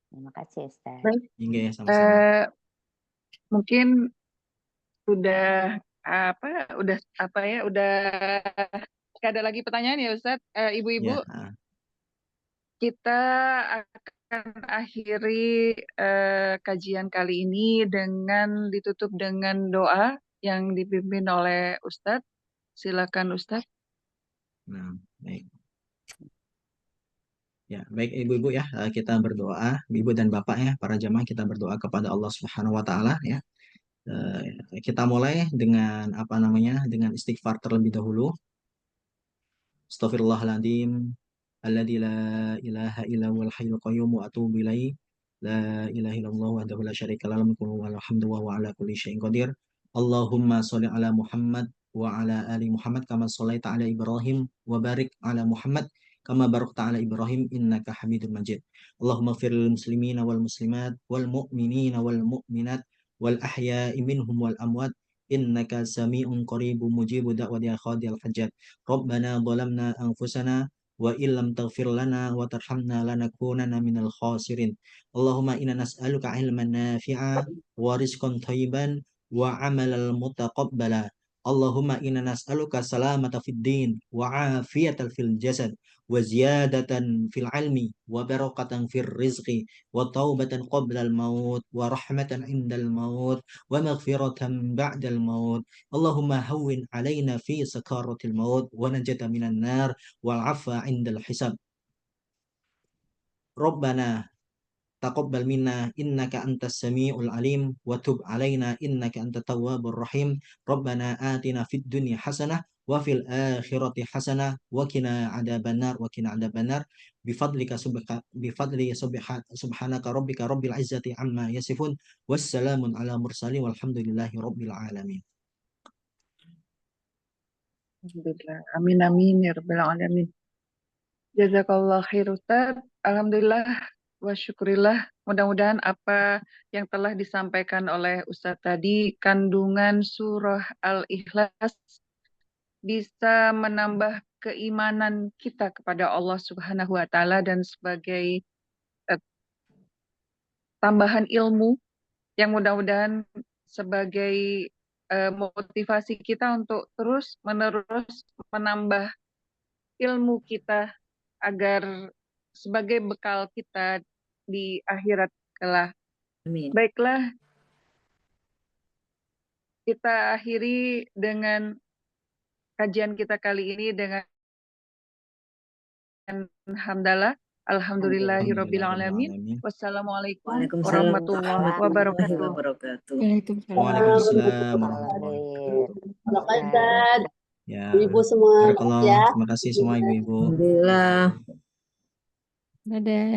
Terima kasih Ustaz. Baik, Hingga ya sama-sama. mungkin udah udah nggak ada lagi pertanyaan ya Ustadz. Ibu-ibu, Ya, kita akan akhiri kajian kali ini dengan ditutup dengan doa yang dipimpin oleh Ustadz. Silakan Ustadz. nah, baik. Ya, baik ibu-ibu ya, kita berdoa, ibu dan bapak ya, para jamaah kita berdoa kepada Allah Subhanahu wa taala ya. Kita mulai dengan dengan istighfar terlebih dahulu. Astaghfirullahaladzim. Alladzi la ilaha illa huwal hayyul qayyum wa atubu ilaih. La ilaha illallah wahdahu la syarika lahu mulku wa lahul hamdu wa huwa ala kulli syai'in qadir. Allahumma sholli ala Muhammad wa ala ali Muhammad kama shallaita ala Ibrahim wa barik ala Muhammad kama barakta ala Ibrahim innaka Hamidum Majid. Allahumma ighfir lil muslimina wal muslimat wal mu'minina wal mu'minat wal ahya'i minhum wal amwat innaka sami'un qaribun mujibu da'wati khadil hajat. Rabbana zalamna anfusana wa illam taghfir lana wa tarhamna lanakunanna minal khasirin. Allahumma inna nas'aluka ilman nafi'a wa rizqan thayyiban wa amalan mutaqabbala. Allahumma inna nas'aluka salamata fid din wa afiyatan fil jasad wa ziyadatan fil ilmi wa barakatan fil rizqi wa taubatan qabla al maut wa rahmatan indal maut wa maghfiratan ba'dal maut. Allahumma hawwin alaina fi sakaratil maut wa najata minan nar wal afa indal hisab. Rabbana taqabbal minna innaka antas samiul alim wa tub alaina innaka antat tawwabur rahim. Rabbana atina fid dunya hasanah wa fil akhirati hasanah wa qina adzabannar wa qina adzabannar bifadlika subhanaka rabbika rabbil izzati amma yasifun wassalamun ala mursalin walhamdulillahi rabbil alamin. Alhamdulillah. Amin amin ya rabbal alamin. Jazakallah khair Ustadz. Alhamdulillah wa syukurillah. Mudah-mudahan apa yang telah disampaikan oleh Ustadz tadi, kandungan surah Al-Ikhlas bisa menambah keimanan kita kepada Allah Subhanahu wa taala dan sebagai tambahan ilmu yang mudah-mudahan sebagai motivasi kita untuk terus-menerus menambah ilmu kita agar sebagai bekal kita di akhirat kelak. Amin. Baiklah, kita akhiri dengan kajian kita kali ini dengan hamdalah. Alhamdulillahirabbil alamin. Wassalamualaikum Waalaikumsalam warahmatullahi warahmatullahi wabarakatuh. wabarakatuh. Waalaikumsalam. Waalaikumsalam warahmatullahi wabarakatuh. Ustaz. Ya, Ibu semua barakallah. ya. Terima kasih semua ibu-ibu. Alhamdulillah. Dadah.